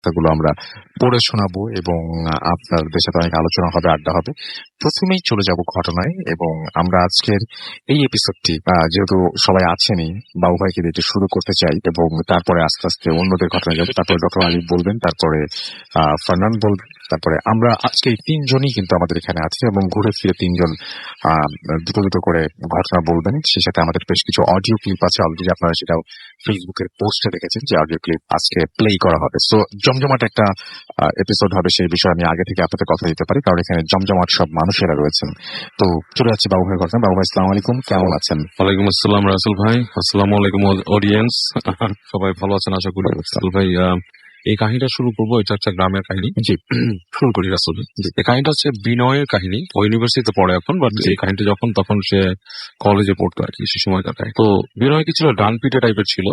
কথাগুলো আমরা পড়ে শোনাবো এবং আপনাদের সাথে অনেক আলোচনা হবে, আড্ডা হবে। প্রথমেই চলে যাব ঘটনায় এবং আমরা আজকের এই এপিসোডটি যেহেতু সবাই আছেনই, বাবু ভাইকে দিয়ে শুরু করতে চাই এবং তারপরে আস্তে আস্তে অন্যদের ঘটনা যাবে। তারপরে ডক্টর আলী বলবেন, তারপরে ফারনান বলবেন, তারপরে আমরা আজকে এই তিনজনই কিন্তু আমাদের এখানে আছে এবং ঘুরে ফিরে তিনজন দুটো দুটো করে ঘটনা বলবেন। সেই সাথে আমাদের বেশ কিছু অডিও ক্লিপ আছে অলরেডি, আপনারা সেটাও ফেসবুকের পোস্টে দেখেছেন যে অডিও ক্লিপ আজকে প্লে করা হবে। সো জমজমাট একটা এপিসোড হবে, সেই বিষয়ে আমি আগে থেকে আপনাদের কথা দিতে পারি, কারণ এখানে জমজমাট সব মানুষেরা রয়েছেন। তো চলে যাচ্ছি বাবু ভাইয়ের ঘটনা। বাবু ভাই আসসালামু আলাইকুম, কেমন আছেন? ওয়ালাইকুম আসসালাম রাসেল ভাই। আসসালামু আলাইকুম অডিয়েন্স, সবাই ভালো আছেন আশা করি। রাসেল ভাই, এই কাহিনীটা শুরু করবো, এটা একটা গ্রামের কাহিনী। জি, শুরু করি রাসেল ভাই। এই কাহিনীটা হচ্ছে বিনয়ের কাহিনী। ও ইউনিভার্সিটিতে পড়ে এখন, বাট এই কাহিনীটা তখন সে কলেজে পড়তো আর কি, সে সময়কার কাহিনী। তো বিনয় কি ছিল, ডান পিটে টাইপের ছিল।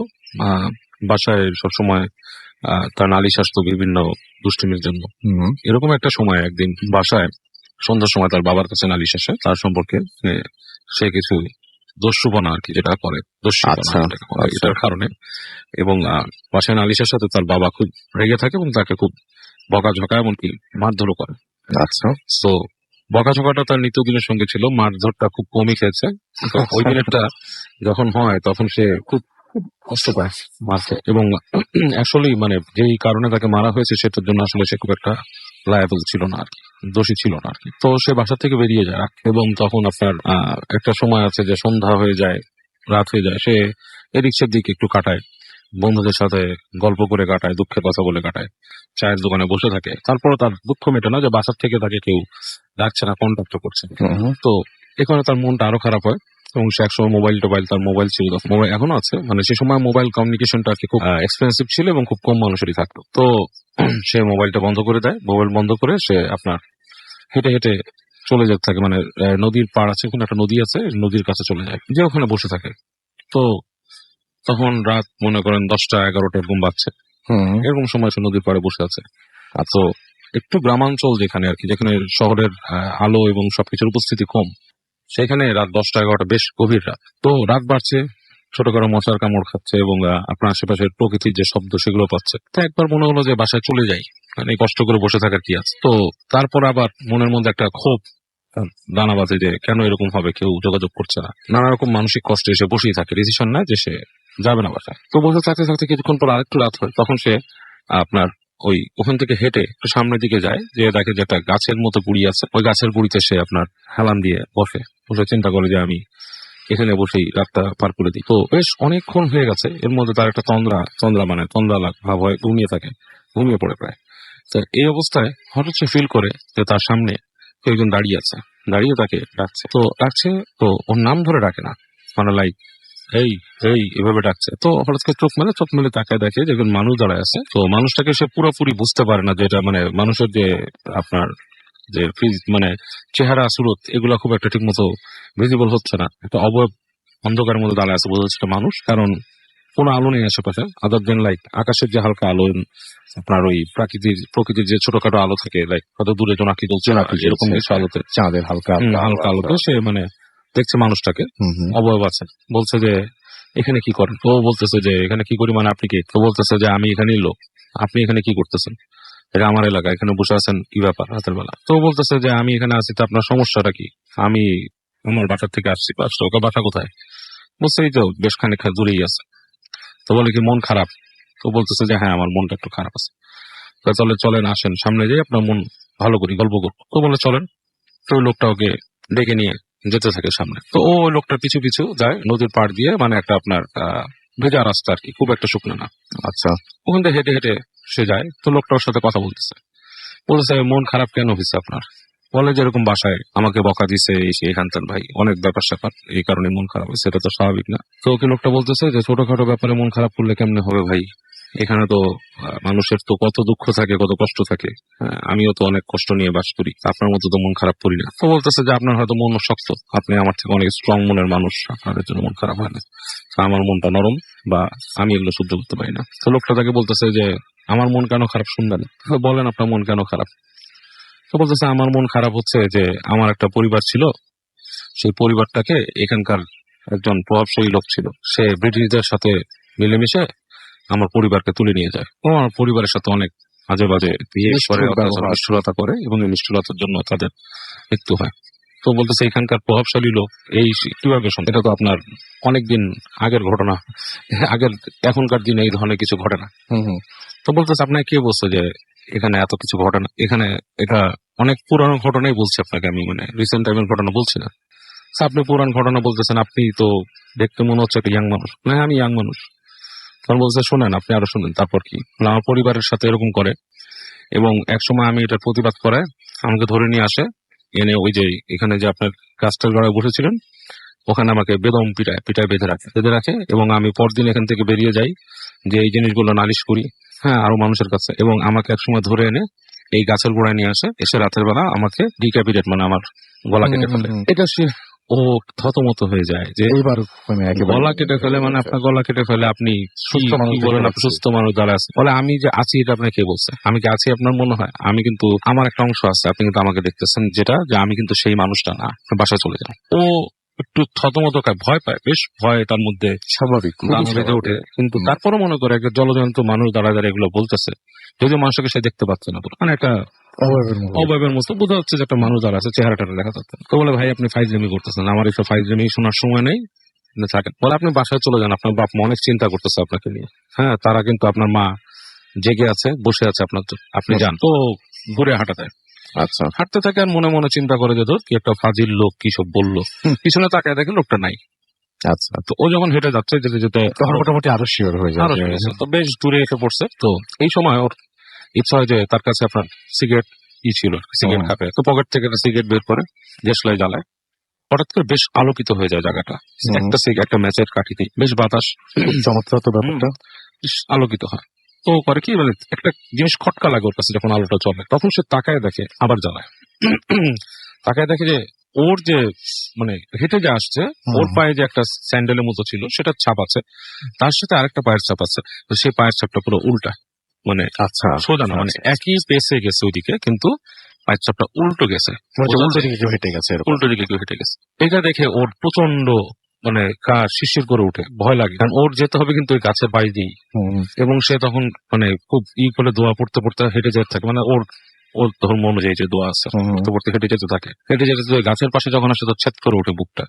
বাসায় সবসময় তার নালিশ আসতো বিভিন্ন দুষ্টিমির জন্য। এরকম একটা সময় একদিন বাসায় সন্ধ্যার সময় তার বাবার কাছে নালিশ আসে তার সম্পর্কে, সে কিছু দস্যুপনা আর কি, যেটা করে দস্যুপনা এটার কারণে। এবং বাসায় নালিশের সাথে তার বাবা খুব রেগে থাকে এবং তাকে খুব বকাঝকা এমনকি মারধরও করে। আচ্ছা, তো বকাঝকাটা তার নিত্যদিনের সঙ্গে ছিল, মারধরটা খুব কমই খেয়েছে। তো ওই দিনেরটা যখন হয় তখন সে খুব কষ্ট পায় মারতে, এবং আসলেই মানে যেই কারণে তাকে মারা হয়েছে সেটার জন্য আসলে সে খুব একটা লায়াবল ছিল না আর কি, দোষী ছিল না আর কি। তো সে বাসা থেকে বেরিয়ে যায় এবং তখন আপনার একটা সময় আছে যে সন্ধ্যা হয়ে যায়, রাত হয়ে যায়, সে এদিক সেদিক একটু কাটায়, বন্ধুদের সাথে গল্প করে কাটায়, দুঃখের কথা বলে কাটায়, চায়ের দোকানে বসে থাকে। তারপরে তার দুঃখ মেটে না যে বাসার থেকে তাকে কেউ ডাকছে না, কন্ট্যাক্ট করছে। তো এখানে তার মনটা আরো খারাপ হয় এবং সে একসময় তার মোবাইল ছিল, মোবাইল এখনো আছে, মানে সে সময় মোবাইল কমিউনিকেশনটা আর কি খুব এক্সপেন্সিভ ছিল এবং খুব কম মানুষেরই থাকতো। তো সে মোবাইলটা বন্ধ করে দেয়, মোবাইল বন্ধ করে সে আপনার হেঁটে হেঁটে চলে যেতে থাকে, মানে নদীর পাড় আছে, ওখানে একটা নদী আছে, নদীর কাছে চলে যায়, যে ওখানে বসে থাকে। তো তখন রাত মনে করেন 10টা 11টা এরকম বাজছে, এরকম সময় সে নদীর পাড়ে বসে আছে। তো একটু গ্রামাঞ্চল যেখানে আর কি, যেখানে শহরের আলো এবং সবকিছুর উপস্থিতি কম, সেখানে রাত 10টা 11টা বেশ গভীর রাত। তো রাত বাড়ছে, ছোটখাটো মশার কামড় খাচ্ছে এবং আপনার আশেপাশের প্রকৃতির যে শব্দ সেগুলো পাচ্ছে। তো একবার মনে হলো যে বাসায় চলে যাই, মানে কষ্ট করে বসে থাকার কি আছে। তো তারপর আবার মনের মধ্যে একটা ক্ষোভ দানা বাঁধে যে কেন এরকম হবে, কেউ যোগাযোগ করছে না, নানা রকম মানসিক কষ্টে এসে বসেই থাকে, ডিসিশন নেয় যে সে যাবে না বাসায়। তো বসে থাকতে থাকতে কিছুক্ষণ পর আরেকটু রাত হয়, তখন সে আপনার ওখান থেকে হেঁটে একটু সামনের দিকে যায়, যে দেখে যে একটা গাছের মতো গুড়ি আছে, ওই গাছের গুড়িতে সে আপনার হেলান দিয়ে বসে চিন্তা করে যে আমি এখানে বসেই রাতটা পার করে দিই। তো বেশ অনেকক্ষণ হয়ে গেছে, এর মধ্যে তার একটা তন্দ্রা ভাব হয়, ঘুমিয়ে পড়ে প্রায়। তো এই অবস্থায় হঠাৎ সে ফিল করে যে তার সামনে কেউ একজন দাঁড়িয়ে আছে, দাঁড়িয়ে তাকে ডাকছে। তো ওর নাম ধরে ডাকে না, মানে লাইক এই এই এভাবে ডাকছে। তো হঠাৎ করে চোখ মেলে তাকায়, দেখে যে একজন মানুষ দাঁড়ায় আছে। তো মানুষটাকে সে পুরোপুরি বুঝতে পারে না, যেটা মানে মানুষের যে আপনার যে মানে চেহারা সুরত এগুলা খুব একটা ঠিক মতো ভিজিবল হচ্ছে না, একটা অবয়ব অন্ধকারের মধ্যে দাঁড়ায় আছে, বোঝা যাচ্ছে একটা মানুষ, কারণ কোনো আলো নেই আশেপাশে আদার দেন লাইক আকাশের যে হালকা আলো, আপনার ওই প্রকৃতির যে ছোটখাটো আলো থাকে, লাইক হয়তো দূরে জোনাকি জ্বলছে এরকম কিছু আলোতে, চাঁদের হালকা আলোতে সে মানে দেখছে মানুষটাকে, অবয়ব আছে। বলছে যে এখানে কি করেন? তো বলতেছে যে এখানে কি করি মানে আপনি কি? তো বলতেছে যে আমি এখানেই লোক, আপনি এখানে কি করতেছেন? এটা আমার এলাকা, এখানে বসে আছেন কি ব্যাপার রাতের বেলা? তো বলতেছে যে আমি এখানে আছি, তো আপনার সমস্যাটা কি? আমি আমার বাসার থেকে আসছি, ওকে বাসা কোথায়? বলছে এই তো বেশ খানিক দূরেই আছে। তো বলে কি মন খারাপ? তো বলতেছে যে হ্যাঁ আমার মনটা একটু খারাপ আছে। তাহলে চলেন আসেন সামনে যাই, আপনার মন ভালো করি, গল্প করবো। তো বলে চলেন। তো ওই লোকটা ওকে ডেকে নিয়ে যেতে থাকে সামনে। তো ওই লোকটার পিছু পিছু যায় নদীর পাড় দিয়ে, মানে একটা আপনার ভেজা রাস্তা আর কি, খুব একটা শুকনো না। আচ্ছা, ওখান থেকে হেঁটে হেঁটে সে যায়। তো লোকটা ওর সাথে কথা বলতেছে, মন খারাপ কেন হয়েছে আপনার? বলে যেরকম বাসায় আমাকে বকা দিছে এখানকার ভাই, অনেক ব্যাপার স্যাপার, এই কারণে মন খারাপ হয়েছে, এটা তো স্বাভাবিক না। তো ওকে লোকটা বলতেছে যে ছোটখাটো ব্যাপারে মন খারাপ করলে কেমনে হবে ভাই, এখানে তো মানুষের তো কত দুঃখ থাকে, কত কষ্ট থাকে, আমিও তো অনেক কষ্ট নিয়ে বাস করি, আপনার মতো তো মন খারাপ করি না। তো বলতেছে যে আপনার হয়তো মন শক্ত, আপনি আমার থেকে অনেক স্ট্রং মনের মানুষ, আপনাদের জন্য মন খারাপ হয় না, আমার মনটা নরম, বা আমি এগুলো সহ্য করতে পারি না। তো লোকটা তাকে বলতেছে যে আমার মন কেন খারাপ শুনবেন? বলেন আপনার মন কেন খারাপ? তো বলতেছে আমার মন খারাপ হচ্ছে যে আমার একটা পরিবার ছিল, সেই পরিবারটাকে এখানকার একজন প্রভাবশালী লোক ছিল, সে ব্রিটিশদের সাথে মিলেমিশে আমার পরিবারকে তুলে নিয়ে যায়, ও আমার পরিবারের সাথে অনেক আজে বাজে বিহেভ করে, নিষ্ঠুর ব্যবহার। নিষ্ঠুরতা করে এবং এই নিষ্ঠুরতার জন্য তাদের মৃত্যু হয়। তো বলতেছে এখানকার প্রভাবশালী লোক এই কিভাবে সম্ভব? এটা তো আপনার অনেকদিন আগের ঘটনা, আগের এখনকার দিনে এই ধরনের কিছু ঘটে না। হুম হুম। তো বলতেছে আপনাকে কে বলছে যে এখানে এত কিছু ঘটে না? এখানে এটা অনেক পুরানো ঘটনাই বলছি আপনাকে আমি, মানে রিসেন্ট টাইমের ঘটনা বলছি না। তো আপনি পুরান ঘটনা বলতেছেন, আপনি তো দেখতে মনে হচ্ছে একটা ইয়াং মানুষ। না, আমি ইয়াং মানুষ। তখন বলছে শোনেন, আপনি আরো শুনেন। তারপর কি? বলে, আমার পরিবারের সাথে এরকম করে এবং একসময় আমি এটার প্রতিবাদ করায় আমাকে ধরে নিয়ে আসে, এনে ওই যে এখানে যে আপনার গাছটার গড়ায় বসেছিলেন ওখানে আমাকে বেদম পিটায় পিটায় বেঁধে রাখে এবং আমি পরদিন এখান থেকে বেরিয়ে যাই, যে এই জিনিসগুলো নালিশ করি, হ্যাঁ, আরো মানুষের কাছে। এবং আমাকে একসময় ধরে এনে এই গাছের গোড়ায় নিয়ে আসে, এসে রাতের বেলা আমাকে ডিক্যাপিটেট, মানে আমার গলা কেটে ফেলে। এটা সে ও থতমত হয়ে যায় যে এইবার মানে একেবারে গলা কেটে ফেলে, মানে আপনার গলা কেটে ফেলে, আপনি সুস্থ মানুষ কি বলেন? দেখতে আপনি পাচ্ছি। সুস্থ মানুষ দ্বারা আছে বলে আমি যে আছি, এটা আপনাকে কে বলছে? আমি কি আছি আপনার মনে হয়? আমি কিন্তু আমার একটা অংশ আছে, আপনি কিন্তু আমাকে দেখতেছেন, যেটা যে আমি কিন্তু সেই মানুষটা না। আপনি বাসায় চলে যান। ও একটু থতমত খায়, ভয় পায়, বেশ ভয় তার মধ্যে স্বাভাবিক, খুবই গান বেজে স্বাভাবিক। ওঠে। কিন্তু তারপরও মনে করে একটা জলজন্ত মানুষ দাঁড়া দাঁড়া এগুলো বলতেছে, যদিও মানুষকে সে দেখতে পাচ্ছে না, মানে একটা অভাবের মধ্যে। অভাবের মতো বোঝা হচ্ছে যে একটা মানুষ দাঁড়া আছে, চেহারাটা দেখা যাচ্ছে না। তো বলে ভাই আপনি ফাইজলামি করতেছেন, আমার এইসব ফাইজলামি শোনার সময় নেই, আপনি থাকেন। বলে আপনি বাসায় চলে যান, আপনার বাপ মা অনেক চিন্তা করতেছে আপনাকে নিয়ে। হ্যাঁ, তারা কিন্তু আপনার মা জেগে আছে, বসে আছে আপনার জন্য, আপনি যান। তো ঘুরে হাঁটা দেয়, আচ্ছা। হাঁটতে থাকে আর মনে মনে চিন্তা করে যে ধর কি একটা ফাজিল লোক কি সব বললো। পিছনে তাকায় দেখে লোকটা নাই। আচ্ছা। তো ও যখন হেঁটে যাচ্ছে, যেতে যেতে তখন মোটামুটি আরো শিওর হয়ে যায় আরো যে শুনেছে, তো বেশ দূরে এসে পড়ছে। তো এই সময় ওর ইচ্ছা হয় যে তার কাছে আপনার সিগারেট ছিল, সিগারেট খাবে। তো পকেট থেকে একটা সিগারেট বের করে দেশলাই জ্বালায়। হঠাৎ করে বেশ আলোকিত হয়ে যায় জায়গাটা, একটা ম্যাচের কাঠিতে বেশ বাতাস, চমৎকার তো ব্যাপারটা। বেশ আলোকিত হয়। তো ও করে কি, মানে একটা জিনিস খটকা লাগে ওর কাছে যখন আলোটা চলে, তখন সে তাকায় দেখে আবার জ্বালায়। তাকায় দেখে যে ওর যে মানে হেঁটে যে আসছে, ওর পায়ে যে একটা স্যান্ডেলের মতো ছিল সেটা ছাপ আছে, তার সাথে আরেকটা পায়ের ছাপ আছে। তো সেই পায়ের ছাপটা পুরো উল্টা, মানে আচ্ছা, সোজা না, মানে একই পেসে গেছে ওইদিকে, কিন্তু পায়ের ছাপটা উল্টো গেছে, উল্টো দিকে কেউ হেঁটে গেছে এরকম। উল্টো দিকে কেউ হেঁটে গেছে। এটা দেখে ওর প্রচন্ড মানে গা শিরশির করে উঠে, ভয় লাগে, কারণ ওর যেতে হবে কিন্তু ওই গাছের পাশ দিয়েই। এবং সে তখন মানে খুব করে দোয়া পড়তে পড়তে হেঁটে যেতে থাকে, মানে ওর ওর ধর্ম অনুযায়ী যে দোয়া আছে পড়তে পড়তে হেঁটে যেতে থাকে। হেঁটে যেতে যেতে ওই গাছের পাশে যখন আসে তো ছেদ করে ওঠে বুকটা,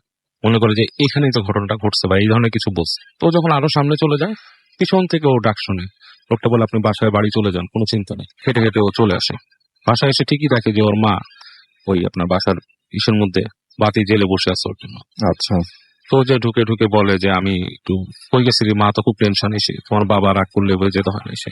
মনে করে যে এখানেই তো ঘটনাটা ঘটছে বা এই ধরনের কিছু বলছে। তো যখন আরো সামনে চলে যায়, পিছন থেকে ও ডাক শুনে। লোকটা বলে আপনি বাসায় বাড়ি চলে যান, কোনো চিন্তা নেই। হেঁটে হেঁটে ও চলে আসে। বাসায় এসে ঠিকই দেখে যে ওর মা ওই আপনার বাসার ইসের মধ্যে বাতি জেলে বসে আছে ওর জন্য। আচ্ছা। তো যে ঢুকে ঢুকে বলে যে আমি একটু কই গেছি রে, মা তো খুব টেনশন, এসে তোমার বাবা রাগ করলে বলে যেতে হয় না এসে।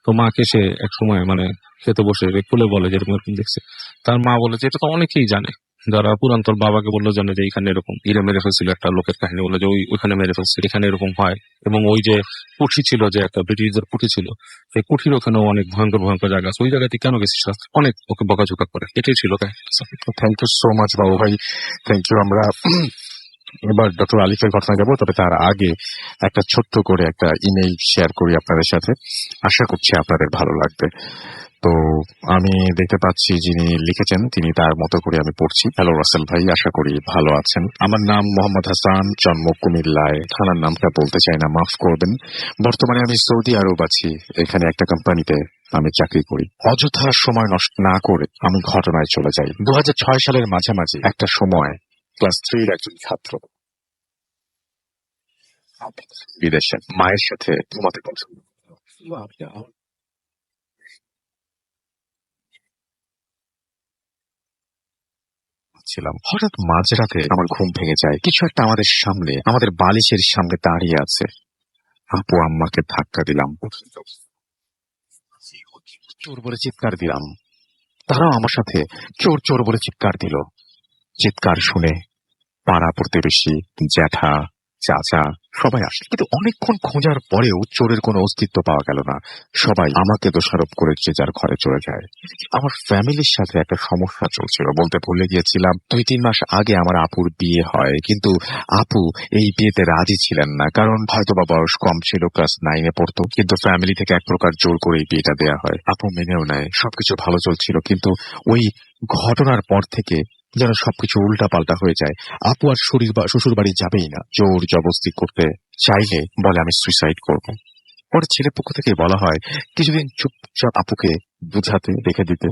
তো মাকে সে এক সময় মানে খেতে বসে খুলে বলে যে এরকম এরকম দেখছে। তার মা বলে যে এটা তো অনেকেই জানে, যারা পুরান তোর বাবাকে বললো জানে যে এখানে এরকম ইরে মেরে ফেলছিল, একটা লোকের কাহিনী বলে যে ওইখানে মেরে ফেলছে, এখানে এরকম হয়। এবং ওই যে কুঠি ছিল, যে একটা ব্রিটিশদের কুঠি ছিল, সেই কুঠির ওখানেও অনেক ভয়ঙ্কর ভয়ঙ্কর জায়গা আছে, ওই জায়গাতে কেন গেছিস, অনেক ওকে বকাঝোকা করে। এটাই ছিল কাহিনী। থ্যাংক ইউ সো মাচ বাবু ভাই, থ্যাংক ইউ। আমরা এবার ডক্টর আলিফের ঘটনা যাবো, তবে তার আগে একটা ছোট্ট করে একটা ইমেইল শেয়ার করি আপনাদের সাথে, আশা করছি আপনাদের ভালো লাগবে। তো আমি দেখতে পাচ্ছি যিনি লিখেছেন তিনি তার মতো করে আমি পড়ছি। হ্যালো রাসেল ভাই, আশা করি ভালো আছেন। আমার নাম মোহাম্মদ হাসান, জন্ম কুমিল্লায়, থানার নামটা বলতে চাই না, মাফ করবেন। বর্তমানে আমি সৌদি আরব আছি, এখানে একটা কোম্পানিতে আমি চাকরি করি। অযথা সময় নষ্ট না করে আমি ঘটনায় চলে যাই। 2006 সালের মাঝামাঝি একটা সময় ক্লাস 3 একজন ছাত্র বিদেশে মায়ের সাথে ঘুমাতে পছন্দ ছিলাম। হঠাৎ মাঝরাতে আমার ঘুম ভেঙে যায়, কিছু একটা আমাদের সামনে, আমাদের বালিশের সামনে দাঁড়িয়ে আছে। আপু আম্মাকে ধাক্কা দিলাম, চোর বলে চিৎকার দিলাম, তারাও আমার সাথে চোর চোর বলে চিৎকার দিল। চিৎকার শুনে পাড়া প্রতিবেশী, জ্যাঠা, চাচা সবাই আসে, কিন্তু অনেকক্ষণ খোঁজার পরেও চোরের কোনো অস্তিত্ব পাওয়া গেল না। সবাই আমাকে দোষারোপ করে যে যার ঘরে চলে যায়। আমার ফ্যামিলির সাথে একটা সমস্যা চলছিল, বলতে ভুলে গিয়েছিলাম। 2-3 মাস আগে আমার আপুর বিয়ে হয়, কিন্তু আপু এই বিয়েতে রাজি ছিলেন না, কারণ হয়তোবা বয়স কম ছিল, ক্লাস 9-এ পড়তো। কিন্তু ফ্যামিলি থেকে এক প্রকার জোর করে এই বিয়েটা দেয়া হয়। আপু মেনেও নেয়, সবকিছু ভালো চলছিল। কিন্তু ওই ঘটনার পর থেকে যেন সবকিছু উল্টা পাল্টা হয়ে যায়। আপু আর শ্বশুর বাড়ি যাবেই না, জোর জবরদস্তি করতে চাইলে বলে আমি সুইসাইড করব। ওর ছেলের পক্ষ থেকে বলা হয় কিছুদিন চুপচাপ আপুকে বুঝাতে রেখে দিতে।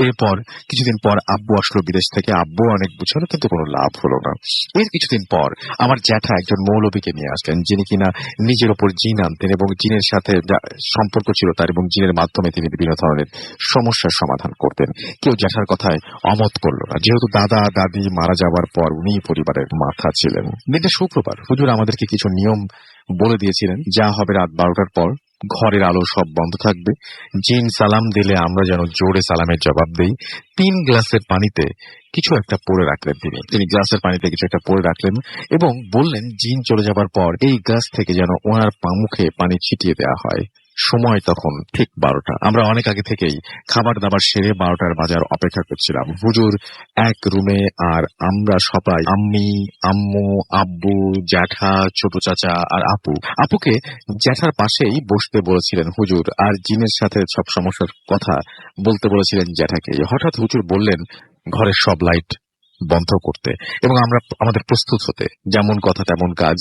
এরপর কিছুদিন পর আব্বু আসলো বিদেশ থেকে। আব্বু অনেক বুঝালো, কিন্তু কোনো লাভ হলো না। এর কিছুদিন পর আমার জ্যাঠা একজন মৌলবীকে নিয়ে আসলেন, যিনি কিনা নিজের ওপর জিন আনতেন এবং জিনের সাথে যা সম্পর্ক ছিল তার, এবং জিনের মাধ্যমে তিনি বিভিন্ন ধরনের সমস্যার সমাধান করতেন। কেউ জ্যাঠার কথায় অমত করলো না, যেহেতু দাদা দাদি মারা যাওয়ার পর উনিই পরিবারের মাথা ছিলেন। দিনটা শুক্রবার। হুজুর আমাদেরকে কিছু নিয়ম বলে দিয়েছিলেন। যা হবে রাত 12টার পর ঘরের আলো সব বন্ধ থাকবে। জিন সালাম দিলে আমরা যেন জোরে সালামের জবাব দেই। 3 গ্লাসের পানিতে কিছু একটা পরে রাখলেন। তিনি গ্লাসের পানিতে কিছু একটা পরে রাখলেন এবং বললেন জিন চলে যাবার পর এই গ্লাস থেকে যেন ওনার মুখে পানি ছিটিয়ে দেওয়া হয়। সময় তখন ঠিক 12টা। আমরা অনেক আগে থেকেই খাবার দাবার সেরে 12টার বাজার অপেক্ষা করছিলাম। হুজুর এক রুমে, আর আমরা সবাই আম্মি, আম্মু, আব্বু, জ্যাঠা, ছোট চাচা আর আপুকে জ্যাঠার পাশেই বসতে বলেছিলেন হুজুর, আর জিনের সাথে সব সমস্যার কথা বলতে বলেছিলেন জ্যাঠাকে। হঠাৎ হুজুর বললেন ঘরের সব লাইট বন্ধ করতে এবং আমরা আমাদের প্রস্তুত হতে। যেমন কথা তেমন কাজ।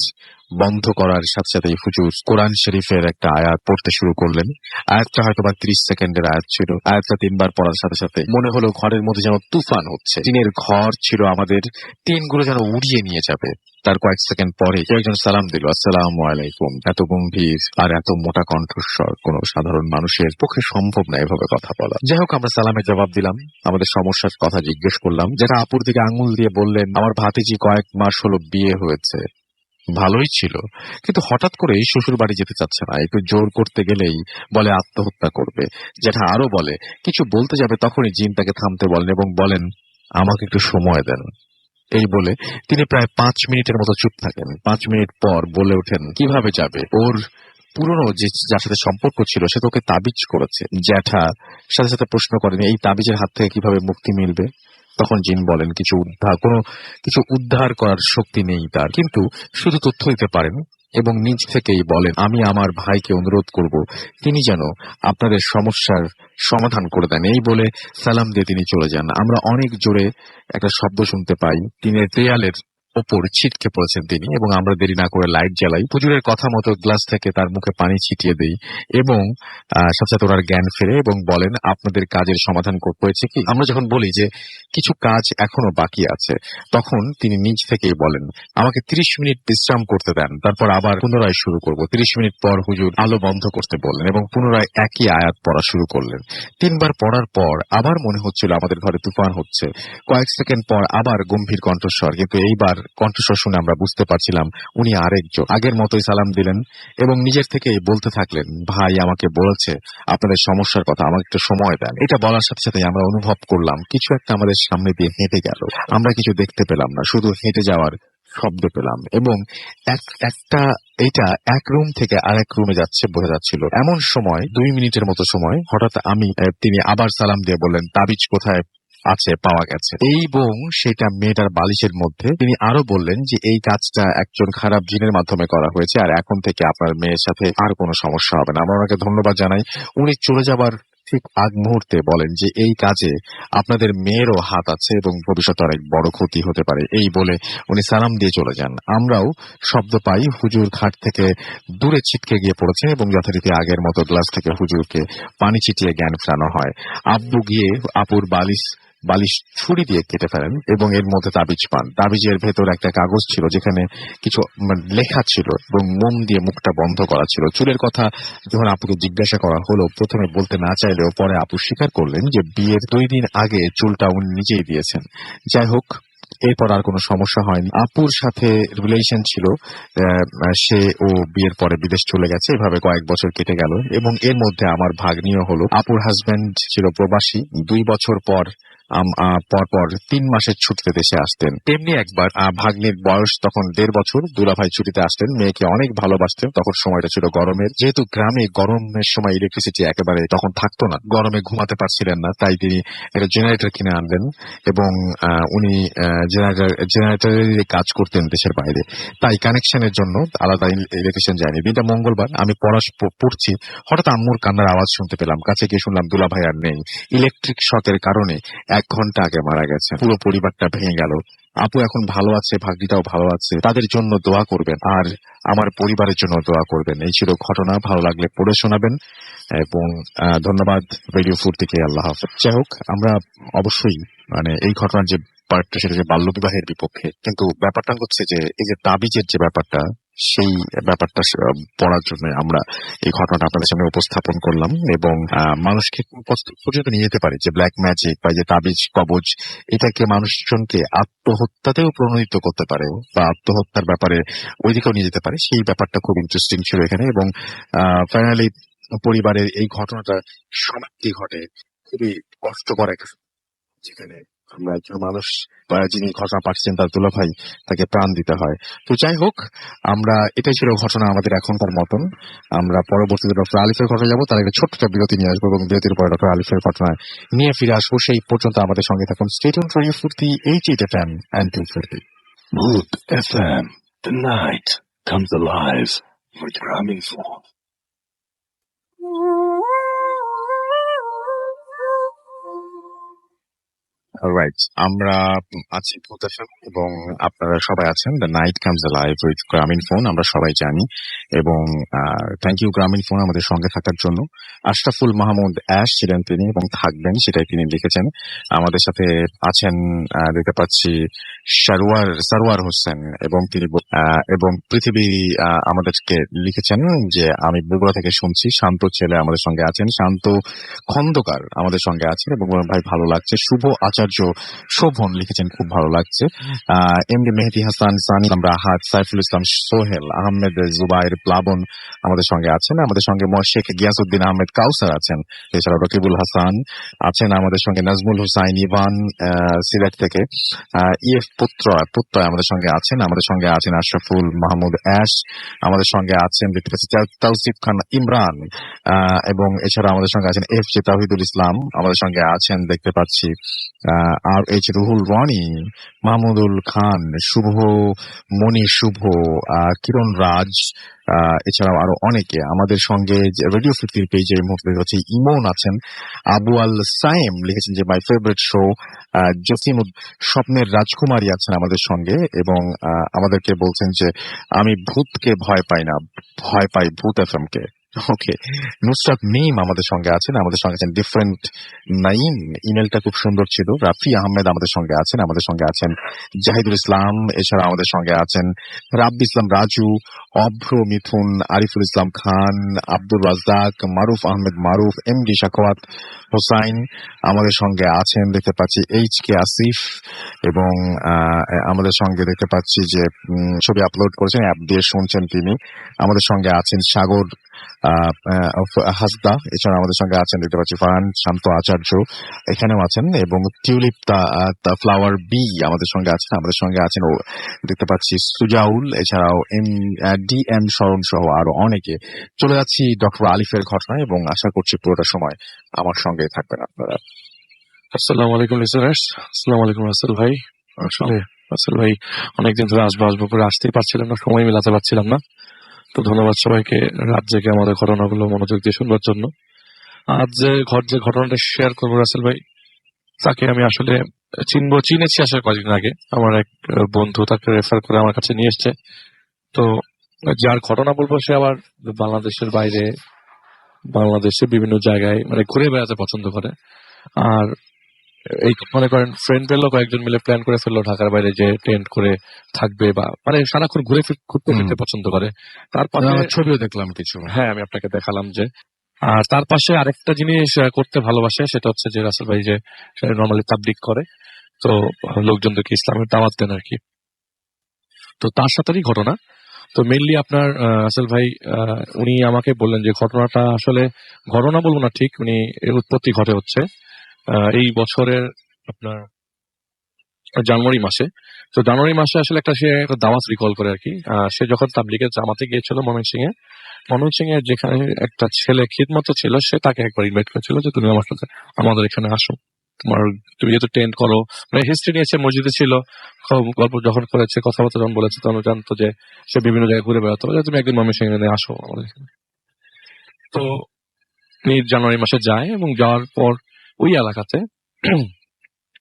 বন্ধ করার সাথে সাথেই হুজুর কোরআন শরীফের একটা আয়াত পড়তে শুরু করলেন। আয়াতটা হয়তো বা 30 সেকেন্ডের আয়াত ছিল। আয়াতটা 3 বার পড়ার সাথে সাথে মনে হলো ঘরের মধ্যে যেন তুফান হচ্ছে। টিনের ঘর ছিল আমাদের, টিনগুলো যেন উড়িয়ে নিয়ে যাবে। তার কয়েক সেকেন্ড পরে কেউ একজন সালাম দিল, আসসালামু আলাইকুম। এত গম্ভীর আর এত মোটা কণ্ঠস্বর কোনো সাধারণ মানুষের পক্ষে সম্ভব না এভাবে কথা বলা। যাই হোক, আমরা সালামের জবাব দিলাম, আমাদের সমস্যার কথা জিজ্ঞেস করলাম। যেটা আপুর দিকে আঙুল দিয়ে বললেন, আমার ভাতিজি কয়েক মাস হলো বিয়ে হয়েছে, ভালোই ছিল, কিন্তু হঠাৎ করেই শ্বশুর বাড়ি যেতে চাচ্ছে না। একটু জোর করতে গেলেই বলে আত্মহত্যা করবে। যেটা আরো বলে কিছু বলতে যাবে তখনই জিন তাকে থামতে বলেন এবং বলেন আমাকে একটু সময় দেন। এই বলে তিনি প্রায় 5 মিনিটের মতো চুপ থাকেন। 5 মিনিট পর বলে ওঠেন কিভাবে যাবে, ওর পুরনো যে যার সাথে সম্পর্ক ছিল সে তোকে তাবিজ করেছে। জ্যাঠা সাথে সাথে প্রশ্ন করেন এই তাবিজের হাত থেকে কিভাবে মুক্তি মিলবে। তখন জিন বলেন কিছু উদ্ধার করার শক্তি নেই তার, কিন্তু শুধু তথ্য দিতে পারেন এবং নিজ থেকেই বলেন আমি আমার ভাইকে অনুরোধ করব তিনি যেন আপনাদের সমস্যার সমাধান করে দেন। এই বলে সালাম দিয়ে তিনি চলে যান। আমরা অনেক জোরে একটা শব্দ শুনতে পাই। টিনের দেয়ালের ওপর ছিটকে পড়েছেন তিনি এবং আমরা দেরি না করে লাইট জ্বালাই। হুজুরের কথা মতো গ্লাস থেকে তার মুখে পানি ছিটিয়ে দেই এবং সাথে সাথে ওনার জ্ঞান ফেরে এবং বলেন আপনাদের কাজের সমাধান হয়েছে কি। আমরা যখন বলি যে কিছু কাজ এখনো বাকি আছে, তখন তিনি নিজ থেকেই বলেন আমাকে 30 মিনিট বিশ্রাম করতে দেন, তারপর আবার পুনরায় শুরু করব। 30 মিনিট পর হুজুর আলো বন্ধ করতে বললেন এবং পুনরায় একই আয়াত পড়া শুরু করলেন। 3 বার পড়ার পর আবার মনে হচ্ছিল আমাদের ঘরে তুফান হচ্ছে। কয়েক সেকেন্ড পর আবার গম্ভীর কণ্ঠস্বর, কিন্তু এইবার কণ্ঠস্বর শুনে আমরা বুঝতে পারছিলাম উনি আরেকজন। আগের মতোই সালাম দিলেন এবং নিজের থেকে বলতে থাকলেন ভাই আমাকে বলেছে আপনাদের সমস্যার কথা, আমাকে একটু সময় দেন। এটা বলার সাথে সাথে আমরা অনুভব করলাম কিছু একটা আমাদের সামনে দিয়ে হেঁটে গেল। আমরা কিছু দেখতে পেলাম না, শুধু হেঁটে যাওয়ার শব্দ পেলাম এবং এটা এক রুম থেকে আরেক রুমে যাচ্ছে বোঝা যাচ্ছিল। এমন সময় 2 মিনিটের মতো সময় হঠাৎ তিনি আবার সালাম দিয়ে বললেন তাবিজ কোথায় আছে, পাওয়া গেছে। এবং সেটা মেয়েটার বালিশের মধ্যে। তিনি আরো বললেন যে এই কাজটা একজন খারাপ জিনের মাধ্যমে করা হয়েছে আর এখন থেকে আপনার মেয়ের সাথে আর কোনো সমস্যা হবে না। আমরা ওনাকে ধন্যবাদ জানাই। উনি চলে যাবার ঠিক আগ মুহূর্তে বলেন যে এই কাজে আপনাদের মেয়েরও হাত আছে এবং ভবিষ্যতে অনেক বড় ক্ষতি হতে পারে। এই বলে উনি সালাম দিয়ে চলে যান। আমরাও শব্দ পাই হুজুর খাট থেকে দূরে ছিটকে গিয়ে পড়েছেন এবং যথারীতি আগের মতো গ্লাস থেকে হুজুরকে পানি ছিটিয়ে জ্ঞান ফেরানো হয়। আব্বু গিয়ে আপুর বালিশ ছুরি দিয়ে কেটে ফেলেন এবং এর মধ্যে তাবিজ পান। তাবিজের ভেতর একটা কাগজ ছিল যেখানে কিছু লেখা ছিল এবং মোম দিয়ে মুখটা বন্ধ করা ছিল। চুলের কথা যখন আপুকে জিজ্ঞাসা করা হলো, প্রথমে বলতে না চাইলেও পরে আপু স্বীকার করলেন যে বিয়ের 2 দিন আগে চুলটা উনি নিজেই দিয়েছেন। যাই হোক, এরপর আর কোনো সমস্যা হয়নি। আপুর সাথে রিলেশন ছিল, সে ও বিয়ের পরে বিদেশ চলে গেছে। এভাবে কয়েক বছর কেটে গেল এবং এর মধ্যে আমার ভাগ্নিও হলো। আপুর হাজবেন্ড ছিল প্রবাসী। 2 বছর পর 3 মাসের ছুটিতে দেশে আসতেন। তেমনি একবার ভাগ্নির বয়স তখন 1.5 বছর, দুলাভাই ছুটিতে আসতেন। মেয়েকে অনেক ভালোবাসতেন। তখন সময়টা ছিল গরমের, যেহেতু গ্রামে গরমের সময় ইলেকট্রিসিটি একেবারে তখন থাকতো না, গরমে ঘুমাতে পারছিলেন না, তাই তিনি একটা জেনারেটর কিনে আনলেন এবং উনি জেনারেটরের কাজ করতেন দেশের বাইরে, তাই কানেকশনের জন্য আলাদা ইলেকট্রিশিয়ান যায়নি। দিনটা মঙ্গলবার, আমি পড়ছি, হঠাৎ আম্মুর কান্নার আওয়াজ শুনতে পেলাম। কাছে গিয়ে শুনলাম দুলাভাই আর নেই। ইলেকট্রিক শকের কারণে 1 ঘন্টা আগে মারা গেছে। পুরো পরিবারটা ভেঙে গেল। আপু এখন ভালো আছে, ভাগ্নিটাও ভালো আছে, তাদের জন্য দোয়া করবেন আর আমার পরিবারের জন্য দোয়া করবেন। এই ছিল ঘটনা। ভালো লাগলে পড়ে শোনাবেন এবং ধন্যবাদ রেডিও ফুর্তিকে। আল্লাহ হাফেজ। যাই হোক, আমরা অবশ্যই মানে এই ঘটনার যে পার্টটা সেটা যে বাল্যবিবাহের বিপক্ষে, কিন্তু ব্যাপারটা হচ্ছে যে এই যে তাবিজের যে ব্যাপারটা, সেই ব্যাপারটা পড়ার জন্য আমরা এই ঘটনাটা আপনাদের সামনে উপস্থাপন করলাম এবং মানুষকে কোন পর্যন্ত নিয়ে যেতে পারে যে ব্ল্যাক ম্যাজিক বা যে তাবিজ কবজ, এটাকে মানুষজনকে আত্মহত্যাতেও প্রণোদিত করতে পারে বা আত্মহত্যার ব্যাপারে ওইদিকেও নিয়ে যেতে পারে। সেই ব্যাপারটা খুব ইন্টারেস্টিং ছিল এখানে এবং ফাইনালি পরিবারের এই ঘটনাটা সমাপ্তি ঘটে খুবই কষ্টকর একটা, যেখানে আমরা একজন মানুষ বা যিনি ঘটনা পাচ্ছেন তার দুলাভাই, তাকে প্রাণ দিতে হয়। তো যাই হোক, আমরা এটাই ছিল ঘটনা আমাদের এখনকার মতন। আমরা পরবর্তীতে ডক্টর আলিফের ঘটনা যাবো, তার একটা ছোট্ট একটা বিরতি নিয়ে আসবো এবং বিরতির পরে ডক্টর আলিফের ঘটনা নিয়ে ফিরে আসবো। সেই পর্যন্ত আমাদের সঙ্গে থাকুন। স্টে টিউনড ফর রেডিও ফুর্তি 88 FM and 240 Mood FM. The night comes alive with Graminphone. Right, আমরা আছি ভূত FM এবং আপনারা সবাই আছেন the night comes live with গ্রামীণ ফোন। আমরা সবাই জানি এবং থ্যাংক ইউ গ্রামীণ ফোন আমাদের সঙ্গে থাকার জন্য। আশরাফুল মাহমুদ অ্যাশ ছিলেন তিনি এবং থাকবেন, সেটাই তিনি লিখেছেন। আমাদের সাথে আছেন দেখতে পাচ্ছি সারোয়ার হোসেন এবং তিনি এবং পৃথিবী আমাদেরকে লিখেছেন যে আমি বগুড়া থেকে শুনছি। শান্ত ছেলে আমাদের সঙ্গে আছেন, শান্ত খন্দকার আমাদের সঙ্গে আছেন এবং ভাই ভালো লাগছে। শুভ আচার্য শোভন লিখেছেন খুব ভালো লাগছে। এমডি মেহেদি হাসান, সানি রাহাত, সাইফুল ইসলাম, সোহেল আহমেদ, জুবাইর, প্লাবন আমাদের সঙ্গে আছেন। আমাদের সঙ্গে শেখ গিয়াসউদ্দিন আহমেদ কাউসার আছেন। এছাড়া রকিবুল হাসান আছেন আমাদের সঙ্গে, নাজমুল হুসাইন, ইভান সিলেট থেকে, ইএফ পুত্র আমাদের সঙ্গে আছেন। আমাদের সঙ্গে আছেন আশরাফুল মাহমুদ অ্যাশ, আমাদের সঙ্গে আছেন দেখতে পাচ্ছি তাওসিফ খান ইমরান এবং এছাড়া আমাদের সঙ্গে আছেন এফ জে তাহিদুল ইসলাম, আমাদের সঙ্গে আছেন দেখতে পাচ্ছি আর এইচ রুহুল রানি, মাহমুদুল খান, শুভ মনি, শুভ কিরণ রাজ, এছাড়াও আরো অনেকে আমাদের সঙ্গে রেডিও ফিফটির পেজে এই মুহূর্তে হচ্ছে ইমন আছেন। আবু আল সাইম লিখেছেন যে মাই ফেভারিট শো। জসিম স্বপ্নের রাজকুমারী আছেন আমাদের সঙ্গে এবং আমাদেরকে বলছেন যে আমি ভূতকে ভয় পাই না, ভয় পাই ভূত FM কে। ওকে, নুসরাত মিম আমাদের সঙ্গে আছেন। আমাদের সঙ্গে আছেন ডিফারেন্ট নাইম, ইমেলটা খুব সুন্দর ছিল। রাফি আহমেদ আমাদের সঙ্গে আছেন। আমাদের সঙ্গে আছেন জাহিদুল ইসলাম, এছাড়া আমাদের সঙ্গে আছেন রাব্বি ইসলাম রাজু, অভ্র মিথুন, আরিফুল ইসলাম খান, আব্দুল রাজ্জাক, মারুফ আহমেদ মারুফ, এমডি শাকওয়াত হোসাইন আমাদের সঙ্গে আছেন। দেখতে পাচ্ছি এইচ কে আসিফ এবং আমাদের সঙ্গে দেখতে পাচ্ছি যে ছবি আপলোড করেছেন, অ্যাপ দিয়ে শুনছেন তিনি। আমাদের সঙ্গে আছেন সাগর হাসদা, এছাড়া আমাদের সঙ্গে আছেন দেখতে পাচ্ছি ফারহান শান্ত আচার্য এখানেও আছেন এবং টিউলিপ দা ফ্লাওয়ার বি আমাদের সঙ্গে আছেন। আমাদের সঙ্গে আছেন ও দেখতে পাচ্ছি সুজাউল, এছাড়াও ডি এম শরণ সহ আরো অনেকে। চলে যাচ্ছি ডক্টর আলিফের ঘটনায় এবং আশা করছি পুরোটা সময় আমার সঙ্গে থাকবেন আপনারা। আসসালামু আলাইকুম লিসেনার্স, আসসালামু আলাইকুম রাসেল ভাই। আসলে রাসেল ভাই অনেকদিন ধরে আসবো করে আসতেই পারছিলাম না, সময় মিলাতে পারছিলাম না। তো ধন্যবাদ সবাইকে রাত জেগে আমাদের ঘটনাগুলো মনোযোগ দিয়ে শুনবার জন্য। আজ যে ঘটনাটা শেয়ার করবো রাসেল ভাই, তাকে আমি আসলে চিনেছি আসার কয়েকদিন আগে। আমার এক বন্ধু তাকে রেফার করে আমার কাছে নিয়ে এসছে। তো যার ঘটনা বলবো সে আবার বাংলাদেশের বাইরে, বাংলাদেশের বিভিন্ন জায়গায় মানে ঘুরে বেড়াতে পছন্দ করে। আর এই মনে করেন ফ্রেন্ড পেলো, কয়েকজন মিলে প্ল্যান করে ফেললো ঢাকার বাইরে যে টেন্ট করে থাকবে বা মানে সারাক্ষণ ঘুরতে ফিরতে পছন্দ করে। তার পাশে ছবিও দেখলাম কিছু, হ্যাঁ আমি আপনাকে দেখালাম যে। আর তার পাশে আরেকটা জিনিস করতে ভালোবাসে, সেটা হচ্ছে যে রাসেল ভাই যে নর্মালি তাবলিগ করে, তো লোকজনদেরকে ইসলামের দাওয়াত দেন আর কি। তো তার সাথেই ঘটনা। তো মেইনলি আপনার রাসেল ভাই উনি আমাকে বললেন যে ঘটনাটা আসলে ঘটনা বলবো না ঠিক, উনি এর উৎপত্তি ঘটে হচ্ছে এই বছরের আপনার জানুয়ারি মাসে। তো জানুয়ারি মাসে আসলে সে একটা দাওয়াত রিকল করে আর কি। সে যখন তাবলিগের জামাতে গিয়েছিল ময়মনসিংহে যেখানে একটা ছেলে খিদমত ছিল, সে তাকে একবার ইনভাইট করেছিল যে তুমি আমার সাথে আমাদের এখানে আসো, তুমি যেহেতু টেন্ট করো, মানে হিস্ট্রি নিয়েছে, মসজিদে ছিল, গল্প যখন করেছে, কথাবার্তা যখন বলেছে তখন জানতো যে সে বিভিন্ন জায়গায় ঘুরে বেড়াতো, তুমি একদিন ময়মনসিংহে আসো আমাদের এখানে। তো জানুয়ারি মাসে যায় এবং যাওয়ার পর ওই এলাকাতে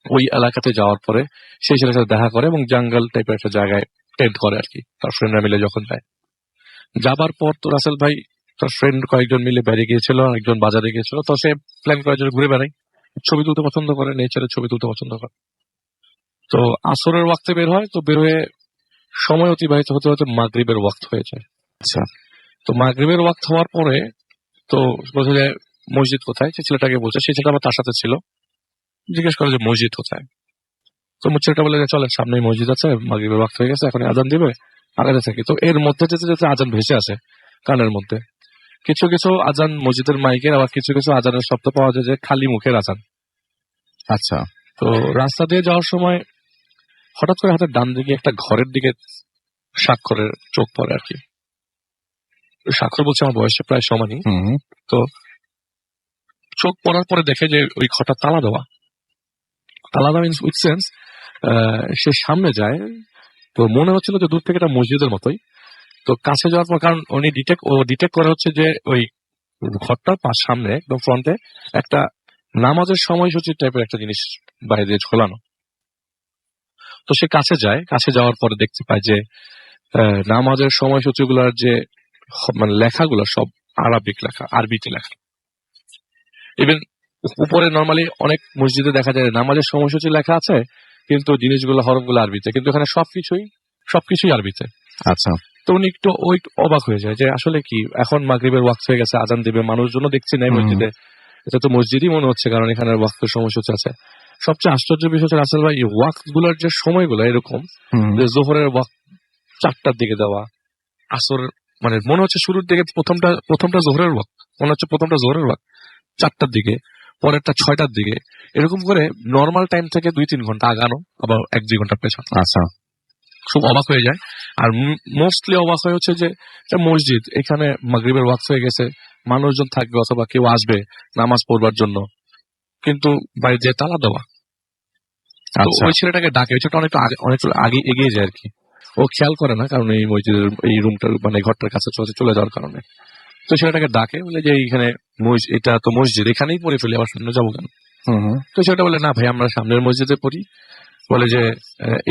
ওই এলাকাতে যাওয়ার পরে সেই ছেলের সাথে দেখা করে এবং জঙ্গল টাইপের একটা জায়গায় টেন্ট করে আর কি, তার ফ্রেন্ডরা মিলে যখন যায়। যাবার পর তো রাসেল ভাই তার ফ্রেন্ড কয়েকজন মিলে বেরিয়ে গিয়েছিল, একজন বাজারে গিয়েছিল, তো সে প্ল্যান করার জন্য ঘুরে বেড়ায়, ছবি তুলতে পছন্দ করে, নেচারের ছবি তুলতে পছন্দ করে। তো আসরের ওয়াক্তে বের হয়, তো বের হয়ে সময় অতিবাহিত হতে হতে মাগরিবের ওয়াক্ত হয়ে যায়। আচ্ছা। তো মাগরিবের ওয়াক্ত হওয়ার পরে তো বলছে যে মসজিদ কোথায়, সে ছেলেটাকে বলছে, সেই ছেলেটা আবার তার সাথে ছিল, জিজ্ঞেস করে যে মসজিদ কোথায়। তো ছেলেটা বলে যে চলে, সামনেই মসজিদ আছে, মাগরিবের ওয়াক্ত হয়ে গেছে, এখন আজান দিবে, আগাতে থাকি। তো এর মধ্যে যেতে যেতে আজান ভেসে আসে কানের মধ্যে। কিছু কিছু আজান মসজিদের মাইকের, আবার কিছু কিছু আজানের শব্দ পাওয়া যায় যে খালি মুখের আজান। আচ্ছা। তো রাস্তা দিয়ে যাওয়ার সময় হঠাৎ করে হাতের ডান দিকে একটা ঘরের দিকে স্বাক্ষরের চোখ পড়ে আর কি। স্বাক্ষর বলছে আমার বয়সে প্রায় সমানই। হুম। তো চোখ পড়ার পরে দেখে যে ওই ঘরটা তালা দেওয়া। তালা দেওয়া ইন উইথ সেন্স সে সামনে যায়, তো মনে হচ্ছিল যে দূর থেকে এটা মসজিদের মতোই। তো কাছে যাওয়ার পর, কারণ উনি ডিটেক্ট করা হচ্ছে যে ওই ঘরটার সামনে একদম ফ্রন্টে একটা নামাজের সময়সূচি টাইপের একটা জিনিস বাইরে দিয়ে ঝোলানো। তো সে কাছে যায়, কাছে যাওয়ার পরে দেখতে পায় যে নামাজের সময়সূচিগুলোর যে মানে লেখাগুলো সব আরবিক লেখা, আরবিতে লেখা। ইভেন উপরে নর্মালি অনেক মসজিদে দেখা যায় নামাজের সময়সূচি লেখা আছে, কিন্তু জিনিসগুলো হরফগুলো আরবিতে, কিন্তু এখানে সবকিছুই আরবিতে। আচ্ছা। তো উনি একটু অবাক হয়ে যায় যে আসলে কি, এখন মাগরিবের ওয়াক্ত হয়ে গেছে, আজান দিবে, মানুষজনও দেখছি নাই মসজিদে, এটা তো মসজিদই মনে হচ্ছে, কারণ এখানে ওয়াক্তের সময়সূচি আছে। সবচেয়ে আশ্চর্য বিষয় হচ্ছে রাসেল ভাই, ওয়াক্ত গুলার যে সময়গুলো এরকম যে জোহরের ওয়াক্ত 4টার দিকে দেওয়া, আসর মানে মনে হচ্ছে শুরুর দিকে প্রথমটা জোহরের ওয়াক্ত, মনে হচ্ছে প্রথমটা জোহরের ওয়াক্ত 4টার দিকে, পরেরটা 6টার দিকে, এরকম করে নর্মাল টাইম থেকে 2-3 ঘন্টা আগানো, আবার 1-2 ঘন্টা পেছানো। আচ্ছা। খুব অবাক হয়ে যায়। আর মোস্টলি অবাক হয়ে হচ্ছে যে মসজিদ, এখানে মাগরিবের ওয়াক্ত হয়ে গেছে, মানুষজন থাকবে অথবা কেউ আসবে নামাজ পড়বার জন্য, কিন্তু বাইরে যে তালা দেওয়া। তো ওই ছেলেটাকে ডাকে, ওই ছেলেটা অনেক আগে এগিয়ে যায় আর কি। ও খেয়াল করে না, কারণ এই মসজিদের এই রুমটার মানে ঘরটার কাছে চলে যাওয়ার কারণে। তো ছেলেটাকে ডাকে, বলে যে এইখানে এটা তো মসজিদ, এখানেই পড়ে ফেলি, আবার সামনে যাবো কেন? তো ছেলেটা বলে না ভাই, আমরা সামনের মসজিদে পড়ি। বলে যে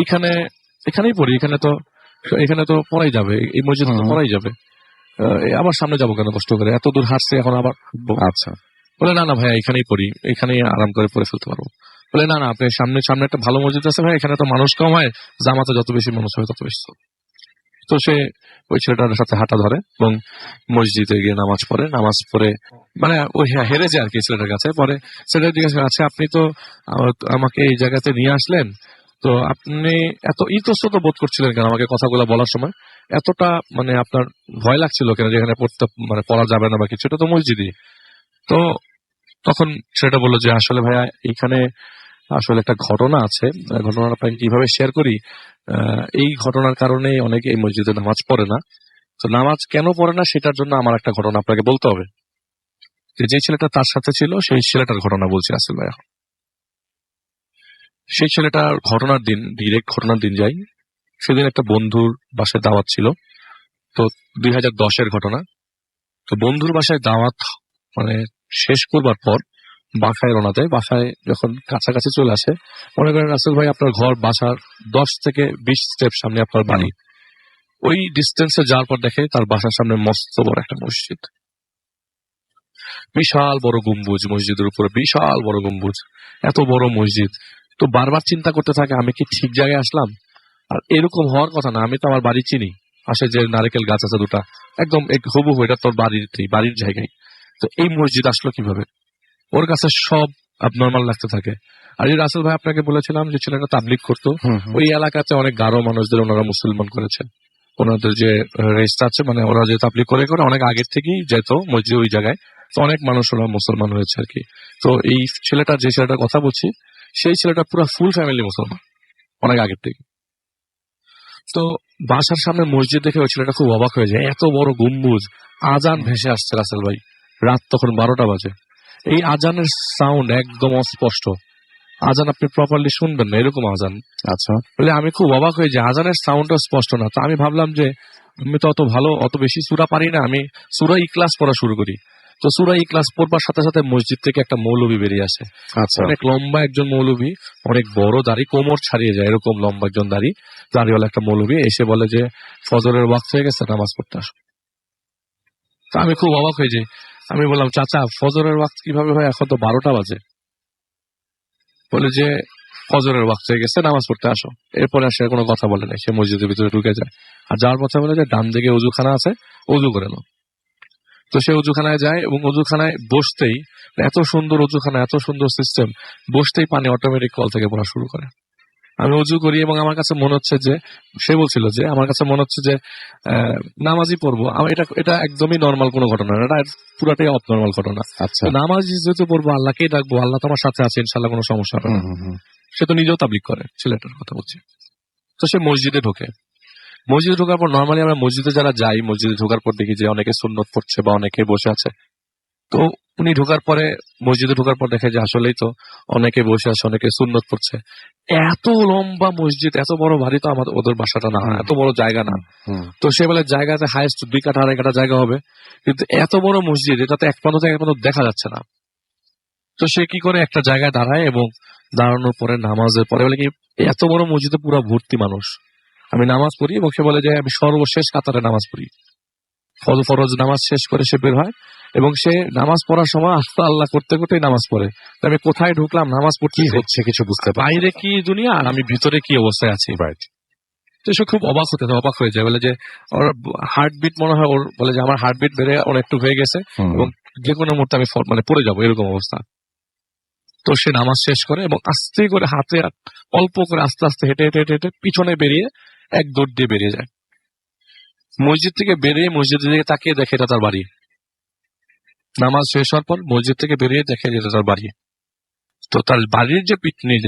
এখানেই পড়ি, এখানে তো পড়াই যাবে, এই মসজিদ তো পড়াই যাবে, আবার সামনে যাবো কেন কষ্ট করে, এত দূর হাঁটছে এখন আবার। আচ্ছা। বলে না ভাই, এখানেই পড়ি, এখানেই আরাম করে পড়ে ফেলতে পারবো। বলে না আপনি সামনে একটা ভালো মসজিদ আছে ভাই, এখানে তো মানুষ কম হয়, জামাতে যত বেশি মানুষ হবে তত বেশি। তো সে ওই ছেলেটার সাথে হাঁটা ধরে এবং মসজিদে গিয়ে নামাজ পড়ে মানে ওই হেরে যায় আর কি ছেলেটার কাছে। পরে ছেলেটা জিজ্ঞাসা করে, আচ্ছা আপনি তো আমাকে এই জায়গাতে নিয়ে আসলেন, তো আপনি এত ইতস্তত বোধ করছিলেন কেন আমাকে কথাগুলো বলার সময়? এতটা মানে আপনার ভয় লাগছিল কেন যে এখানে পড়া যাবে না বা কিছু? এটা তো মসজিদই। তো তখন ছেলেটা বললো যে আসলে ভাইয়া, এখানে আসলে একটা ঘটনা আছে, ঘটনাটা আপনাকে কিভাবে শেয়ার করি। এই ঘটনার কারণে অনেকে এই মসজিদে নামাজ পড়ে না। তো নামাজ কেন পড়ে না সেটার জন্য আমার একটা ঘটনা আপনাকে বলতে হবে। যে ছেলেটা তার সাথে ছিল সেই ছেলেটার ঘটনা বলছি আসল ভাইয়া। সেই ছেলেটার ডিরেক্ট ঘটনার দিন যাই। সেদিন একটা বন্ধুর বাসায় দাওয়াত ছিল, তো 2010-এর ঘটনা। তো বন্ধুর বাসায় দাওয়াত মানে শেষ করবার পর বাসায় রওনা দেয়। বাসায় যখন কাছাকাছি চলে আসে, মনে করেন রাসেল ভাই আপনার ঘর বাসার 10 থেকে 20 স্টেপ সামনে আপনার বাড়ি। ওই ডিস্টেন্সে যাওয়ার পর দেখে তার বাসার সামনে মস্ত বড় একটা মসজিদ, বিশাল বড় গম্বুজ, মসজিদের উপরে বিশাল বড় গম্বুজ, এত বড় মসজিদ। তো বারবার চিন্তা করতে থাকে আমি কি ঠিক জায়গায় আসলাম? আর এরকম হওয়ার কথা না, আমি তো আমার বাড়ি চিনি, পাশে যে নারকেল গাছ আছে দুটা, একদম হুবহু এটা তোর বাড়ির জায়গায়। তো এই মসজিদ আসলো কিভাবে? ওর কাছে সব abnormal লাগতে থাকে। আর এই রাসেল ভাই আপনাকে বলেছিলাম যে ছেলেটা তাবলিগ করতো, ওই এলাকাতে অনেক গারো মানুষদের ওনারা মুসলমান করেছেন। ওনাদের যে রেস্ট আছে, মানে ওরা যে তাবলিগ করে অনেক আগের থেকেই যেত মসজিদ ওই জায়গায়, তো অনেক মানুষ ওরা মুসলমান হয়েছে আর কি। তো এই যে ছেলেটার কথা বলছি, সেই ছেলেটা পুরো ফুল ফ্যামিলি মুসলমান অনেক আগের থেকে। তো বাসার সামনে মসজিদ দেখে ওই ছেলেটা খুব অবাক হয়ে যায়, এত বড় গম্বুজ, আজান ভেসে আসছে রাসেল ভাই, রাত তখন 12টা বাজে। এই আজানের সাউন্ড একদম অস্পষ্ট, আজান আপনি প্রপারলি শুনবেন না, এরকম আজান। আচ্ছা। বলে আমি খুব অবাক হয়ে যাই, আজানের সাউন্ডটা স্পষ্ট না। তো আমি ভাবলাম যে আমি তো অত বেশি সূরা পারি না, আমি সূরা ইখলাস পড়া শুরু করি। তো সূরা ইখলাস পড়বার সাথে সাথে মসজিদ থেকে একটা মৌলবী বেরিয়ে আসে। আচ্ছা। অনেক লম্বা একজন মৌলবী, অনেক বড় দাড়ি, কোমর ছাড়িয়ে যায় এরকম লম্বা একজন দাড়িওয়ালা একটা মৌলবী এসে বলে যে ফজরের ওয়াক্ত হয়ে গেছে, নামাজ পড়তে আসো। তো আমি খুব অবাক হয়ে যাই। আমি বললাম, চাচা ফজরের ওয়াক্ত কিভাবে হয়, এখন তো 12টা বাজে। বলে যে ফজরের ওয়াক্ত হয়ে গেছে, নামাজ পড়তে আসো। এরপরে আর সে কোনো কথা বলে নাই, সে মসজিদের ভিতরে ঢুকে যায়। আর যাওয়ার পথে বলে যে ডান দিকে অজুখানা আছে, অজু করে নাও। তো সে অজুখানায় যায় এবং অজুখানায় বসতেই, এত সুন্দর অজুখানা, এত সুন্দর সিস্টেম, বসতেই পানি অটোমেটিক কল থেকে পড়া শুরু করে। আমি অজু করি এবং আমার কাছে মনে হচ্ছে যে, সে বলছিল যে আমার কাছে মনে হচ্ছে যে নামাজই পড়বো। এটা একদমই নর্মাল কোনো ঘটনা না, এটা পুরাটাই অবনর্মাল ঘটনা। আচ্ছা। নামাজ যেহেতু পড়বো, আল্লাহকেই ডাকবো, আল্লাহ তোমার সাথে আছে, ইনশাল্লাহ কোনো সমস্যা হবে না। সে তো নিজেও তাবলিগ করে, ছেলেটার কথা বলছি। তো সে মসজিদে ঢোকে। মসজিদে ঢোকার পর নর্মালি আমরা মসজিদে যারা যাই, মসজিদে ঢোকার পর দেখি যে অনেকে সুন্নত পড়ছে বা অনেকে বসে আছে। তো উনি ঢোকার পরে, মসজিদে ঢোকার পর দেখে যে আসলেই তো অনেকে বসে আছে, অনেকে সুন্নত পড়ছে। এত লম্বা মসজিদ, এত বড় বাড়ি তো আমাদের ওদের বাসাটা না, এত বড় জায়গা না। তো সে বলে জায়গাতে হাইয়েস্ট 2 কাঠা 2.5 কাঠা জায়গা হবে, কিন্তু এত বড় মসজিদ, এটাতে এক প্রান্ত থেকে এক প্রান্ত দেখা যাচ্ছে না। তো সে কি করে একটা জায়গায় দাঁড়ায় এবং দাঁড়ানোর পরে নামাজের পরে বলে কি, এত বড় মসজিদে পুরো ভর্তি মানুষ, আমি নামাজ পড়ি। এবং সে বলে যে আমি সর্বশেষ কাতারে নামাজ পড়ি। ফরজ নামাজ শেষ করে সে বের হয় এবং সে নামাজ পড়ার সময় আস্তে আল্লাহ করতে করতেই নামাজ পড়ে। তো আমি কোথায় ঢুকলাম, নামাজ পড়তে হচ্ছে কিছু বুঝতে পারি, বাইরে কি দুনিয়া আর আমি ভিতরে কি অবস্থায় আছি। তো সে খুব অবাক হয়ে যায়। বলে যে ওর হার্টবিট মনে হয়, ওর বলে যে আমার হার্টবিট বেড়ে অনেকটু হয়ে গেছে এবং যে কোনো মুহূর্তে আমি পড়ে যাবো, এরকম অবস্থা। তো সে নামাজ শেষ করে এবং আস্তে করে হাতে অল্প করে আস্তে আস্তে হেঁটে হেঁটে হেঁটে হেঁটে পিছনে বেরিয়ে এক দৌড় দিয়ে বেরিয়ে যায়। মসজিদ থেকে বেরিয়ে মসজিদের দিকে তাকিয়ে দেখে এটা তার বাড়ি। নামাজ শেষ হওয়ার পর মসজিদ থেকে বেরিয়ে দেখে যেটা তার বাড়ি। তো তার বাড়ির যে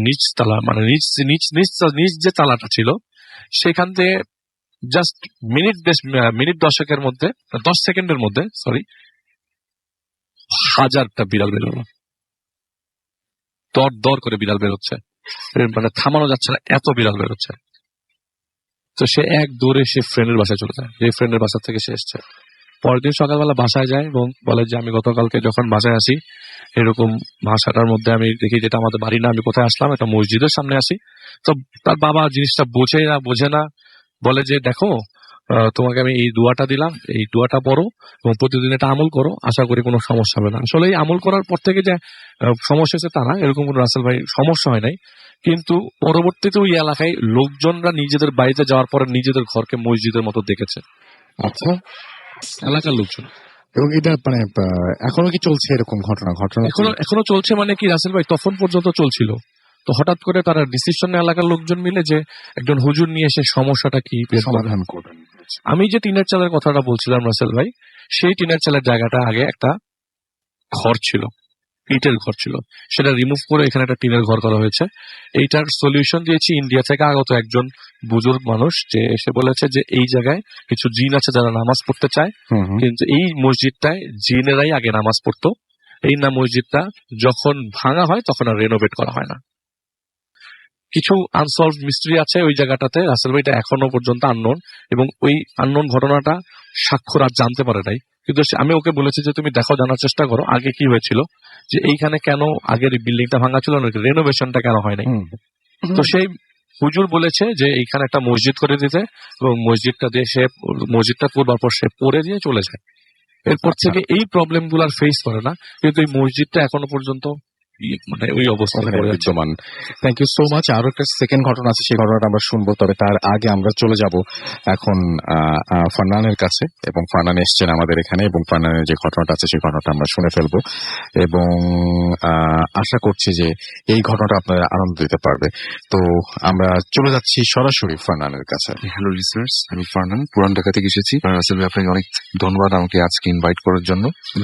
নিচ তালা, মানে নিচ যে তালাটা ছিল, সেখান থেকে জাস্ট মিনিট 10 মধ্যে, 10 সেকেন্ডের মধ্যে 1000টা বিড়াল বেরোলো। দর করে বিড়াল বেরোচ্ছে, মানে থামানো যাচ্ছে না, এত বিড়াল বেরোচ্ছে। তো সে এক দৌড়ে সে ফ্রেন্ডের বাসায় চলে যায়, যে ফ্রেন্ডের বাসা থেকে সে এসছে। পরের দিন সকালবেলা বাসায় যায় এবং বলে যে আমি গতকালকে যখন বাসায় আসি, এরকম ভাষাটার মধ্যে আমি দেখি যেটা আমাদের বাড়ি না, আমি কোথায় আসলাম, একটা মসজিদের সামনে আসি। তো তার বাবা জিনিসটা বোঝে না, বলে যে দেখো, তোমাকে আমি এই দোয়াটা দিলাম, এই দোয়াটা পড়ো এবং প্রতিদিন এটা আমল করো, আশা করি কোনো সমস্যা হবে না। আসলে এই আমল করার পর থেকে যে সমস্যা হচ্ছে তা না, এরকম কোনো রাসেল ভাই সমস্যা হয় নাই। কিন্তু পরবর্তীতে ওই এলাকায় লোকজনরা নিজেদের বাড়িতে যাওয়ার পরে নিজেদের ঘরকে মসজিদের মতো দেখেছে। আচ্ছা। এলাকার লোকজন। এবং এটা মানে এখনো কি চলছে এরকম ঘটনা? এখনো চলছে, মানে কি রাসেল ভাই, তখন পর্যন্ত চলছিল। তো হঠাৎ করে তারা ডিসিশন এলাকার লোকজন মিলে যে একজন হুজুর নিয়ে এসে সমস্যাটা কি সমাধান করবেন। আমি যে টিনের চালের কথাটা বলছিলাম রাসেল ভাই, সেই টিনের চালের জায়গাটা আগে একটা ঘর ছিল, ইটের ঘর ছিল, সেটা রিমুভ করে এখানে একটা টিনের ঘর করা হয়েছে। এইটার সলিউশন দিয়েছি ইন্ডিয়া থেকে আগত একজন বুজুর্গ মানুষ, যে এসে বলেছে যে এই জায়গায় কিছু জিন আছে যারা নামাজ পড়তে চায়, কিন্তু এই মসজিদটায় জিনেরাই আগে নামাজ পড়তো। এই না মসজিদটা যখন ভাঙা হয় তখন আর রেনোভেট করা হয় না। কিছু আনসলভড মিস্ট্রি আছে ওই জায়গাটাতে, রাসেল ভাই, এটা এখনো পর্যন্ত আননোন, এবং ওই আননোন ঘটনাটা স্বাক্ষর আর জানতে পারে নাই। কিন্তু আমি ওকে বলেছি যে তুমি দেখো, জানার চেষ্টা করো আগে কি হয়েছিল, যে এইখানে কেন আগের বিল্ডিংটা ভাঙা ছিল না, রেনোভেশনটা কেন হয় নাই। তো সেই হুজুর বলেছে যে এইখানে একটা মসজিদ করে দিতে, এবং মসজিদটা দিয়ে সে মসজিদটা করবার পর সে পড়ে দিয়ে চলে যায়। এরপর থেকে এই প্রবলেম গুলার ফেস করে না, কিন্তু এই মসজিদটা এখনো পর্যন্ত মানে ওই অবস্থা বিদ্যমান। Thank you so much. আরো একটা সেকেন্ড ঘটনা আছে, সেই ঘটনাটা আমরা শুনবো, তবে তার আগে আমরা চলে যাব এখন ফারনানের কাছে, এবং ফারনান এসছেন আমাদের এখানে, এবং ফারনানের যে ঘটনাটা আছে সেই ঘটনাটা আমরা শুনে ফেলবো, এবং আশা করছি যে এই ঘটনাটা আপনারা আনন্দ দিতে পারবে। তো আমরা চলে যাচ্ছি সরাসরি ফারনানের কাছে। হ্যালো লিসনার্স, আমি ফারনান, পুরান ঢাকা থেকে এসেছি। রাসেল ভাই, আপনাকে অনেক ধন্যবাদ আমাকে আজকে ইনভাইট করার জন্য।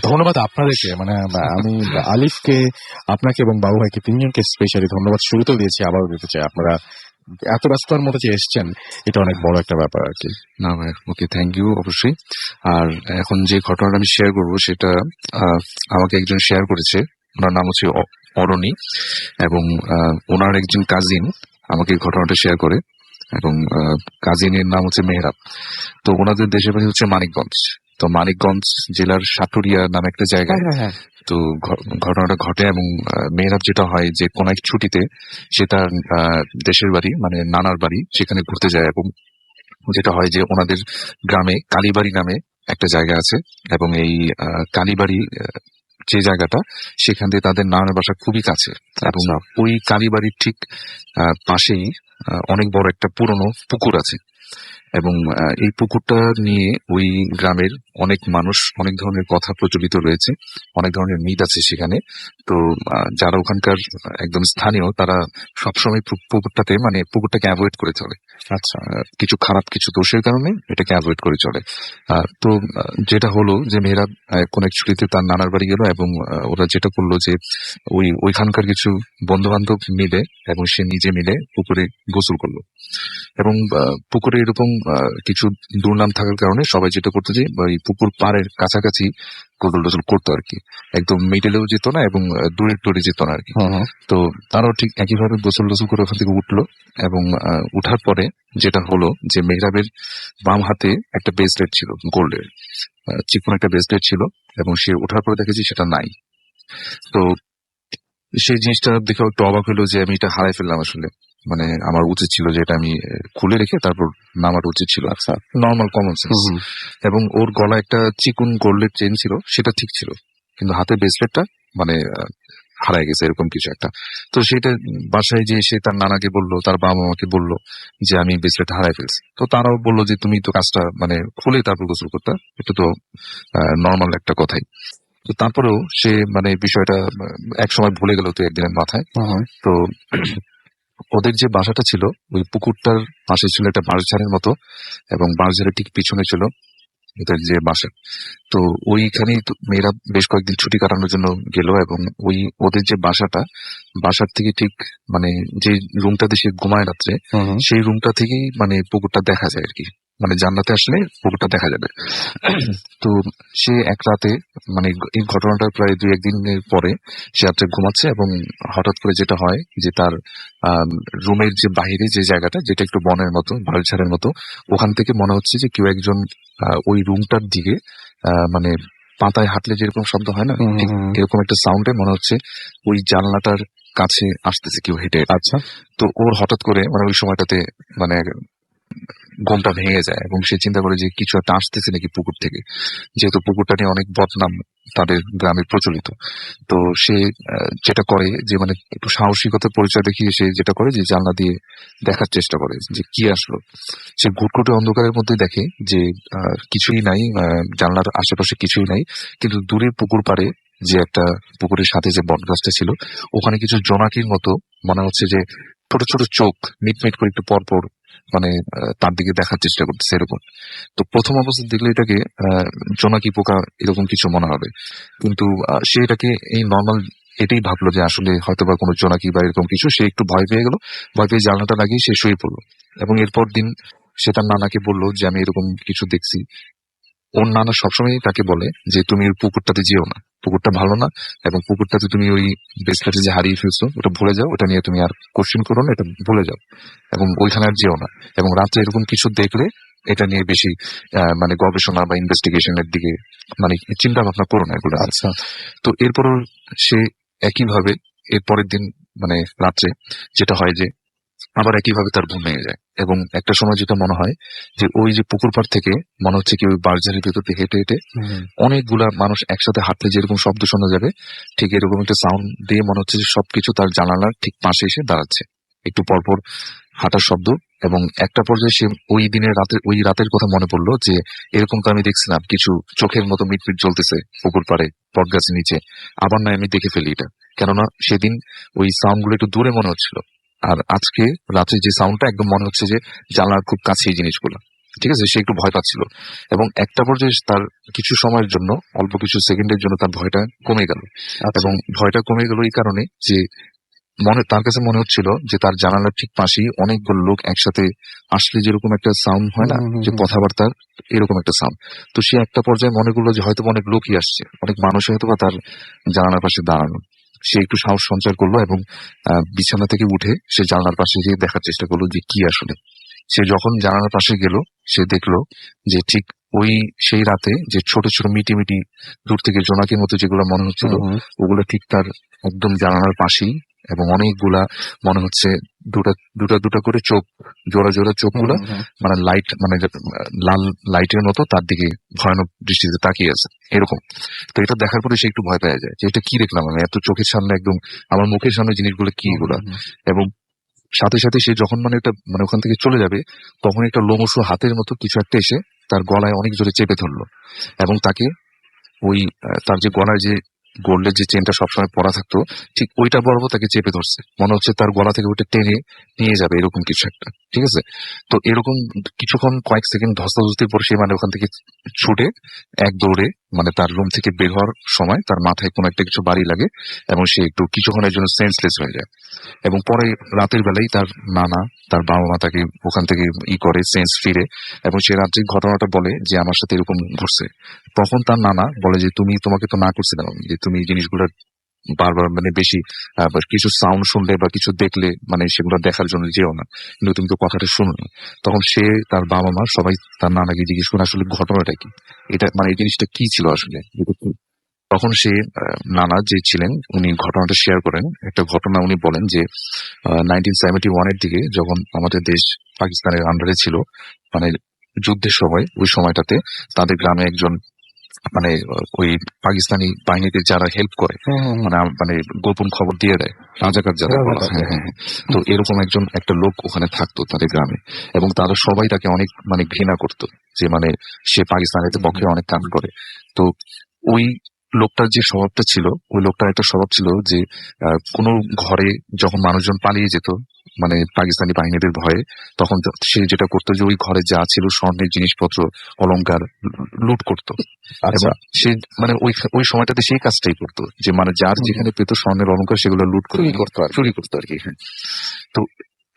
ধন্যবাদ আপনাদেরকে, মানে আমি আলিফকে, আপনাকে এবং বাবু ভাইকে, তিনজনকে স্পেশালি ধন্যবাদ শুরুতেও দিয়েছি, আবারও দিতে চাই। আপনারা এত ব্যস্ততার মধ্যে যে এসছেন, এটা অনেক বড় একটা ব্যাপার আর কি। না ভাই, ওকে, থ্যাংক ইউ অবশ্যই। আর এখন যে ঘটনাটা আমি শেয়ার করবো সেটা আমাকে একজন শেয়ার করেছে, ওনার নাম হচ্ছে অরণি, এবং ওনার একজন কাজিন আমাকে এই ঘটনাটা শেয়ার করে, এবং কাজিনের নাম হচ্ছে মেহরাব। তো ওনাদের দেশের বাড়ি হচ্ছে মানিকগঞ্জ। তো মানিকগঞ্জ জেলার সাটুরিয়া নামে একটা জায়গায় হ্যাঁ। তো ঘটনাটা ঘটে। এবং মেয়েরাব যেটা হয় যে কোন এক ছুটিতে সে তার দেশের বাড়ি মানে নানার বাড়ি সেখানে ঘুরতে যায়। এবং যেটা হয় যে ওনাদের গ্রামে কালীবাড়ি নামে একটা জায়গা আছে, এবং এই কালীবাড়ি যে জায়গাটা সেখান দিয়ে তাদের নানার বাসা খুবই কাছে। এবং ওই কালীবাড়ির ঠিক পাশেই অনেক বড় একটা পুরনো পুকুর আছে। এবং এই পুকুরটা নিয়ে ওই গ্রামের অনেক মানুষ অনেক ধরনের কথা প্রচলিত রয়েছে, অনেক ধরনের মিথ আছে সেখানে। তো যারা ওখানকার একদম স্থানীয় তারা সবসময় পুকুরটাতে মানে পুকুরটাকে অ্যাভয়েড করে চলে। আচ্ছা। কিছু খারাপ কিছু দোষের কারণে এটাকে অ্যাভয়েড করে চলে। তো যেটা হলো যে মেয়েরা কোন এক ছুটিতে তার নানার বাড়ি গেল, এবং ওরা যেটা করলো যে ওইখানকার কিছু বন্ধু বান্ধব মিলে এবং সে নিজে মিলে পুকুরে গোসল করলো। এবং পুকুরে এরকম কিছু দুর্নাম থাকার কারণে সবাই যেটা করতো যে ওই পুকুর পাড়ের কাছাকাছি গোসল টোসল করতো আর কি, একদম মিডলেও যেত না এবং দূরে টুরে যেত না আর কি। তো তারাও ঠিক একইভাবে গোসল টোসল করে ওখান থেকে উঠলো। এবং উঠার পরে যেটা হলো যে মেহরাবের বাম হাতে একটা ব্রেসলেট ছিল, গোল্ডের চিকন একটা ব্রেসলেট ছিল, এবং সে ওঠার পরে দেখেছি সেটা নাই। তো সেই জিনিসটা দেখে একটু অবাক হলো যে আমি এটা হারাই ফেললাম আসলে। মানে আমার উচিত ছিল যে এটা আমি খুলে রেখে তারপর নামার উচিত ছিল। আচ্ছা, নর্মাল কমন সেন্স। এবং ওর গলা একটা চিকুন গোল্ডের চেন ছিল, সেটা ঠিক ছিল, কিন্তু হাতে ব্রেসলেটটা মানে হারাই গেছে এরকম কিছু একটা। তো সেটা বাসায় যে সে তার নানাকে বললো, তার বাবা মাকে বললো যে আমি ব্রেসলেট হারাই ফেলছি। তো তারাও বললো যে তুমি তো কাজটা মানে খুলে তারপর গোসল করতে, এটা তো নর্মাল একটা কথাই। তো তারপরেও সে মানে বিষয়টা এক সময় ভুলে গেল তো একদিনের মাথায়। তো ওদের যে বাসাটা ছিল ওই পুকুরটার পাশে ছিল একটা বাঁশঝাড়ের মতো, এবং বাঁশঝাড়ের ঠিক পিছনে ছিল ওদের যে বাসা। তো ওইখানেই মেয়েরা বেশ কয়েকদিন ছুটি কাটানোর জন্য গেল। এবং ওই ওদের যে বাসার থেকে ঠিক মানে যে রুমটাতে সে ঘুমায় রাত্রে, সেই রুমটা থেকেই মানে পুকুরটা দেখা যায় আর কি, মানে জান্নাতে আসলে পুকুরটা দেখা যাবে। তো সে এক রাতে মানে এই ঘটনাটা প্রায় 2-1 দিনের পরে সে রাত্রে ঘুমাচ্ছে, এবং হঠাৎ করে যেটা হয় যে তার রুমের যে বাহিরে যে জায়গাটা, যেটা একটু বনের মতো বালঝাড়ের মতো, ওখান থেকে মনে হচ্ছে যে কেউ একজন ওই রুমটার দিকে মানে পাতায় হাঁটলে যেরকম শব্দ হয় না, ঠিক এরকম একটা সাউন্ডে মনে হচ্ছে ওই জানলাটার কাছে আসতেছে কেউ হেঁটে। আচ্ছা। তো ওর হঠাৎ করে মানে ওই সময়টাতে মানে ঘুমটা ভেঙে যায়, এবং সে চিন্তা করে যে কিছু একটা আসতেছে নাকি পুকুর থেকে, যেহেতু পুকুরটা নিয়ে অনেক বদনাম তাদের গ্রামে প্রচলিত। তো সে যেটা করে যে মানে একটু সাহসিকতার পরিচয় দেখিয়ে সে যেটা করে যে জানলা দিয়ে দেখার চেষ্টা করে যে কি আসলো। সে ঘুটঘুটে অন্ধকারের মধ্যে দেখে যে কিছুই নাই, জানলার আশেপাশে কিছুই নাই, কিন্তু দূরে পুকুর পাড়ে যে একটা পুকুরের সাথে যে বটগাছটা ছিল ওখানে কিছু জোনাকির মতো মনে হচ্ছে যে ছোট ছোট চোখ মিটমিট করে একটু পরপর মানে তার দিকে দেখার চেষ্টা করতেছে এরকম। তো প্রথম অবস্থায় দেখলে এটাকে জোনাকি পোকা এরকম কিছু মনে হবে, কিন্তু সে এটাকে এই নর্মাল এটাই ভাবলো যে আসলে হয়তো বা কোনো জোনাকি বা এরকম কিছু। সে একটু ভয় পেয়ে গেল, ভয় পেয়ে জানলাটা লাগিয়ে সে শুয়ে পড়লো। এবং এরপর দিন সে তার নানাকে বললো যে আমি এরকম কিছু দেখছি। ওর নানা সবসময় তাকে বলে যে তুমি ওই পুকুরটাতে যেও না, পুকুরটা ভালো না, এবং পুকুরটাতে তুমি ওই ব্রেসলেটে যে হারিয়ে ফেলছো ওটা ভুলে যাও, ওটা নিয়ে তুমি আর কোশ্চেন করো না, এটা ভুলে যাও, এবং ওইখানে আর যেও না। এবং রাত্রে এরকম কিছু দেখলে এটা নিয়ে বেশি মানে গবেষণা বা ইনভেস্টিগেশনের দিকে মানে চিন্তা ভাবনা করো না এগুলো। আচ্ছা। তো এরপরও সে একইভাবে এর পরের দিন মানে রাত্রে যেটা হয় যে আবার একইভাবে তার ঘুম ভেঙে যায়। এবং একটা সময় যেটা মনে হয় যে ওই যে পুকুর পাড় থেকে মনে হচ্ছে কি ওই বাঁশঝাড়ের ভেতর দিয়ে হেঁটে হেঁটে অনেকগুলা মানুষ একসাথে হাঁটলে যেরকম শব্দ শোনা যাবে, ঠিক এরকম একটা সাউন্ড দিয়ে মনে হচ্ছে যে সবকিছু তার জানালার ঠিক পাশে এসে দাঁড়াচ্ছে, একটু পরপর হাঁটার শব্দ। এবং একটা পর্যায়ে সে ওই রাতের কথা মনে পড়লো যে এরকম তো আমি দেখছিলাম কিছু চোখের মতো মিটমিট জ্বলতেছে পুকুর পাড়ে বট গাছের নিচে, আবার না আমি দেখে ফেলি এটা, কেননা সেদিন ওই সাউন্ড গুলো একটু দূরে মনে হচ্ছিল, আর আজকে রাতে যে সাউন্ডটা একদম মনে হচ্ছে যে জানলার খুব কাছে এই জিনিসগুলো। ঠিক আছে, সে একটু ভয় পাচ্ছিল। এবং একটা পর্যায়ে তার কিছু সময়ের জন্য, অল্প কিছু সেকেন্ডের জন্য তার ভয়টা কমে গেল। এবং ভয়টা কমে গেল এই কারণে যে তার কাছে মনে হচ্ছিল যে তার জানালার ঠিক পাশেই অনেকগুলো লোক একসাথে আসলে যেরকম একটা সাউন্ড হয় না, যে কথাবার্তার এরকম একটা সাউন্ড। তো সে একটা পর্যায়ে মনে করলো যে হয়তো অনেক লোকই আসছে, অনেক মানুষ হয়তো বা তার জানালার পাশে দাঁড়ানো। সে একটু সাহস সঞ্চার করলো এবং বিছানা থেকে উঠে সে জানালার পাশে গিয়ে দেখার চেষ্টা করলো যে কি আসলে। সে যখন জানালার পাশে গেল সে দেখলো যে ঠিক ওই সেই রাতে যে ছোট ছোট মিটি মিটি দূর থেকে জোনাকির মতো যেগুলো মনে হচ্ছিল, ওগুলো ঠিক তার একদম জানালার পাশেই, এবং অনেকগুলা মনে হচ্ছে দুটা দুটা দুটা করে চোখ, জোড়া জোড়া চোখগুলা মানে লাইট, মানে লাল লাইটের মতো তার দিকে ভয়ানক দৃষ্টিতে তাকিয়ে আছে এরকম। তো এটা দেখার পরে সে একটু ভয় পেয়ে যায় যে এটা কি দেখলাম আমি, এত চোখের সামনে, একদম আমার মুখের সামনে জিনিসগুলো কি এগুলা। এবং সাথে সাথে সে যখন মানে এটা মানে ওখান থেকে চলে যাবে, তখন একটা লোমশ হাতের মতো কিছু একটা এসে তার গলায় অনেক জোরে চেপে ধরলো, এবং তাকে ওই তার যে গলায় যে গোল্ডের যে চেনটা সবসময় পরা থাকতো, ঠিক ওইটা বরাবর তাকে চেপে ধরছে, মনে হচ্ছে তার গলা থেকে ওইটা টেনে নিয়ে যাবে এরকম কিছু একটা। ঠিক আছে, তো এরকম কিছুক্ষণ কয়েক সেকেন্ড ধস্তাধস্তির পর সে মানে ওখান থেকে ছুটে এক দৌড়ে মানে তার রুম থেকে বের হওয়ার সময় তার মাথায় কোনো একটা কিছু বাড়ি লাগে, এবং সে একটু কিছুক্ষণের জন্য সেন্সলেস হয়ে যায়। এবং পরে রাতের বেলায় তার নানা, তার বাবা মা তাকে ওখান থেকে করে সেন্স ফিরে, এবং সে রাত্রির ঘটনাটা বলে যে আমার সাথে এরকম ঘটছে। তখন তার নানা বলে যে তোমাকে তো না করছিলাম আমি, যে তুমি জিনিসগুলো বারবার মানে বেশি কিছু সাউন্ড শুনলে বা কিছু দেখলে মানে সেগুলো দেখার জন্য যেও না, কিন্তু তুমি তো কথাটা শুনোনি। তখন সে তার বাবা মা সবাই তার নানাকে জিজ্ঞেস করে আসলে ঘটনাটা কি, এটা মানে এই জিনিসটা কি ছিল আসলে। তখন সে নানা যে ছিলেন উনি ঘটনাটা শেয়ার করেন। একটা ঘটনা উনি বলেন যে 1971-এর দিকে যখন আমাদের দেশ পাকিস্তানের আন্ডারে ছিল, মানে যুদ্ধের সময়, ওই সময়টাতে তাদের গ্রামে একজন মানে ওই পাকিস্তানি বাহিনীতে যারা হেল্প করে, মানে গোপন খবর দিয়ে দেয়, রাজাকার যারা বলা হয়, হ্যাঁ, তো এরকম একটা লোক ওখানে থাকতো তাদের গ্রামে, এবং তারা সবাই তাকে অনেক মানে ঘৃণা করতো, যে মানে সে পাকিস্তানের পক্ষে অনেক কাজ করে। তো ওই লোকটার যে স্বভাবটা ছিল, ওই লোকটার একটা স্বভাব ছিল যে কোনো ঘরে যখন মানুষজন পালিয়ে যেত মানে পাকিস্তানি বাহিনীদের ভয়ে, তখন সে যেটা করতো যে ওই ঘরে যা ছিল স্বর্ণের জিনিসপত্র, অলংকার লুট করতো। এবং সে মানে ওই সময়টাতে সেই কাজটাই করতো, যে মানে যার যেখানে পেতো স্বর্ণের অলংকার সেগুলো লুট করে চুরি করতো আর কি। হ্যাঁ, তো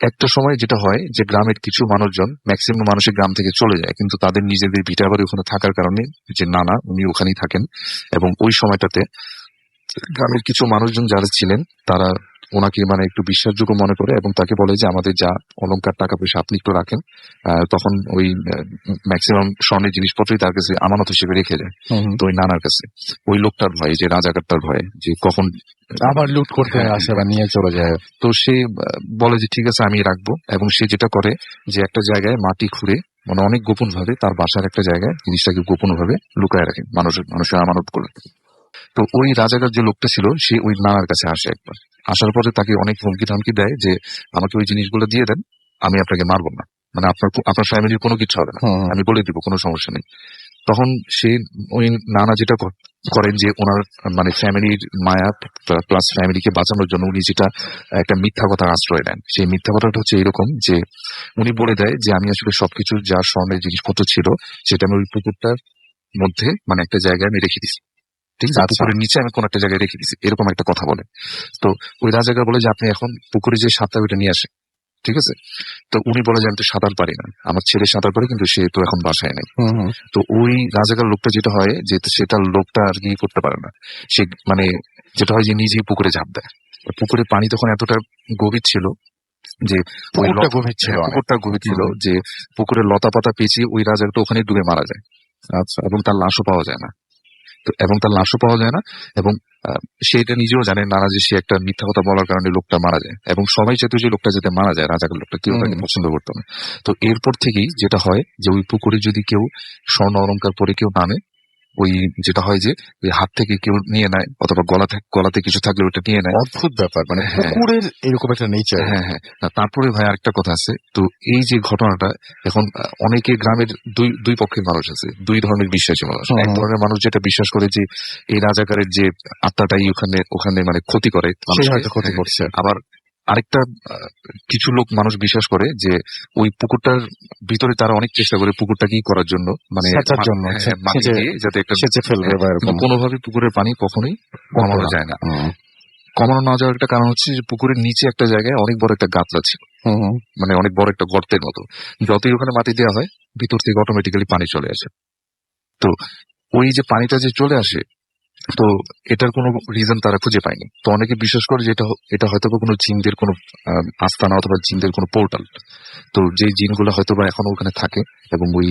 একটা সময় যেটা হয় যে গ্রামের কিছু মানুষজন, ম্যাক্সিমাম মানুষের গ্রাম থেকে চলে যায়, কিন্তু তাদের নিজেদের ভিটা বাড়ি ওখানে থাকার কারণে যে নানা উনি ওখানেই থাকেন। এবং ওই সময়টাতে গ্রামের কিছু মানুষজন যারা ছিলেন তারা ওনাকে মানে একটু বিশ্বাসযোগ্য মনে করে, এবং তাকে বলে যে আমাদের যা অলংকার টাকা পয়সা আপনি একটু রাখেন। তখন ওই ম্যাক্সিমাম স্বর্ণের জিনিসপত্রই তার কাছে আমানত হিসেবে রেখে যায়। তো ওই নানার কাছে ওই লোকটার ভয়ে, যে রাজাকারটার ভয়ে, যে কখন আবার লুট করতে আসে বা নিয়ে চলে যায়, তো সে বলে যে ঠিক আছে আমি রাখবো। এবং সে যেটা করে যে একটা জায়গায় মাটি খুঁড়ে মানে অনেক গোপন ভাবে তার বাসার একটা জায়গায় জিনিসটাকে গোপন ভাবে লুকায় রাখে, মানুষের আমানত করে। তো ওই রাজাকার যে লোকটা ছিল সে ওই নানার কাছে আসে একবার, আসার পরে তাকে অনেক হুমকি ধামকি দেয় যে আমাকে ওই জিনিসগুলো দিয়ে দেন, আমি আপনাকে মারবো না, মানে আপনার ফ্যামিলির কোনো কিছু হবে না, আমি বলে দিব, কোনো সমস্যা নেই। তখন সে ওই নানা যেটা করেন যে ওনার মানে ফ্যামিলির মায়া প্লাস ফ্যামিলিকে বাঁচানোর জন্য উনি যেটা একটা মিথ্যা কথার আশ্রয় নেন। সেই মিথ্যা কথাটা হচ্ছে এরকম যে উনি বলে দেয় যে আমি আসলে সবকিছু যা স্বর্ণের জিনিসপত্র ছিল সেটা আমি ওই পুকুরটার মধ্যে মানে একটা জায়গায় আমি রেখে দিচ্ছি, ঠিক আছে, পুকুরের নিচে আমি কোন একটা জায়গায় রেখে দিচ্ছি, এরকম একটা কথা বলে। তো ওই রাজাকার বলে যে আপনি এখন পুকুরে যে সাঁতার ওইটা নিয়ে আসে, ঠিক আছে। তো উনি বলে যে আমি তো সাঁতার পারি না, আমার ছেলে সাঁতার পারে কিন্তু সে তো এখন বাসায় নেই। তো ওই রাজাকার লোকটা যেটা হয় যে সেটা লোকটা আর কি করতে পারে না, সে মানে যেটা হয় যে নিজেই পুকুরে ঝাঁপ দেয়। পুকুরের পানি তখন এতটা গভীর ছিল যে পুকুরটা গভীর ছিল যে পুকুরের লতা পাতা পেঁচিয়ে ওই রাজাটা ওখানে ডুবে মারা যায়। আচ্ছা, এবং তার লাশও পাওয়া যায় না। এবং সে এটা নিজেও জানে নানা যে সে একটা মিথ্যা কথা বলার কারণে লোকটা মারা যায়, এবং সবাই চাইতো যে লোকটা যাতে মারা যায়, রাজাকার লোকটা কেউ তাকে পছন্দ করতো না। তো এরপর থেকেই যেটা হয় যে ওই পুকুরে যদি কেউ স্বর্ণ অলংকার পরে কেউ নামে, ওই যেটা হয় যে ওই হাত থেকে কেউ নিয়ে নেয়, অথবা গলাতে কিছু থাকলে ওটা নিয়ে নেয়। অদ্ভুত ব্যাপার, মানে পুকুরের এরকম একটা নেচার। হ্যাঁ হ্যাঁ, তারপরে ভাই আরেকটা কথা আছে। তো এই যে ঘটনাটা এখন অনেকে গ্রামের দুই পক্ষের মানুষ আছে, দুই ধরনের বিশ্বাসী মানুষ। এক ধরনের মানুষ যেটা বিশ্বাস করে যে এই রাজাকারের যে আত্মাটাই ওখানে মানে ক্ষতি করে, ক্ষতি করছে। আবার আরেকটা কিছু লোক মানুষ বিশ্বাস করে যে ওই পুকুরটার ভিতরে তারা অনেক চেষ্টা করে পুকুরটা কি করার জন্য, মানে যাতে একটা কোনোভাবে পুকুরের পানি কখনোই কমানো যায় না। কমানো না যাওয়ার একটা কারণ হচ্ছে যে পুকুরের নিচে একটা জায়গায় অনেক বড় একটা গাতলা ছিল, মানে অনেক বড় একটা গর্তের মতো। যতই ওখানে মাটি দেওয়া হয় ভিতর থেকে অটোমেটিক্যালি পানি চলে আসে। তো ওই যে পানিটা যে চলে আসে তো এটার কোনো রিজন তারা খুঁজে পায়নি। তো অনেকে বিশ্বাস করে যে এটা হয়তো বা কোনো জিনদের কোনো আস্তানা অথবা জিনদের কোনো পোর্টাল। তো যে জিনগুলো হয়তো বা এখনো ওখানে থাকে এবং ওই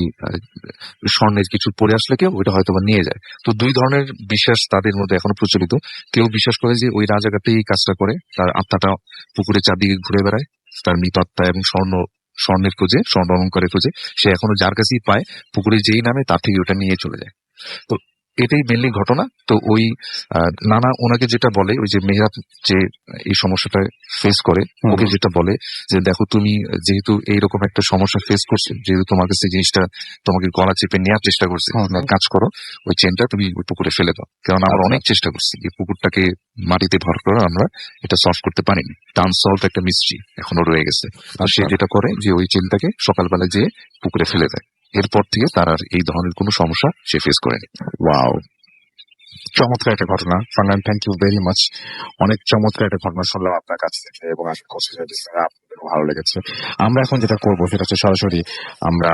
স্বর্ণের কিছু পরে আসলে কেউ ওইটা হয়তো বা নিয়ে যায়। তো দুই ধরনের বিশ্বাস তাদের মধ্যে এখনো প্রচলিত। কেউ বিশ্বাস করে যে ওই রাজাঘাটে এই কাজটা করে, তার আত্মাটা পুকুরে চারদিকে ঘুরে বেড়ায়, তার মৃত আত্মা এবং স্বর্ণের খোঁজে, স্বর্ণ অলঙ্কারের খোঁজে, সে এখনো যার কাছেই পায় পুকুরে যেই নামে তার থেকে ওটা নিয়ে চলে যায়। তো এটাই মেনলি ঘটনা। তো ওই নানা ওনাকে যেটা বলে, ওই যে মেহরাব যে এই সমস্যাটা ফেস করে, ওকে যেটা বলে যে দেখো তুমি যেহেতু এইরকম একটা সমস্যা ফেস করছো, যেহেতু তোমার কাছে জিনিসটা তোমাকে গলা চেপে নেওয়ার চেষ্টা করছে, এক কাজ করো ওই চেনটা তুমি ওই পুকুরে ফেলে দাও। কারণ আমরা অনেক চেষ্টা করছি এই পুকুরটাকে মাটিতে ভর করে, আমরা এটা সলভ করতে পারিনি। আনসলভ একটা মিস্ট্রি এখনো রয়ে গেছে। আর সে যেটা করে যে ওই চেনটাকে সকালবেলা যেয়ে পুকুরে ফেলে দেয়। এরপর থেকে তার আর এই ধরনের কোনো সমস্যা সে ফেস করেনি। ওয়াও, চমৎকার একটা ঘটনা Farhan, thank you very much. অনেক চমৎকার একটা ঘটনা শুনলাম আপনার কাছ থেকে এবং আশা করছি যে আপনাদেরও ভালো লেগেছে। আমরা এখন যেটা করবো সেটা হচ্ছে সরাসরি আমরা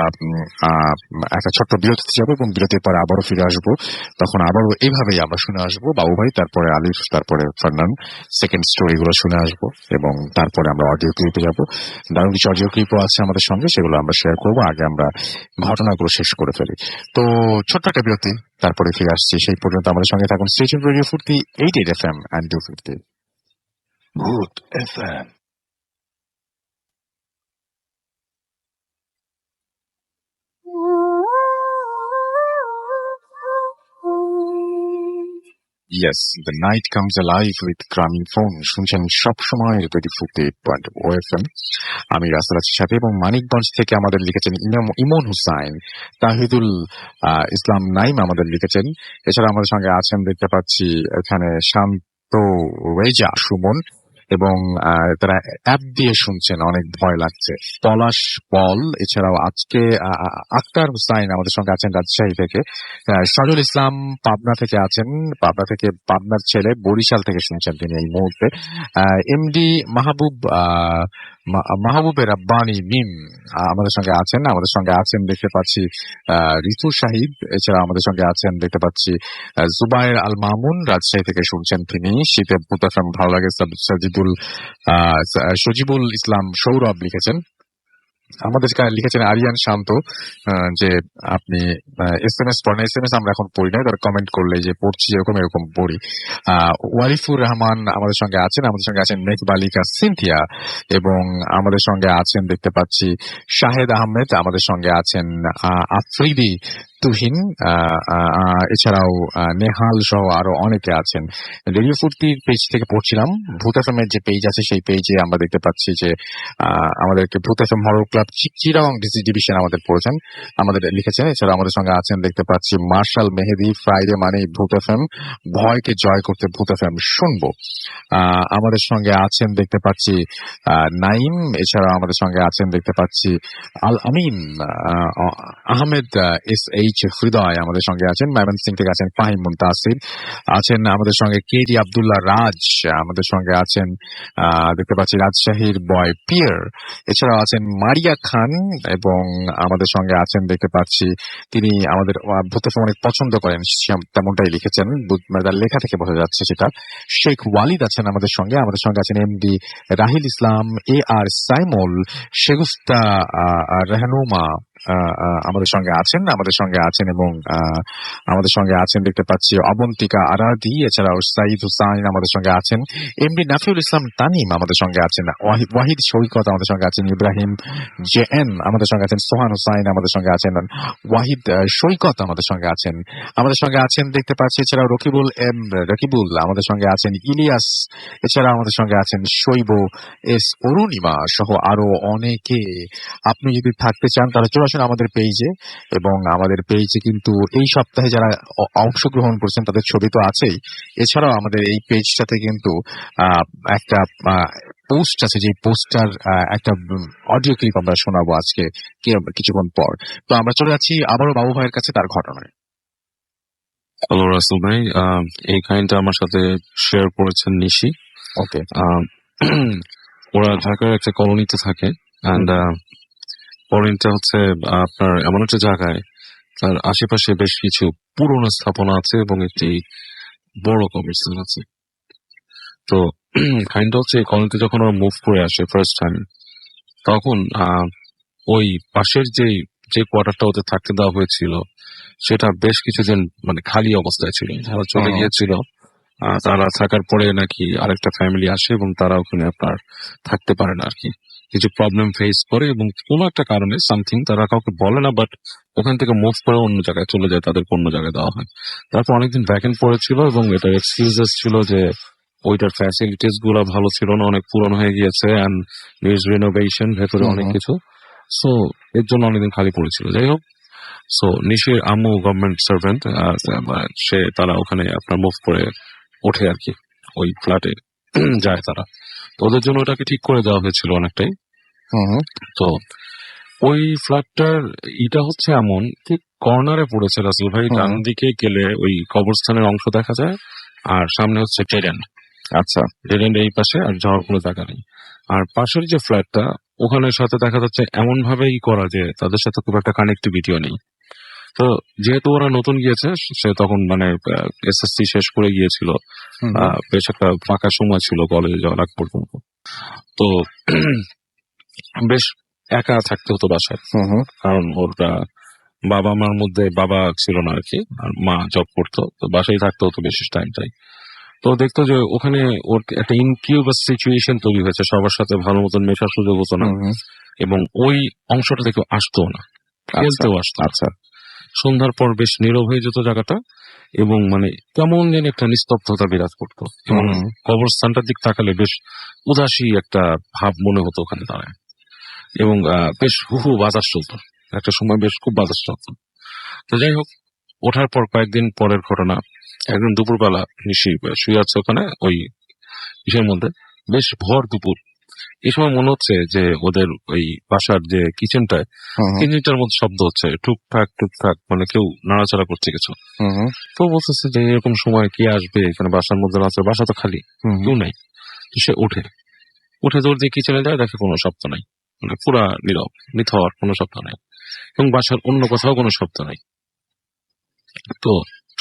একটা ছোট্ট বিরতিতে যাবো এবং বিরতির পরে আবারও ফিরে আসবো। তখন আবারও এইভাবেই আমরা শুনে আসবো বাবু ভাই, তারপরে আলিফ, তারপরে ফারহান সেকেন্ড স্টোরি গুলো শুনে আসবো এবং তারপরে আমরা অডিও ক্লিপে যাবো। দারুণ কিছু অডিও ক্লিপও আছে আমাদের সঙ্গে, সেগুলো আমরা শেয়ার করবো। আগে আমরা ঘটনাগুলো শেষ করে ফেলি। তো ছোট্ট একটা বিরতি, তারপরে ফিরে আসছি। সেই পর্যন্ত আমাদের সঙ্গে থাকুন। স্টেশন রেডিও ফুর্তি 88 FM and 250। Mood FM. Yes, the night comes alive with gramophone। শুনছেন সবসময় রেডিও ফুর্তি 88 FM। আমি রাসেল আছি সাথে, এবং মানিকগঞ্জ থেকে আমাদের লিখেছেন ইমন হুসাইন, তাহিদুল ইসলাম নাইম আমাদের লিখেছেন। এছাড়া আমাদের সঙ্গে আছেন দেখতে পাচ্ছি এখানে শান্ত রেজা সুমন, এবং তারা অ্যাপ দিয়ে শুনছেন, অনেক ভয় লাগছে। পলাশ পল, এছাড়াও আজকে আক্তার হুসাইন আমাদের সঙ্গে আছেন রাজশাহী থেকে। সজল ইসলাম পাবনা থেকে আছেন, পাবনার ছেলে, বরিশাল থেকে শুনছেন তিনি এই মুহূর্তে। এমডি মাহবুবের রাব্বানি মিম আমাদের সঙ্গে আছেন। আমাদের সঙ্গে আছেন দেখতে পাচ্ছি ঋতু শাহিদ, এছাড়া আমাদের সঙ্গে আছেন দেখতে পাচ্ছি জুবায়ের আল মামুন, রাজশাহী থেকে শুনছেন তিনি। শীতে ভূত এফএম ভালো লাগে। সজিবুল ইসলাম সৌরভ লিখেছেন। আমাদের লিখেছেন আরিয়ান শান্ত যে আপনি SMS পড়েন। SMS আমরা এখন পড়ি না, তারা কমেন্ট করলে যে পড়ছি এরকম পড়ি। ওয়ারিফুর রহমান আমাদের সঙ্গে আছেন। আমাদের সঙ্গে আছেন মেঘবালিকা সিনথিয়া, এবং আমাদের সঙ্গে আছেন দেখতে পাচ্ছি শাহেদ আহমেদ, আমাদের সঙ্গে আছেন আফ্রিদি তুহিন, এছাড়াও নেহাল সহ আরো অনেকে আছেন। রেডিও ফুর্তির পেজ থেকে পড়ছিলাম, ভূত এফএম এর যে পেজ আছে সেই পেজে আমরা দেখতে পাচ্ছি যে আমাদেরকে ভূত FM horror club Chirang division আমাদের পড়েছেন, আমাদের লিখেছেন। এছাড়া আমাদের সঙ্গে আছেন দেখতে পাচ্ছি মার্শাল মেহেদি, ফ্রাইডে মানে ভূত এফএম, ভয়কে জয় করতে ভূত এফএম শুনবো। আমাদের সঙ্গে আছেন দেখতে পাচ্ছি নাইম, এছাড়া আমাদের সঙ্গে আছেন দেখতে পাচ্ছি আল আমিন আহমেদ, SH হৃদয় আমাদের সঙ্গে আছেন। ময়মনসিংহ থেকে আছেন ফাহিম মুনতাসির, আছেন আমাদের সঙ্গে কেডি আব্দুল্লাহ রাজ, আমাদের সঙ্গে আছেন দেখতে পাচ্ছি রাজশাহীর বয় পিয়ার, এছাড়াও আছেন মারিয়া খান, এবং আমাদের সঙ্গে আছেন দেখতে পাচ্ছি তিনি আমাদের ভূত এফএম অনেক পছন্দ করেন, তেমনটাই লিখেছেন, তার লেখা থেকে বোঝা যাচ্ছে সেটা। শেখ ওয়ালিদ আছেন আমাদের সঙ্গে আছেন এমডি রাহিল ইসলাম, AR সাইমুল, শেগুস্তা রেহনুমা আমাদের সঙ্গে আছেন এবং আমাদের সঙ্গে আছেন দেখতে পাচ্ছি অবন্তিকা আরাদি, এছাড়াও সাইদ হুসাইন আমাদের সঙ্গে আছেন। এমডি নাফিউল ইসলাম তানিম আমাদের সঙ্গে আছেন। ওয়াহিদ সৈকত আমাদের সঙ্গে আছেন। ইব্রাহিম JN আমাদের সঙ্গে আছেন। সোহান হুসাইন আমাদের সঙ্গে আছেন। ওয়াহিদ সৈকত আমাদের সঙ্গে আছেন দেখতে পাচ্ছি। এছাড়াও রকিবুল আমাদের সঙ্গে আছেন। ইলিয়াস, এছাড়া আমাদের সঙ্গে আছেন শৈব S অরুণিমা সহ আরো অনেকে। আপনি যদি থাকতে চান তাহলে চলে আসুন আমাদের পেজে, এবং আমাদের পেজে কিন্তু এই সপ্তাহে যারা অংশগ্রহণ করছেন তাদের ছবি তো আছেই, এছাড়াও আমাদের এই পেজটাতে কিন্তু একটা পোস্ট আছে, যে পোস্টটার একটা অডিও ক্লিপ আমরা শোনাবো আজকে কিছুক্ষণ পর। তো আমরা চলে যাচ্ছি আবারও বাবু ভাইয়ের কাছে তার ঘটনায়। হ্যালো রাসেল ভাই, এই কাহিনীটা আমার সাথে শেয়ার করেছেন নিশি। ওকে, ওরা ঢাকার একটা কলোনিতে থাকে, অ্যান্ড কলোনিটা হচ্ছে আপনার এমন একটা জায়গায় তার আশেপাশে বেশ কিছু পুরনো স্থাপনা আছে এবং একটি বড় কবরস্থান আছে। তো কাহিনীটা হচ্ছে এই কলোনিতে যখন ওরা মুভ করে আসে ফার্স্ট টাইম, তখন ওই পাশের যে কোয়ার্টারটা ওদের থাকতে দেওয়া হয়েছিল সেটা বেশ কিছুদিন মানে খালি অবস্থায় ছিল। যারা চলে গিয়েছিল তারা থাকার পরে নাকি আরেকটা ফ্যামিলি আসে এবং তারা ওখানে আপনার থাকতে পারে না আর কি, কিছু প্রবলেম ফেস করে এবং কোনো একটা কারণে সামথিং তারা কাউকে বলে না, বাট ওখান থেকে মুভ করে অন্য জায়গায় চলে যায়, তাদেরকে অন্য জায়গায় দেওয়া হয়। তারপর অনেকদিন ভ্যাকেন্ট পড়েছিল এবং এটার এক্সকিউজেস ছিল যে ওইটার ফ্যাসিলিটিস গুলো ভালো ছিল না, অনেক পুরনো হয়ে গিয়েছে অ্যান্ড নিউজ রিনোভেশন ভেতরে অনেক কিছু, সো এর জন্য অনেকদিন খালি পড়েছিল। যাই হোক, সো নিশির আম্মু গভর্নমেন্ট সার্ভেন্ট, তারা ওখানে আপনার মুভ করে ওঠে আর কি, ওই ফ্ল্যাটে যায় তারা। তো ওদের জন্য ওটাকে ঠিক করে দেওয়া হয়েছিল অনেকটাই। তো ওই ফ্ল্যাটটার এটা হচ্ছে এমন ঠিক কর্নারে পড়েছে রাসেল ভাই, ডান দিকে গেলে ওই কবরস্থানের অংশ দেখা যায় আর সামনে হচ্ছে ডেড এন্ড। আচ্ছা, ডেড এন্ড এই পাশে, আর যাওয়ার কোনো জায়গা নেই। আর পাশের যে ফ্ল্যাটটা ওখানের সাথে দেখা যাচ্ছে এমন ভাবেই করা যে তাদের সাথে খুব একটা কানেক্টিভিটিও নেই। তো যেহেতু ওরা নতুন গিয়েছে, সে তখন মানে এসএসসি শেষ করে গিয়েছিল, বেশ একটা ফাঁকা সময় ছিল কলেজে যাওয়ার আগ পর্যন্ত। তো বেশ একা থাকতে হতো বাসায়, কারণ ওর বাবা মার মধ্যে বাবা ছিল না আর কি, আর মা জব করতো, তো বাসায় থাকতে হতো বেশি টাইমটাই। তো দেখতো যে ওখানে ওর একটা ইনকিউবাস সিচুয়েশন তৈরি হয়েছে, সবার সাথে ভালো মতন মেশার সুযোগ হতো না এবং ওই অংশটা থেকে আসতো না, খেলতেও আসতো। আচ্ছা, সন্ধ্যার পর বেশ নীরব হয়ে যেত জায়গাটা এবং মানে কেমন যেন একটা নিস্তব্ধতা বিরাজ করতো এবং কবরস্থানটার দিক তাকালে বেশ উদাসী একটা ভাব মনে হতো ওখানে দাঁড়ায় এবং বেশ হুহু বাতাস চলতো, একটা সময় বেশ খুব বাতাস চলতো। তো যাই হোক, ওঠার পর কয়েকদিন পরের ঘটনা, একদিন দুপুরবেলা নিশি শুয়ে আছে ওখানে ওই ইসের মধ্যে, বেশ ভর দুপুর। এই সময় মনে হচ্ছে যে ওদের ওই বাসার যে কিচেনটার মধ্যে শব্দ হচ্ছে টুকটাক টুকটাক, মানে কেউ নাড়াচাড়া করছে কিছু। তো বলতেছে যে এরকম সময় কে আসবে এখানে, বাসার মধ্যে আছে, বাসা তো খালি, কেউ নাই। সে উঠে দৌড় দিয়ে কিচেনে যায়, দেখে কোনো শব্দ নাই, মানে পুরা নীরব, নিথর, কোনো শব্দ নাই এবং বাসার অন্য কোথাও কোনো শব্দ নাই। তো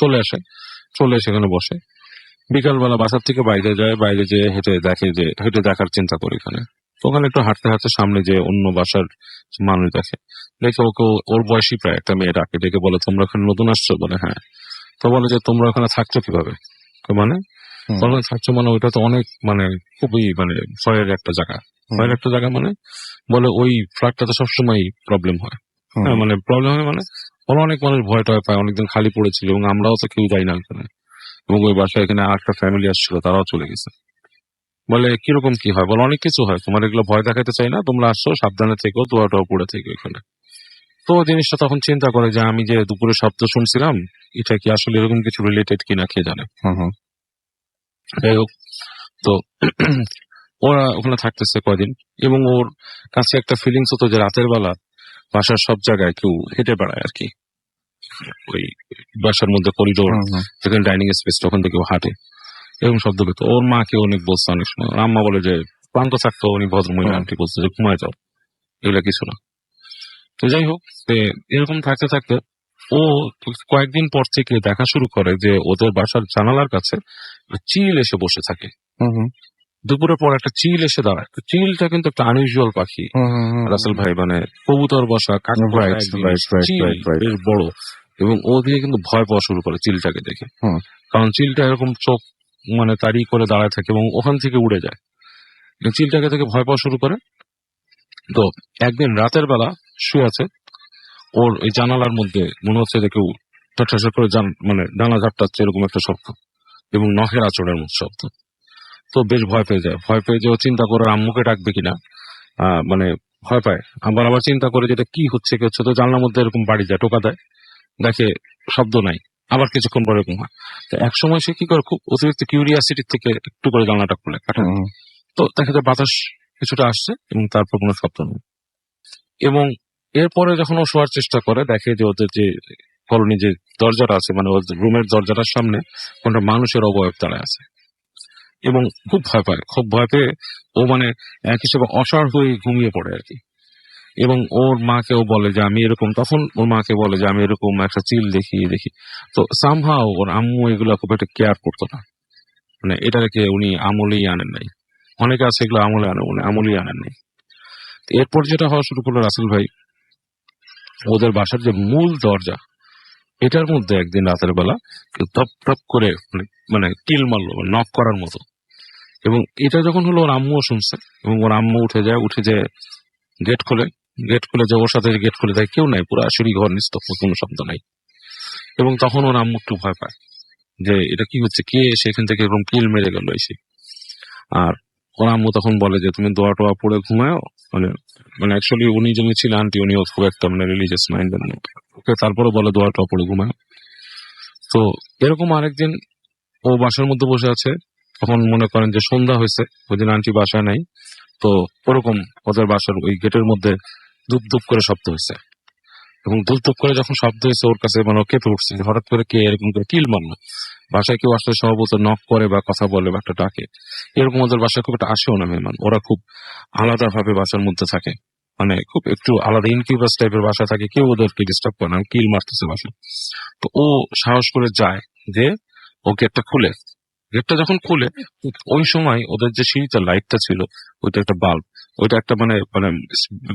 চলে এসে এখানে বসে। বিকালবেলা বাসার থেকে বাইরে যায়, বাইরে যেয়ে হেঁটে দেখার চিন্তা করি এখানে। তো ওখানে একটু হাঁটতে সামনে যে অন্য বাসার মানুষ দেখে ওকে ওর বয়সী প্রায় একটা মেয়ে ডাকে, ডেকে বলে তোমরা ওখানে নতুন আসছো? বলে হ্যাঁ। তো বলে যে তোমরা ওখানে থাকছো কিভাবে? মানে ওখানে থাকছো মানে ওইটা তো অনেক মানে খুবই মানে ভয়ের একটা জায়গা মানে বলে ওই ফ্ল্যাটটাতে সবসময় প্রবলেম হয়। মানে প্রবলেম হয় মানে অনেক মানুষ ভয় টয় পায়, অনেকদিন খালি পড়েছিল এবং আমরাও তো কেউ যাই না ওখানে, এবং ওই বাসায় এখানে আরেকটা ফ্যামিলি আসছিল, তারাও চলে গেছে। বলে কিরকম কি হয়? বলে অনেক কিছু হয়, তোমার এগুলো ভয় দেখাতে চাই না, তোমরা আসছো সাবধানে থেকো, দোয়াটাও পড়ে থেকো এখানে। তো জিনিসটা তখন চিন্তা করে যে আমি যে দুপুরে শব্দ শুনছিলাম এটা কি আসলে এরকম কিছু রিলেটেড কিনা কে জানে। যাই হোক, তো ওরা ওখানে থাকতেছে কয়দিন এবং ওর কাছে একটা ফিলিংস হতো যে রাতের বেলা বাসার সব জায়গায় কেউ হেঁটে বেড়ায় আর কি, ওই বাসার মধ্যে করিডোর যেখানে ডাইনিং স্পেস, ওখান থেকে হাঁটে এবং শব্দ পেত। ওর মাকে অনেক বলছে অনেক সময়, আম্মা বলে যে ক্লান্ত থাকতো, উনি ভদ্রমহিলা আন্টি বলছে যে ঘুমায় যাও, এগুলা কিছু না। তো যাই হোক, এরকম থাকতে ও কয়েকদিন পর থেকে দেখা শুরু করে যে ওদের বাসার জানালার কাছে চিল এসে বসে থাকে। দুপুরের পর একটা চিল এসে দাঁড়ায়। চিলটা কিন্তু একটা আনইউজুয়াল পাখি রাসেল ভাই, মানে কবুতর বসা, বেশ বড়, এবং ও দিয়ে কিন্তু ভয় পাওয়া শুরু করে চিলটাকে দেখে, কারণ চিলটা এরকম চোখ মানে তাড়ি করে দাঁড়ায় থাকে এবং ওখান থেকে উড়ে যায়, চিলটাকে থেকে ভয় পাওয়া শুরু করে। তো একদিন রাতের বেলা শুয়ে আছে, ওর ওই জানালার মধ্যে মনে হচ্ছে যে কেউ ঠাস করে মানে ডানা ঝাপটাচ্ছে এরকম একটা শব্দ এবং নখের আচড়ের মতো শব্দ। তো বেশ ভয় পেয়ে যায় ও চিন্তা করে আম্মুকে ডাকবে কিনা, মানে ভয় পায়। আবার চিন্তা করে যেটা কি হচ্ছে তো জানলার মধ্যে এরকম বাড়ি যায়, টোকা দেয়, দেখে শব্দ নাই, আবার কিছুক্ষণ পরে এরকম হয়। তো এক সময় সে কি করে, খুব অতিরিক্ত কিউরিয়াসিটি থেকে একটু করে জানলাটা খুলে কাটে, তো দেখা যায় বাতাস কিছুটা আসছে এবং তারপর কোনো শব্দ নেই। এবং এরপরে যখন ও শোয়ার চেষ্টা করে, দেখে যে ওদের যে কলোনি যে দরজাটা আছে, মানে ওদের রুমের দরজাটার সামনে কোনটা মানুষের অবয়ব দাঁড়ায় আছে এবং খুব ভয় পেয়ে ও মানে এক হিসেবে অসাড় হয়ে ঘুমিয়ে পড়ে আর কি। এবং ওর মাকেও বলে যে আমি এরকম, তখন ওর মাকে বলে যে আমি এরকম একটা চিল দেখি। তো সামহাও ওর আম্মু এগুলো খুব একটা কেয়ার করতো না, মানে এটাকে উনি আমলেই আনেন নাই। অনেকে আছে এগুলো আমলে আনে, উনি আমলেই আনেন নাই। তো এরপর যেটা হওয়া শুরু করলো রাসেল ভাই, ওদের বাসার যে মূল দরজা, এটার মধ্যে একদিন রাতের বেলা কেউ টপ টপ করে মানে কিল মারলো, নক করার মতো। এবং এটা যখন হলো ওর আম্মুও শুনছে, এবং ওর আম্মু উঠে যায় গেট খুলে যে ওর সাথে গেট খুলে দেয় কেউ নাই, পুরো সিঁড়ি ঘর নিস্তব্ধ, কোনো শব্দ নাই। এবং তখন ওর আম্মু একটু ভয় পায় যে এটা কি হচ্ছে, কে সেখান থেকে এরকম কিল মেরে গেল এসে। আর ওর আম্মু তখন বলে যে তুমি দোয়া টোয়া পড়ে ঘুমাও, মানে মানে অ্যাকচুয়ালি উনি যিনি ছিলেন আন্টি, উনিও খুব একটা মানে রিলিজিয়াস মাইন্ডের নেই, ওকে তারপরে বলে দোয়া টোয়া পড়ে ঘুমাও। তো এরকম আরেকদিন ও বাসার মধ্যে বসে আছে, তখন মনে করেন যে সন্ধ্যা হয়েছে, ওই দিন আন্টি বাসায় নাই। তো ওরকম ওদের বাসার ওই গেটের মধ্যে ধুপ ধুপ করে শব্দ হয়েছে, এবং ধুপ ধুপ করে যখন শব্দ হয়েছে ওর কাছে মানে ও কেঁপে উঠছে, হঠাৎ করে কে এরকম করে কিল মারলো। বাসায় কেউ আসলে সম্ভবত নক করে বা কথা বলে বা একটা ডাকে, এরকম ওদের বাসায় খুব একটা আসেও না মেহমান। ওরা খুব আলাদা ভাবে বাসার মধ্যে থাকে, মানে খুব একটু আলাদা ইনকিউবাস টাইপের বাসা থাকে, কেউ ওদেরকে ডিস্টার্ব করে না, কিল মারতেছে বাসায়। তো ও সাহস করে যায় যে ও গেটটা যখন খুলে, ওই সময় ওদের যে সিঁড়িতে লাইটটা ছিল, ওইটা একটা বাল্ব, ওইটা একটা মানে মানে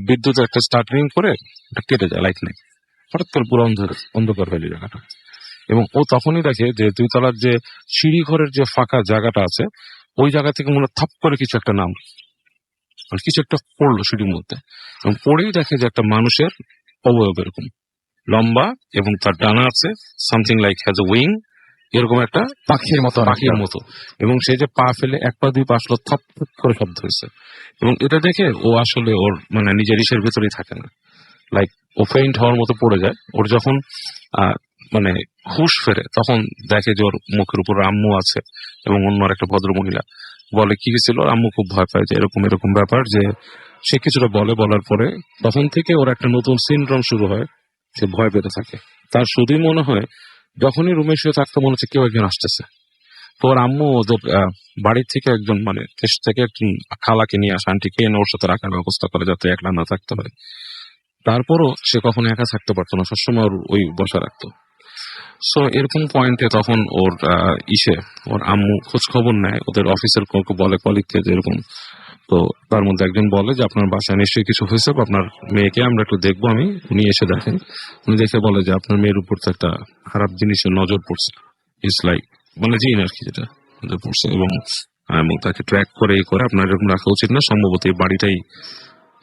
বিদ্যুতের একটা স্টার্টিং করে ওটা কেটে যায়, লাইট নেই, হঠাৎ করে পুরো অন্ধকার হয়ে যায় জায়গাটা। এবং ও তখনই দেখে যে 2 তলার যে সিঁড়ি ঘরের যে ফাঁকা জায়গাটা আছে, ওই জায়গা থেকে মনে হয় থাপ করে কিছু একটা নাম, মানে কিছু একটা পড়লো সিঁড়ির মধ্যে, এবং পড়েই দেখে যে একটা মানুষের অবয়ব এরকম লম্বা, এবং তার ডানা আছে, something like has a wing, এরকম একটা পাখির মতো পাখির মতো। এবং সে যে পা ফেলে 1 পা 2 পা আসলো, থপ থপ করে শব্দ হয়েছে। এবং এটা দেখে ও আসলে ওর মানে নিজের ইসের ভেতরেই থাকে না, লাইক ও ফেইন্ট হওয়ার মতো পড়ে যায়। ওর যখন মানে হুশ ফেরে, তখন দেখে যে ওর মুখের উপর আম্মু আছে এবং অন্য একটা ভদ্র মহিলা। বলে কি হয়েছিল, আম্মু খুব ভয় পায় যে এরকম এরকম ব্যাপার, যে সে কিছুটা বলার পরে তখন থেকে ওর একটা নতুন সিনড্রোম শুরু হয়, সে ভয় পেতে থাকে। তার শুধুই মনে হয় যখনই রুমে শুয়ে থাকতে মনে হচ্ছে কেউ একজন আসতেছে। তো ওর আম্মু ওদের বাড়ির থেকে একজন মানে দেশ থেকে একজন খালাকে নিয়ে আসে, আন্টিকে এনে ওর সাথে রাখার ব্যবস্থা করে যাতে একলা না থাকতে হয়। তারপরও সে কখনো একা থাকতে পারতো না, সবসময় ওর ওই বসা রাখতো। সো এরকম পয়েন্টে তখন ওর ওর আম্মু খোঁজ খবর নেয়, ওদের অফিসের কাউকে বলে, কলিগকে যে এরকম। তো তার মধ্যে একজন বলে যে আপনার বাসায় নিশ্চয়ই কিছু হয়েছে, আপনার মেয়েকে আমরা একটু দেখবো। উনি এসে দেখেন, উনি দেখে বলে যে আপনার মেয়ের উপর তো একটা খারাপ জিনিসের নজর পড়ছে, ইটস লাইক মানে জিন আর কি, যেটা নজর পড়ছে। এবং তাকে ট্র্যাক করে আপনার এরকম রাখা উচিত না, সম্ভবত এই বাড়িটাই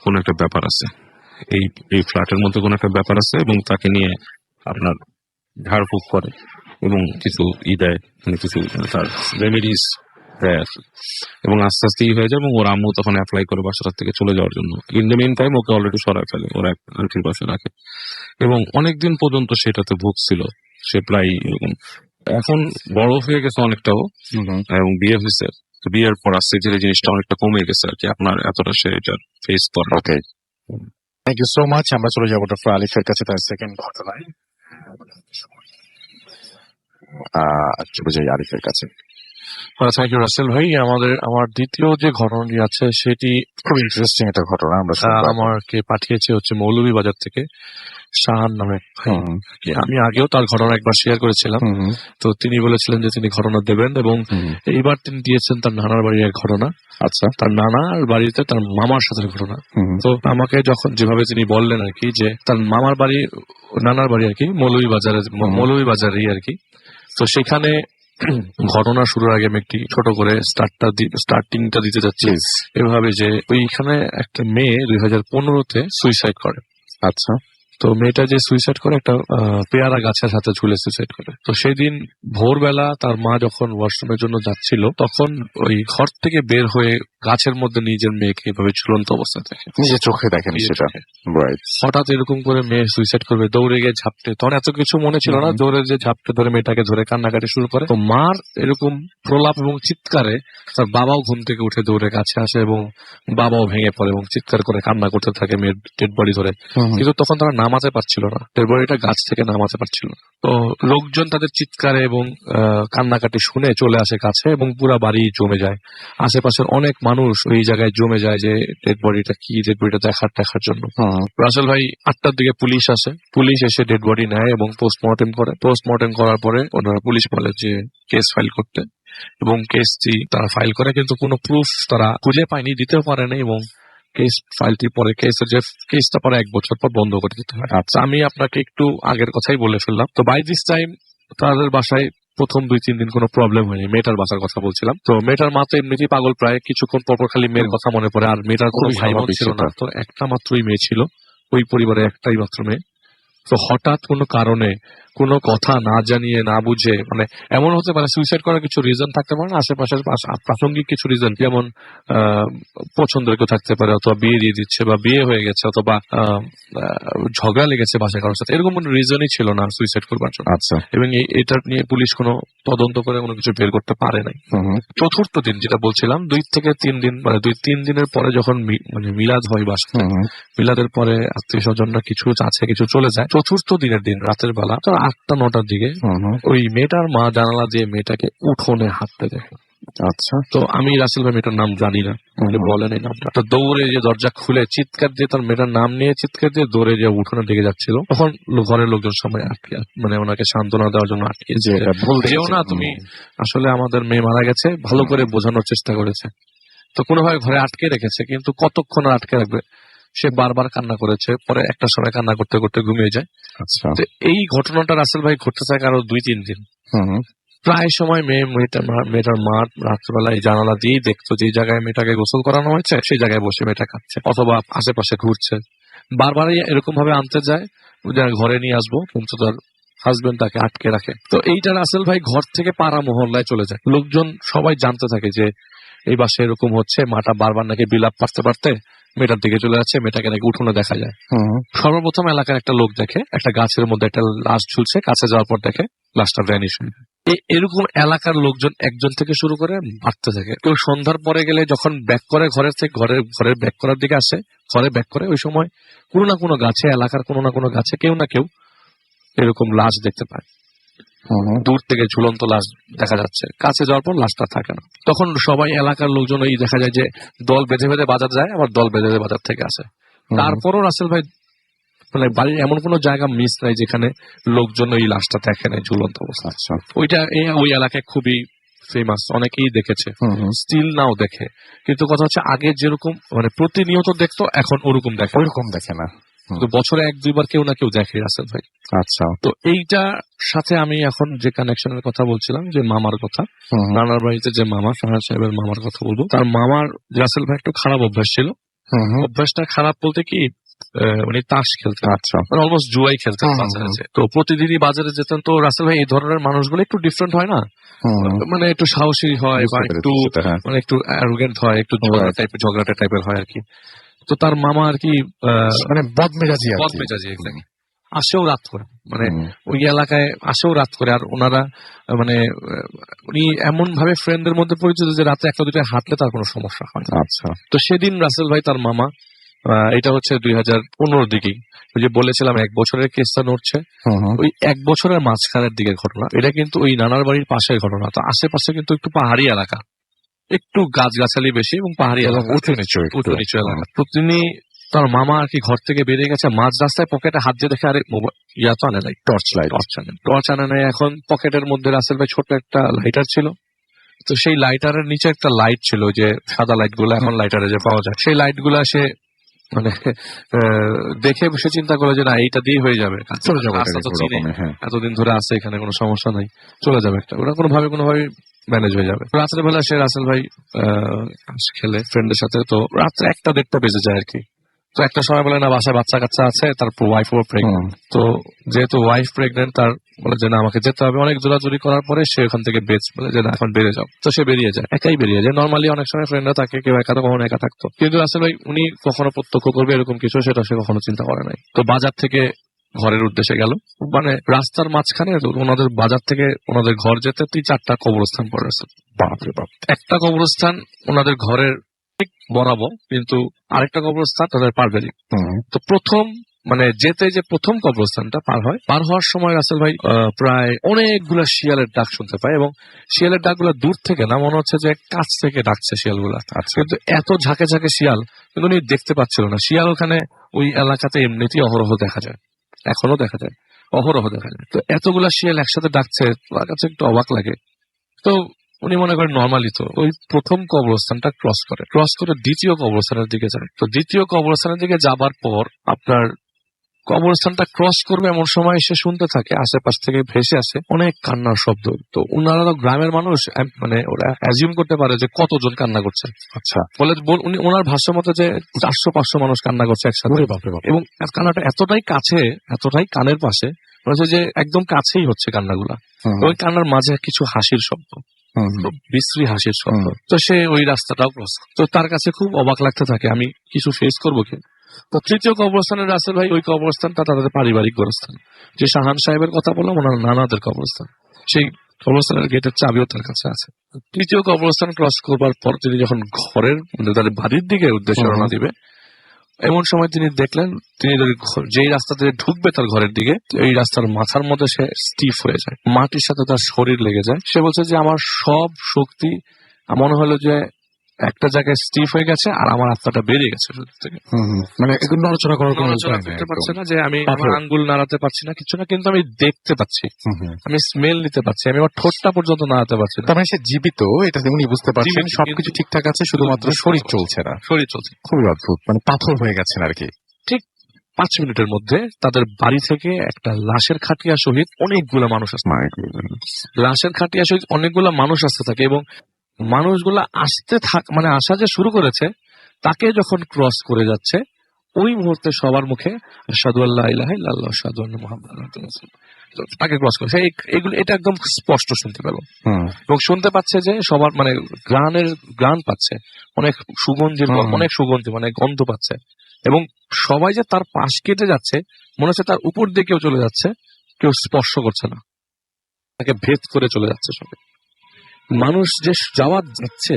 কোন একটা ব্যাপার আছে, এই ফ্ল্যাটের মধ্যে কোন একটা ব্যাপার আছে। এবং তাকে নিয়ে আপনার ঝাড়ফুঁক করে এবং কিছু দেয়, মানে কিছু তার রেমেডিস দেয় আর কি। এবং আস্তে আস্তে হয়ে যায়, এবং ওর আম্মু তখন অ্যাপ্লাই করে বাসার থেকে চলে যাওয়ার জন্য। In the main time okay already সরায় ফেলে, ওরা এক আন্টির বাসায় রাখে। এবং অনেকদিন পর্যন্ত সেটাতে ভুগছিল সে, প্রায় এরকম। এখন বড় হয়ে গেছে অনেকটাও, এবং বিয়ে হয়েছে। বিয়ের পর আস্তে ধীরে জিনিসটা অনেকটা কমে গেছে আর কি, আপনার এতটা সে এটা ফেস করে। ওকে, থ্যাংক ইউ সো মাচ। আমরা চলে যাবো ডক্টর আলিফের কাছে তার সেকেন্ড ঘটনায়। চলে যাই আরিফের কাছে। থ্যাংক ইউ রাসেল ভাই। আমার দ্বিতীয় যে ঘটনাটি আছে সেটি খুব ইন্টারেস্টিং একটা ঘটনা, আমরা শুনবো। আমাকে পাঠিয়েছে হচ্ছে মৌলভীবাজার থেকে শাহান নামে ভাই। হুম, আমি আগেও তার ঘটনা একবার শেয়ার করেছিলাম, হুম, তো তিনি বলেছিলেন যে তিনি ঘটনা দেবেন, এবং হুম, এইবার তিনি দিয়েছেন তার নানার বাড়ির এক ঘটনা। আচ্ছা, তার নানার বাড়িতে তার মামার সাথে ঘটনা। হুম, তো আমাকে যখন যেভাবে তিনি বললেন আর কি, যে তার মামার বাড়ি, নানার বাড়ি আর কি মৌলভীবাজারেই আর কি। তো সেখানে ঘটনা শুরুর আগে আমি একটি ছোট করে স্টার্টিংটা দিতে যাচ্ছি প্লিজ। এভাবে যে ওইখানে একটা মেয়ে 2015-তে সুইসাইড করে। আচ্ছা, তো মেয়েটা যে সুইসাইড করে একটা পেয়ারা গাছের সাথে ঝুলে সুইসাইড করে। তো সেই দিন ভোরবেলা তার মা যখন ওয়াশরুমের জন্য যাচ্ছিল, তখন ওই ঘর থেকে বের হয়ে গাছের মধ্যে নিজের মেয়েকে এভাবে ঝুলন্ত অবস্থায় দেখে, নিজের চোখে দেখেন সেটা, রাইট। হঠাৎ এরকম করে মেয়ে সুইসাইড করবে, দৌড়ে গিয়ে ঝাপটে, তখন এত কিছু মনে ছিল না, দৌড়ে যে ঝাপটে ধরে মেয়েটাকে ধরে কান্নাকাটি শুরু করে। তো মার এরকম প্রলাপ এবং চিৎকারে তার বাবাও ঘুম থেকে উঠে দৌড়ে কাছে আসে, এবং বাবাও ভেঙে পড়ে এবং চিৎকার করে কান্না করতে থাকে মেয়ের ডেড বডি ধরে। কিন্তু তখন তারা নামাতে পারছিল না, ডেড বডিটা গাছ থেকে নামাতে পারছিল না। তো লোকজন তাদের চিৎকারে এবং কান্নাকাটি শুনে চলে আসে কাছে, এবং পুরা বাড়ি জমে যায়। আশেপাশের অনেক মানুষ ওই জায়গায় জমে যায় যে ডেড বডিটা কি, ডেড বডিটা দেখার জন্য। রাসেল ভাই 8টার দিকে পুলিশ আসে, পুলিশ এসে ডেড বডি নেয় এবং পোস্টমর্টেম করে। পোস্টমর্টেম করার পরে ওনারা পুলিশ বলে যে কেস ফাইল করতে, এবং কেসটি তারা ফাইল করে, কিন্তু কোনো প্রুফ তারা খুঁজে পায়নি, দিতেও পারে না, এবং কেস ফাইলটি পরে কেসটা পরে 1 বছর পর বন্ধ করে দিতে হয়। আচ্ছা, আমি আপনাকে একটু আগের কথাই বলে ফেললাম। তো বাই দিস টাইম তাদের বাসায় প্রথম 2-3 দিন কোনো প্রবলেম হয়নি। মেয়েটার বাসার কথা বলছিলাম। তো মেয়েটার মা তো এমনিতেই পাগল, প্রায় কিছুক্ষণ পর খালি মেয়ের কথা মনে পড়ে। আর মেয়েটার কোনো ভাই বোন ছিল না, তো একটা মাত্রই মেয়ে ছিল ওই পরিবারে, একটাই মাত্র মেয়ে। তো হঠাৎ কোনো কারণে কোনো কথা না জানিয়ে না বুঝে, মানে এমন হতে পারে সুইসাইড করার কিছু রিজন থাকতে পারে না, আশেপাশের প্রাসঙ্গিক কিছু রিজন, যেমন পছন্দের কেউ থাকতে পারে, অথবা বিয়ে দিয়ে দিচ্ছে, বা বিয়ে হয়ে গেছে, অথবা ঝগড়া লেগেছে বাসায় কারোর সাথে, এরকম কোনো রিজনই ছিল না সুইসাইড করবার জন্য। আচ্ছা, এবং এটা নিয়ে পুলিশ কোনো তদন্ত করে কোনো কিছু বের করতে পারে নাই। চতুর্থ দিন, যেটা বলছিলাম 2 থেকে 3 দিন, মানে 2-3 দিনের পরে যখন মানে মিলাদ হয় বাসায়, মিলাদের পরে আত্মীয় স্বজনরা কিছু আছে, কিছু চলে যায়। চতুর্থ দিনের দিন রাতের বেলা 8টা-9টার দিকে ওই মেয়েটার মা জানালা দিয়ে মেয়েটাকে উঠোনে হাঁটতে দেখে। আচ্ছা, তো আমি রাসেল ভাই মেয়েটার নাম জানি না, বলেন এই নামটা। তো দৌড়ে যে দরজা খুলে চিৎকার দিয়ে, তার মেয়েটার নাম নিয়ে চিৎকার দিয়ে দৌড়ে যে উঠোনের দিকে যাচ্ছিল, তখন ঘরের লোকজন সবাই আটকে, মানে ওনাকে সান্ত্বনা দেওয়ার জন্য আটকে, যেও না তুমি, আসলে আমাদের মেয়ে মারা গেছে, ভালো করে বোঝানোর চেষ্টা করেছে। তো কোনোভাবে ঘরে আটকে রেখেছে, কিন্তু কতক্ষণ আর আটকে রাখবে, সে বারবার কান্না করেছে। পরে একটা সময় কান্না করতে করতে ঘুমিয়ে যায়। আচ্ছা, এই ঘটনাটা রাসেল ভাই ঘটতে থাকে আরো 2-3 দিন। প্রায় সময় মেয়েটার মা রাত্রবেলা এই জানালা দিয়েই দেখতো, যে জায়গায় মেয়েটাকে গোসল করানো হয়েছে সেই জায়গায় বসে মেয়েটা কাঁদছে, অথবা আশেপাশে ঘুরছে। বারবারই এরকম ভাবে আনতে যায়, ঘরে নিয়ে আসবো, কিন্তু তার হাজবেন্ড তাকে আটকে রাখে। তো এইটা রাসেল ভাই ঘর থেকে পাড়া মহল্লায় চলে যায়। লোকজন সবাই জানতে থাকে যে এই বাসায় এরকম হচ্ছে, মাটা বারবার নাকি বিলাপ পারতে পারতে মেয়েটার দিকে চলে যাচ্ছে, মেয়েটাকে নাকি উঠোনে দেখা যায়। সর্বপ্রথম এলাকার একটা লোক দেখে একটা গাছের মধ্যে একটা লাশ ঝুলছে, কাছে যাওয়ার পর দেখে লাশটা ভ্যানিশ হয়ে যায়। এরকম এলাকার লোকজন একজন থেকে শুরু করে বাড়তে থাকে। কেউ সন্ধ্যার পরে গেলে যখন ব্যাক করে ঘরের থেকে ঘরের ব্যাক করার দিকে আসে, ঘরে ব্যাক করে, ওই সময় কোনো না কোনো গাছে, এলাকার কোনো না কোনো গাছে কেউ না কেউ এরকম লাশ দেখতে পায়। দূর থেকে ঝুলন্ত লাশ দেখা যাচ্ছে, কাছে যাওয়ার পর লাশটা থাকে না। তখন সবাই এলাকার লোকজন ওই দেখা যায় যে দল বেঁধে বেঁধে বাজার যায়, আবার দল বেঁধে বেঁধে বাজার থেকে আসে। তারপরও রাসেল ভাই মানে বাড়ির এমন কোনো জায়গা মিস নাই যেখানে লোকজন ওই লাশটা দেখে নাই ঝুলন্ত অবস্থা। ওইটা ওই এলাকায় খুবই ফেমাস, অনেকেই দেখেছে, স্টিল নাও দেখে। কিন্তু কথা হচ্ছে, আগে যেরকম মানে প্রতিনিয়ত দেখতো, এখন ওরকম দেখে না। তো বছরে 1-2 বার কেউ না কেউ দেখে রাসেল ভাই। আচ্ছা, তো এইটা সাথে আমি এখন যে কানেকশনের কথা বলছিলাম, যে মামার কথা, নানার বাড়িতে যে মামা, শাহাদ সাহেবের মামার কথা বলবো। তার মামার রাসেল ভাই একটু খারাপ অভ্যাস ছিল। অভ্যাসটা খারাপ বলতে কি, উনি তাস খেলতেন। আচ্ছা, অলমোস্ট জুয়াই খেলতেন বাজারে। তো প্রতিদিনই বাজারে যেতেন। তো রাসেল ভাই এই ধরনের মানুষগুলো একটু ডিফারেন্ট হয় না, মানে একটু সাহসী হয়, বা একটু মানে একটু অ্যারোগেন্ট হয়, একটু ঝগড়াটা টাইপের হয় আর কি। তো তার মামা আর কি মানে বদমেজাজি আসেও রাত করে, মানে ওই এলাকায় আসেও রাত করে। আর ওনারা মানে উনি এমন ভাবে ফ্রেন্ডদের মধ্যে পরিচিত যে রাতে 1-2টা হাঁটলে তার কোনো সমস্যা হয় না। আচ্ছা, তো সেদিন রাসেল ভাই তার মামা, এটা হচ্ছে 2015 দিকেই, ওই যে বলেছিলাম 1 বছরের কেসটা নড়ছে, ওই 1 বছরের মাঝখানের দিকের ঘটনা। এটা কিন্তু ওই নানার বাড়ির পাশের ঘটনা। তো আশেপাশে কিন্তু একটু পাহাড়ি এলাকা, একটু গাছগাছালি বেশি এবং পাহাড়ি এলাকা, উঁচু নিচু এলাকা। তো তিনি, তার মামা আর কি ঘর থেকে বেরিয়ে গেছে, মাঝ রাস্তায় পকেটে হাত দিয়ে দেখে, আরে ইয়া তো আনে নাই, টর্চ আনে নাই। এখন পকেটের মধ্যে রাসেল ভাই ছোট একটা লাইটার ছিল। তো সেই লাইটারের নিচে একটা লাইট ছিল, যে সাদা লাইট গুলো এখন লাইটারে যে পাওয়া যায়, সেই লাইট গুলা সে মানে দেখে সে চিন্তা করে যে না, এইটা দিয়ে হয়ে যাবে, এতদিন ধরে আছে এখানে, কোনো সমস্যা নাই, চলে যাবে একটা, ওরা কোনোভাবে ম্যানেজ হয়ে যাবে। রাত্রে বেলা সে রাসেল ভাই খেলে ফ্রেন্ডের সাথে। তো রাত্রে 1-1:30 বেজে যায় আর কি। তো একটা সময় বলে না, বাসায় বাচ্চা কাচ্চা আছে, তারপর ওয়াইফও প্রেগনেন্ট। তো যেহেতু ওয়াইফ প্রেগনেন্ট, তার বলে যে না, আমাকে যেতে হবে। অনেক জোরাজুরি করার পরে সে ওখান থেকে বলে যে না, এখন বেরিয়ে যাও। তো সে বেরিয়ে যায়, একাই বেরিয়ে যায়। নর্মালি অনেক সময় ফ্রেন্ডরা থাকে, কেউ একা তো কখনো একা থাকতো, কিন্তু রাসেল ভাই উনি কখনো প্রত্যক্ষ করবে এরকম কিছু, সেটা সে কখনো চিন্তা করে নাই। তো বাজার থেকে ঘরের উদ্দেশ্যে গেল, মানে রাস্তার মাঝখানে ওনাদের বাজার থেকে ওনাদের ঘর যেতে 3-4টা কবরস্থান পড়ে আছে। বাপরে বাপ, একটা কবরস্থান ওনাদের ঘরের ঠিক বরাবর, কিন্তু আরেকটা কবরস্থান তাদের পারবেরি। তো প্রথম মানে যেতে যে প্রথম কবরস্থানটা পার হওয়ার সময় রাসেল ভাই প্রায় অনেকগুলা শিয়ালের ডাক শুনতে পায়, এবং শিয়ালের ডাকগুলা দূর থেকে না, মনে হচ্ছে যে কাছ থেকে ডাকছে শিয়ালগুলা। আচ্ছা। কিন্তু এত ঝাঁকে ঝাঁকে শিয়াল, কিন্তু উনি দেখতে পাচ্ছিল না। শিয়াল ওখানে ওই এলাকাতে এমনিতেই অহরহ দেখা যায়, এখনো দেখা যায়, অহরহ দেখা যায়। তো এতগুলা শিয়াল একসাথে ডাকছে, তার কাছে একটু অবাক লাগে। তো উনি মনে করেন নর্মালি তো ওই প্রথম কবরস্থানটা ক্রস করে দ্বিতীয় কবরস্থানের দিকে যায়। তো দ্বিতীয় কবরস্থানের দিকে যাবার পর আপনার কবরস্থানটা ক্রস করবে এমন সময় সে শুনতে থাকে আশেপাশ থেকে ভেসে আসে অনেক কান্নার শব্দ। তো উনারা তো গ্রামের মানুষ, মানে ওরা অ্যাজিউম করতে পারে যে কতজন কান্না করছে। আচ্ছা। বলে উনি ওনার ভাষ্য মতে যে 400-500 মানুষ কান্না করছে একসাথে। ওরে বাপরে বাপ। এবং কান্নাটা এতটাই কাছে, এতটাই কানের পাশে, মনে হচ্ছে যে একদম কাছেই হচ্ছে কান্নাগুলা। ওই কান্নার মাঝে কিছু হাসির শব্দ, তো বিশ্রী হাসির শব্দ। তো সে ওই রাস্তাটাও ক্রস, তো তার কাছে খুব অবাক লাগতে থাকে, আমি কিছু ফেস করবো কি। তো তৃতীয় কবরস্থানের রাসেল ভাই, ওই কবরস্থানটা তাদের পারিবারিক কবরস্থান, যে শাহান সাহেবের কথা বললাম, ওনার নানাদের কবরস্থান। সেই কবরস্থানের গেটের চাবিও তার কাছে আছে। তৃতীয় কবরস্থান ক্রস করবার পর তিনি যখন ঘরের, মানে তাদের বাড়ির দিকে উদ্দেশ্যে রওনা দিবে, এমন সময় তিনি দেখলেন, তিনি যেই রাস্তা দিয়ে ঢুকবে তার ঘরের দিকে, এই রাস্তার মাথার মধ্যে সে স্টিফ হয়ে যায়, মাটির সাথে তার শরীর লেগে যায়। সে বলছে যে আমার সব শক্তি মনে হলো যে একটা জায়গায় স্টিফ হয়ে গেছে, আর আমার আত্মাটা বেরিয়ে গেছে শরীর থেকে। মানে এগুলো নড়াচড়া করার কোনো নড়াচড়া উপায় নেই করতে পারছে একদম। না, যে আমি আমার আঙ্গুল নাড়াতে পারছি না, কিছু না, কিন্তু আমি দেখতে পাচ্ছি, আমি স্মেল নিতে পারছি, আমি আমার ঠোঁটটা পর্যন্ত নাড়াতে পারছি না। তার মানে সে জীবিত, এটা উনি বুঝতে পারছেন, জীবিত, সবকিছু কিন্তু ঠিকঠাক আছে, শুধুমাত্র শরীর চলছে না। শরীর চলছে। খুবই অদ্ভুত, মানে পাথর হয়ে গেছেন আর কি। 5 মিনিটের মধ্যে তাদের বাড়ি থেকে একটা লাশের খাটিয়া সহিত অনেকগুলা মানুষ আসতে, লাশের খাটিয়া সহিত অনেকগুলা মানুষ আসতে থাকে, এবং মানুষগুলা মানে আসা যে শুরু করেছে, তাকে যখন ক্রস করে যাচ্ছে, ওই মুহূর্তে সবার মুখে আশহাদু আল্লা ইলাহা ইল্লাল্লাহ আশহাদু আন্না মুহাম্মাদান রাসূলুল্লাহ, তাকে ক্রস করে এগুলো, এটা একদম স্পষ্ট শুনতে পেল, এবং শুনতে পাচ্ছে যে সবার মানে গ্রান পাচ্ছে, অনেক সুগন্ধি, মানে গন্ধ পাচ্ছে, এবং সবাই যে তার পাশ কেটে যাচ্ছে, মনে হচ্ছে তার উপর দিয়ে কেউ চলে যাচ্ছে, কেউ স্পর্শ করছে না, তাকে ভেদ করে চলে যাচ্ছে সবাই। মানুষ যে যাচ্ছে,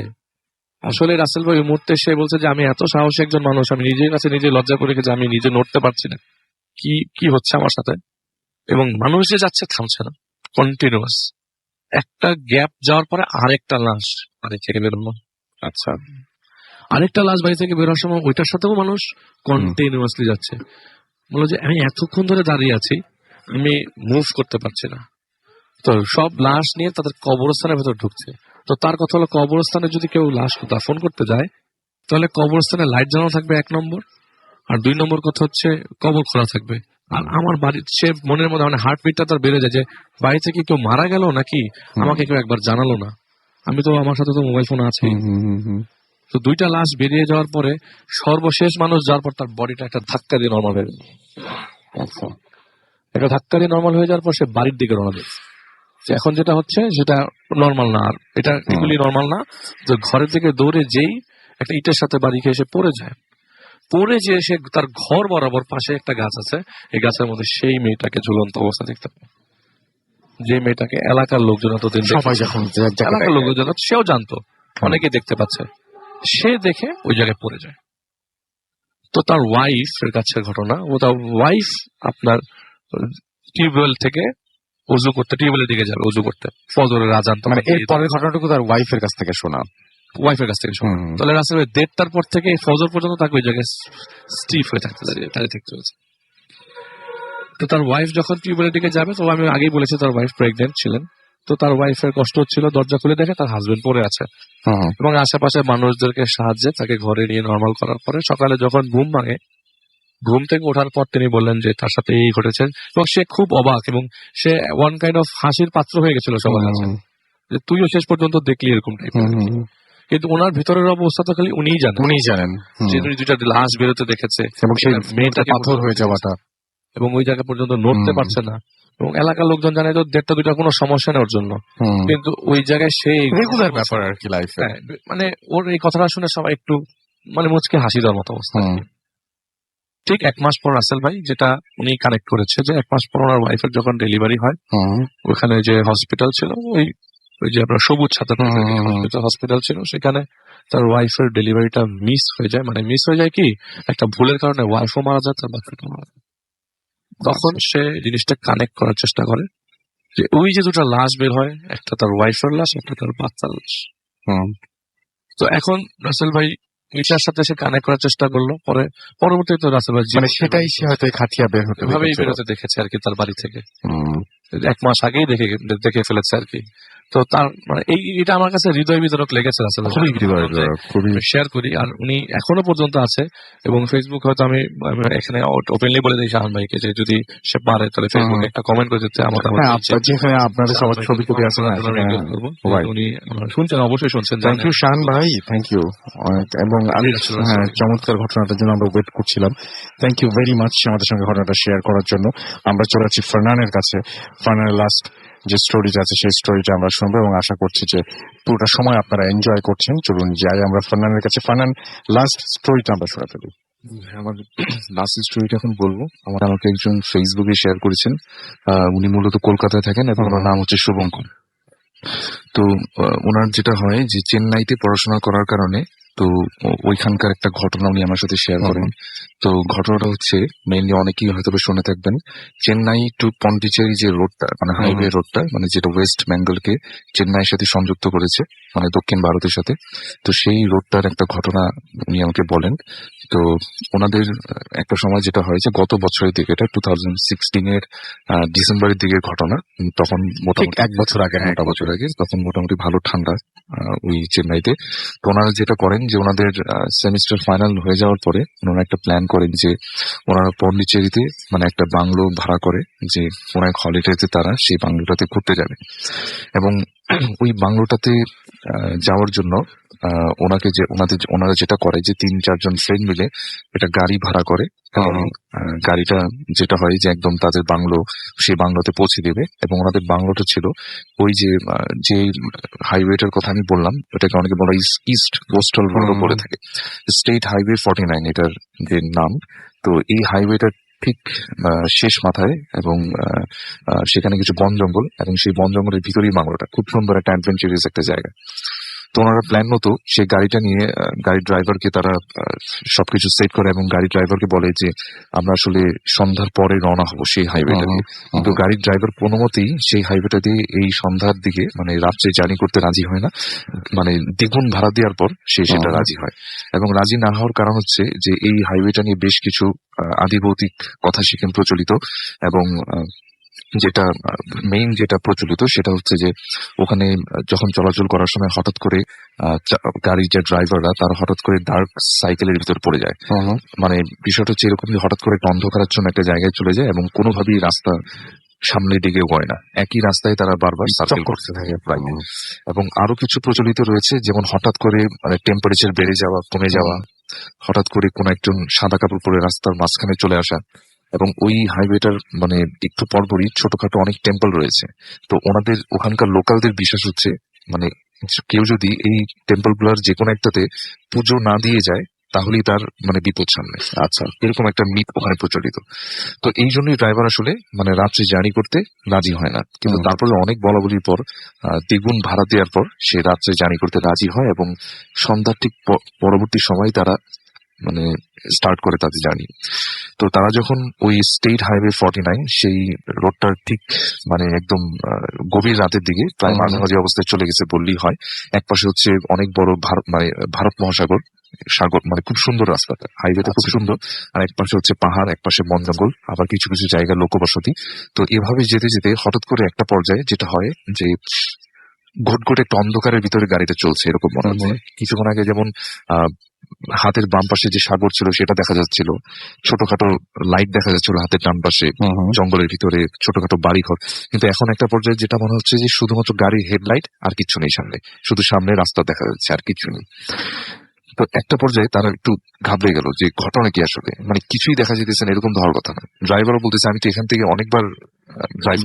আসলে রাসেল ভাই ওই মুহূর্তে সে বলছে যে আমি এত সাহসী একজন মানুষ, আমি নিজের কাছে নিজে লজ্জা করে রেখেছি, আমি নিজে নড়তে পারছি না, কি হচ্ছে আমার সাথে। এবং মানুষ যে যাচ্ছে থামছে না, কন্টিনিউয়াস। একটা গ্যাপ যাওয়ার পরে আরেকটা লাশ বাড়ি থেকে বেরোনো। আচ্ছা। আরেকটা লাশ বাড়ি থেকে বেরোর সময় ওইটার সাথেও মানুষ কন্টিনিউয়াসলি যাচ্ছে। বললো যে আমি এতক্ষণ ধরে দাঁড়িয়ে আছি, আমি মুভ করতে পারছি না। তো সব লাশ নিয়ে তাদের কবরস্থানের ভেতর ঢুকছে। তো তার কথা হলো, কবরস্থানে যদি কেউ লাশ দাফন করতে যায়, তাহলে কবরস্থানে লাইট জ্বালানো থাকবে 1 নম্বর, আর 2 নম্বর কথা হচ্ছে কবর খোলা থাকবে। আর আমার বাড়ির, সে মনের মধ্যে মানে হার্টবিটটা তার বেড়ে যায় যে বাড়ি থেকে কেউ মারা গেল নাকি, আমাকে কেউ একবার জানালো না, আমি তো, আমার সাথে তো মোবাইল ফোন আছে। তো 2টা লাশ বেরিয়ে যাওয়ার পরে সর্বশেষ মানুষ যাওয়ার পর তার বডিটা একটা ধাক্কা দিয়ে নর্মাল হয়ে গেল। একটা ধাক্কা দিয়ে নর্মাল হয়ে যাওয়ার পর সে বাড়ির দিকে রওনা দেয়। এখন যেটা হচ্ছে সেটা নর্মাল না, আর এটা এগুলি নর্মাল না। তো ঘরের দিকে দৌড়ে যেই একটা ইটের সাথে বাড়ি খেয়ে সে পড়ে যায়, পড়ে যেয়ে সে তার ঘর বরাবর পাশে একটা গাছ আছে, এই গাছের মধ্যে সেই মেয়েটাকে ঝুলন্ত অবস্থা দেখতে পায়, যে মেয়েটাকে এলাকার লোকজন এতদিন সবাই যখন এলাকার লোকজন, সেও জানতো, অনেকে দেখতে পাচ্ছে, সে দেখে ওই জায়গায় পড়ে যায়। তো তার ওয়াইফ এর কাছের ঘটনা, ও তার ওয়াইফ আপনার টিউবওয়েল থেকে উজু করতে, টিউবওয়েলের দিকে যাবে উজু করতে, ফজরের আজান, মানে এর পরের ঘটনাটুকু তার ওয়াইফের কাছ থেকে শোনা, ওয়াইফের কাছ থেকে শোনা। তাহলে রাসেল 1:30টার পর থেকে ফজর পর্যন্ত তাকে ওই জায়গায় স্টিফ হয়ে থাকতে চলেছে। তো তার ওয়াইফ যখন টিউবওয়েলের দিকে যাবে, তো আমি আগেই বলেছি তার ওয়াইফ প্রেগনেন্ট ছিলেন, তো তার ওয়াইফের কষ্ট হচ্ছিল, দরজা খুলে দেখে তার হাজবেন্ড পড়ে আছে, এবং আশেপাশে মানুষদেরকে সাহায্যে তাকে ঘরে নিয়ে নর্মাল করার পরে সকালে যখন ঘুম ভাঙে, ঘুম থেকে ওঠার পর তিনি বললেন যে তার সাথে এই ঘটেছে, এবং সে খুব অবাক, এবং সে ওয়ান কাইন্ড অফ হাসির পাত্র হয়ে গেছিল সবার কাছে, যে তুইও শেষ পর্যন্ত দেখলি এরকম টাইপের। কিন্তু ওনার ভিতরের অবস্থা তো খালি উনিই জানেন, যে উনি 2টা লাশ বেরোতে দেখেছে, এবং সেই মেয়েটা পাথর হয়ে যাওয়াটা, এবং ওই জায়গা পর্যন্ত নড়তে পারছে না, এবং এলাকার লোকজন জানে তো 1:30-2টা কোনো সমস্যা নেই ওর জন্য, কিন্তু ওই জায়গায় সেই রেগুলার ব্যাপার আর কি লাইফে। মানে ওর এই কথাটা শুনে সবাই একটু মানে মুচকে হাসি দেওয়ার মতো অবস্থা। ঠিক 1 মাস পর রাসেল ভাই যেটা উনি কানেক্ট করেছে, যে 1 মাস পর ওনার ওয়াইফের যখন ডেলিভারি হয়, ওখানে যে হসপিটাল ছিল, ওই যে আপনার সবুজ ছাতা হসপিটাল ছিল, সেখানে তার ওয়াইফের ডেলিভারিটা মিস হয়ে যায়। মানে মিস হয়ে যায় কি, একটা ভুলের কারণে ওয়াইফও মারা যায়, তার বাচ্চাটা মারা যায়। তখন সে জিনিসটা কানেক্ট করার চেষ্টা করে যে ওই যে দুটো লাশ বের হয়, একটা তার ওয়াইফের লাশ, একটা তার বাচ্চার লাশ। হুম। তো এখন রাসেল ভাই এটার সাথে সে কানেক্ট করার চেষ্টা করলো, পরে পরবর্তীতে রাসেল ভাই মানে সেটাই সে হয়তো খাটিয়া বের হতে ভাবেই দেখেছিল। বেরোতে দেখেছে আর কি তার বাড়ি থেকে। হুম। 1 মাস আগেই দেখে ফেলেছে আর কি। তো তার মানে এটা আমার কাছে হৃদয় বিদারক লেগেছে আসলে, খুবই হৃদয়বিদারক, খুবই শেয়ার করি। আর উনি এখনো পর্যন্ত আছে এবং ফেসবুক হয়তো আমি এখানে ওপেনলি বলে দিই শাহান ভাইকে যে যদি সে পারে তাহলে ফেসবুকে একটা কমেন্ট করে দিতে আমার হ্যাঁ, যেখানে আপনাদের সবার ছবি টবি আছে না, রিকোয়েস্ট করবো। Right. উনি শুনছেন, অবশ্যই শুনছেন। থ্যাংক ইউ শাহান ভাই, থ্যাংক ইউ। এবং আমি হ্যাঁ, চমৎকার ঘটনাটার জন্য আমরা ওয়েট করছিলাম। থ্যাংক ইউ ভেরি মাচ আমাদের সঙ্গে ঘটনাটা শেয়ার করার জন্য। আমরা চলে যাচ্ছি ফারনানের কাছে। ফারনানের লাস্ট যে স্টোরিটা আছে সেই স্টোরিটা আমরা শুনবো এবং আশা করছি যে পুরোটা সময় আপনারা এনজয় করছেন। চলুন যাই আমরা ফারনানের কাছে। ফারনান, লাস্ট স্টোরিটা আমরা শুনে ফেলি। আমার লাস্ট স্টোরিটা এখন বলবো। আমাকে একজন ফেসবুকে শেয়ার করেছেন। উনি মূলত কলকাতায় থাকেন এবং ওনার নাম হচ্ছে শুভঙ্কর। তো ওনার যেটা হয় যে চেন্নাইতে পড়াশোনা করার কারণে তো ওইখানকার একটা ঘটনা উনি আমার সাথে শেয়ার করেন। তো ঘটনাটা হচ্ছে মেইনলি অনেকেই হয়তো শুনে থাকবেন, চেন্নাই টু পন্ডিচেরি যে রোডটা মানে হাইওয়ে রোডটা মানে যেটা ওয়েস্ট বেঙ্গলকে চেন্নাইয়ের সাথে সংযুক্ত করেছে মানে দক্ষিণ ভারতের সাথে। তো সেই রোডটার একটা ঘটনা উনি আমাকে বলেন। তো ওনাদের একটা সময় যেটা হয়েছে গত বছরের দিকে, এটা 2016 এর ডিসেম্বরের দিকের ঘটনা। তখন মোটামুটি 1 বছর আগে, এক বছর আগে, তখন মোটামুটি ভালো ঠান্ডা ওই চেন্নাইতে। তো ওনারা যেটা করেন যে ওনাদের সেমিস্টার ফাইনাল হয়ে যাওয়ার পরে ওনারা একটা প্ল্যান করেন যে ওনারা পন্ডিচেরিতে মানে একটা বাংলো ভাড়া করে যে ওনার হলিডেতে তারা সেই বাংলোটাতে ঘুরতে যাবে। এবং ওই বাংলোটাতে যাওয়ার জন্য ওনারা যেটা করে যে 3-4 জন ফ্রেন্ড মিলে একটা গাড়ি ভাড়া করে। গাড়িটা যেটা হয় যে একদম তাদের সেই বাংলোতে পৌঁছে দেবে। এবং ওনাদের বাংলোটা ছিল ওই যে হাইওয়েটার কথা আমি বললাম, ওটাকে অনেকে বলা ইস্ট কোস্টাল রোডও বলে থাকে, স্টেট হাইওয়ে 49 এটার যে নাম। তো এই হাইওয়েটার ঠিক শেষ মাথায় এবং সেখানে কিছু বন জঙ্গল এবং সেই বন জঙ্গলের ভিতরেই বাংলোটা। খুব সুন্দর একটা অ্যাডভেঞ্চারাস একটা জায়গা। তো ওনারা প্ল্যান মতো সেই গাড়িটা নিয়ে গাড়ির ড্রাইভারকে তারা সবকিছু সেট করে এবং গাড়ির ড্রাইভারকে বলে যে আমরা আসলে সন্ধ্যার পরে রওনা হবো সেই হাইওয়েটা দিয়ে। কিন্তু গাড়ির ড্রাইভার কোনো মতেই সেই হাইওয়েটা দিয়ে এই সন্ধ্যার দিকে মানে রাত্রে জার্নি করতে রাজি হয় না। মানে দ্বিগুণ ভাড়া দেওয়ার পর সেটা রাজি হয়। এবং রাজি না হওয়ার কারণ হচ্ছে যে এই হাইওয়েটা নিয়ে বেশ কিছু আদিভৌতিক কথা সেখানে প্রচলিত। এবং যেটা মেইন যেটা প্রচলিত সেটা হচ্ছে যে ওখানে যখন চলাচল করার সময় হঠাৎ করে গাড়ির যে ড্রাইভাররা তারা হঠাৎ করে ডার্ক সাইকেলের ভিতর পড়ে যায়। মানে বিষয়টা হচ্ছে এরকম যে হঠাৎ করে একটা অন্ধকারাচ্ছন্ন একটা জায়গায় চলে যায় এবং কোনোভাবেই রাস্তা সামনের দিকে হয় না, একই রাস্তায় তারা বারবার সার্কেল করতে থাকে প্রায়। এবং আরো কিছু প্রচলিত রয়েছে, যেমন হঠাৎ করে মানে টেম্পারেচার বেড়ে যাওয়া, কমে যাওয়া, হঠাৎ করে কোনো একজন সাদা কাপড় পরে রাস্তার মাঝখানে চলে আসা। এবং ওই হাইওয়েটার মানে একটু পরপরই ছোটখাটো অনেক টেম্পল রয়েছে। তো ওনাদের ওখানকার লোকালদের বিশ্বাস হচ্ছে মানে কেউ যদি এই টেম্পল গুলার যে কোনো একটাতে পুজো না দিয়ে যায় তাহলেই তার মানে বিপদ সামনে। আচ্ছা, এরকম একটা মিথ ওখানে প্রচলিত। তো এই জন্যই ড্রাইভার আসলে মানে রাত্রে জার্নি করতে রাজি হয় না। কিন্তু তারপরে অনেক বলাবলির পর দ্বিগুণ ভাড়া দেওয়ার পর সে রাত্রে জার্নি করতে রাজি হয় এবং সন্ধ্যার ঠিক পরবর্তী সময় তারা মানে স্টার্ট করে তাদের জার্নি। তো তারা যখন ওই স্টেট হাইওয়ে 49 সেই রোডটার ঠিক মানে একদম গভীর রাতের দিকে প্রায় মাঝামাঝি অবস্থায় চলে গেছে বললেই হয়। এক পাশে হচ্ছে অনেক বড় ভারত মহাসাগর মানে খুব সুন্দর রাস্তাটা, হাইওয়েটা খুব সুন্দর। আর এক পাশে হচ্ছে পাহাড়, এক পাশে বন জঙ্গল, আবার কিছু কিছু জায়গা লোকবসতি। তো এভাবে যেতে যেতে হঠাৎ করে একটা পর্যায়ে যেটা হয় যে ঘটঘটে একটা অন্ধকারের ভিতরে গাড়িটা চলছে এরকম মনে হচ্ছে। কিছুক্ষণ আগে যেমন হাতের বাম পাশে যে সাগর ছিল সেটা দেখা যাচ্ছিল, ছোটখাটো লাইট দেখা যাচ্ছিল হাতের ডান পাশে, জঙ্গলের ভিতরে ছোটখাটো বাড়িঘর। কিন্তু এখন একটা পর্যায়ে যেটা মনে হচ্ছে যে শুধুমাত্র গাড়ির হেডলাইট আর কিছু নেই সামনে, শুধু সামনে রাস্তা দেখা যাচ্ছে আর কিছু নেই। তো একটা পর্যায়ে তারা একটু ঘাবড়ে গেল যে ঘটনা কি আসলে, মানে কিছুই দেখা যেতেছে না, এরকম তো হওয়ার কথা না। ড্রাইভারও বলতেছে আমি তো এখান থেকে অনেকবার ড্রাইভ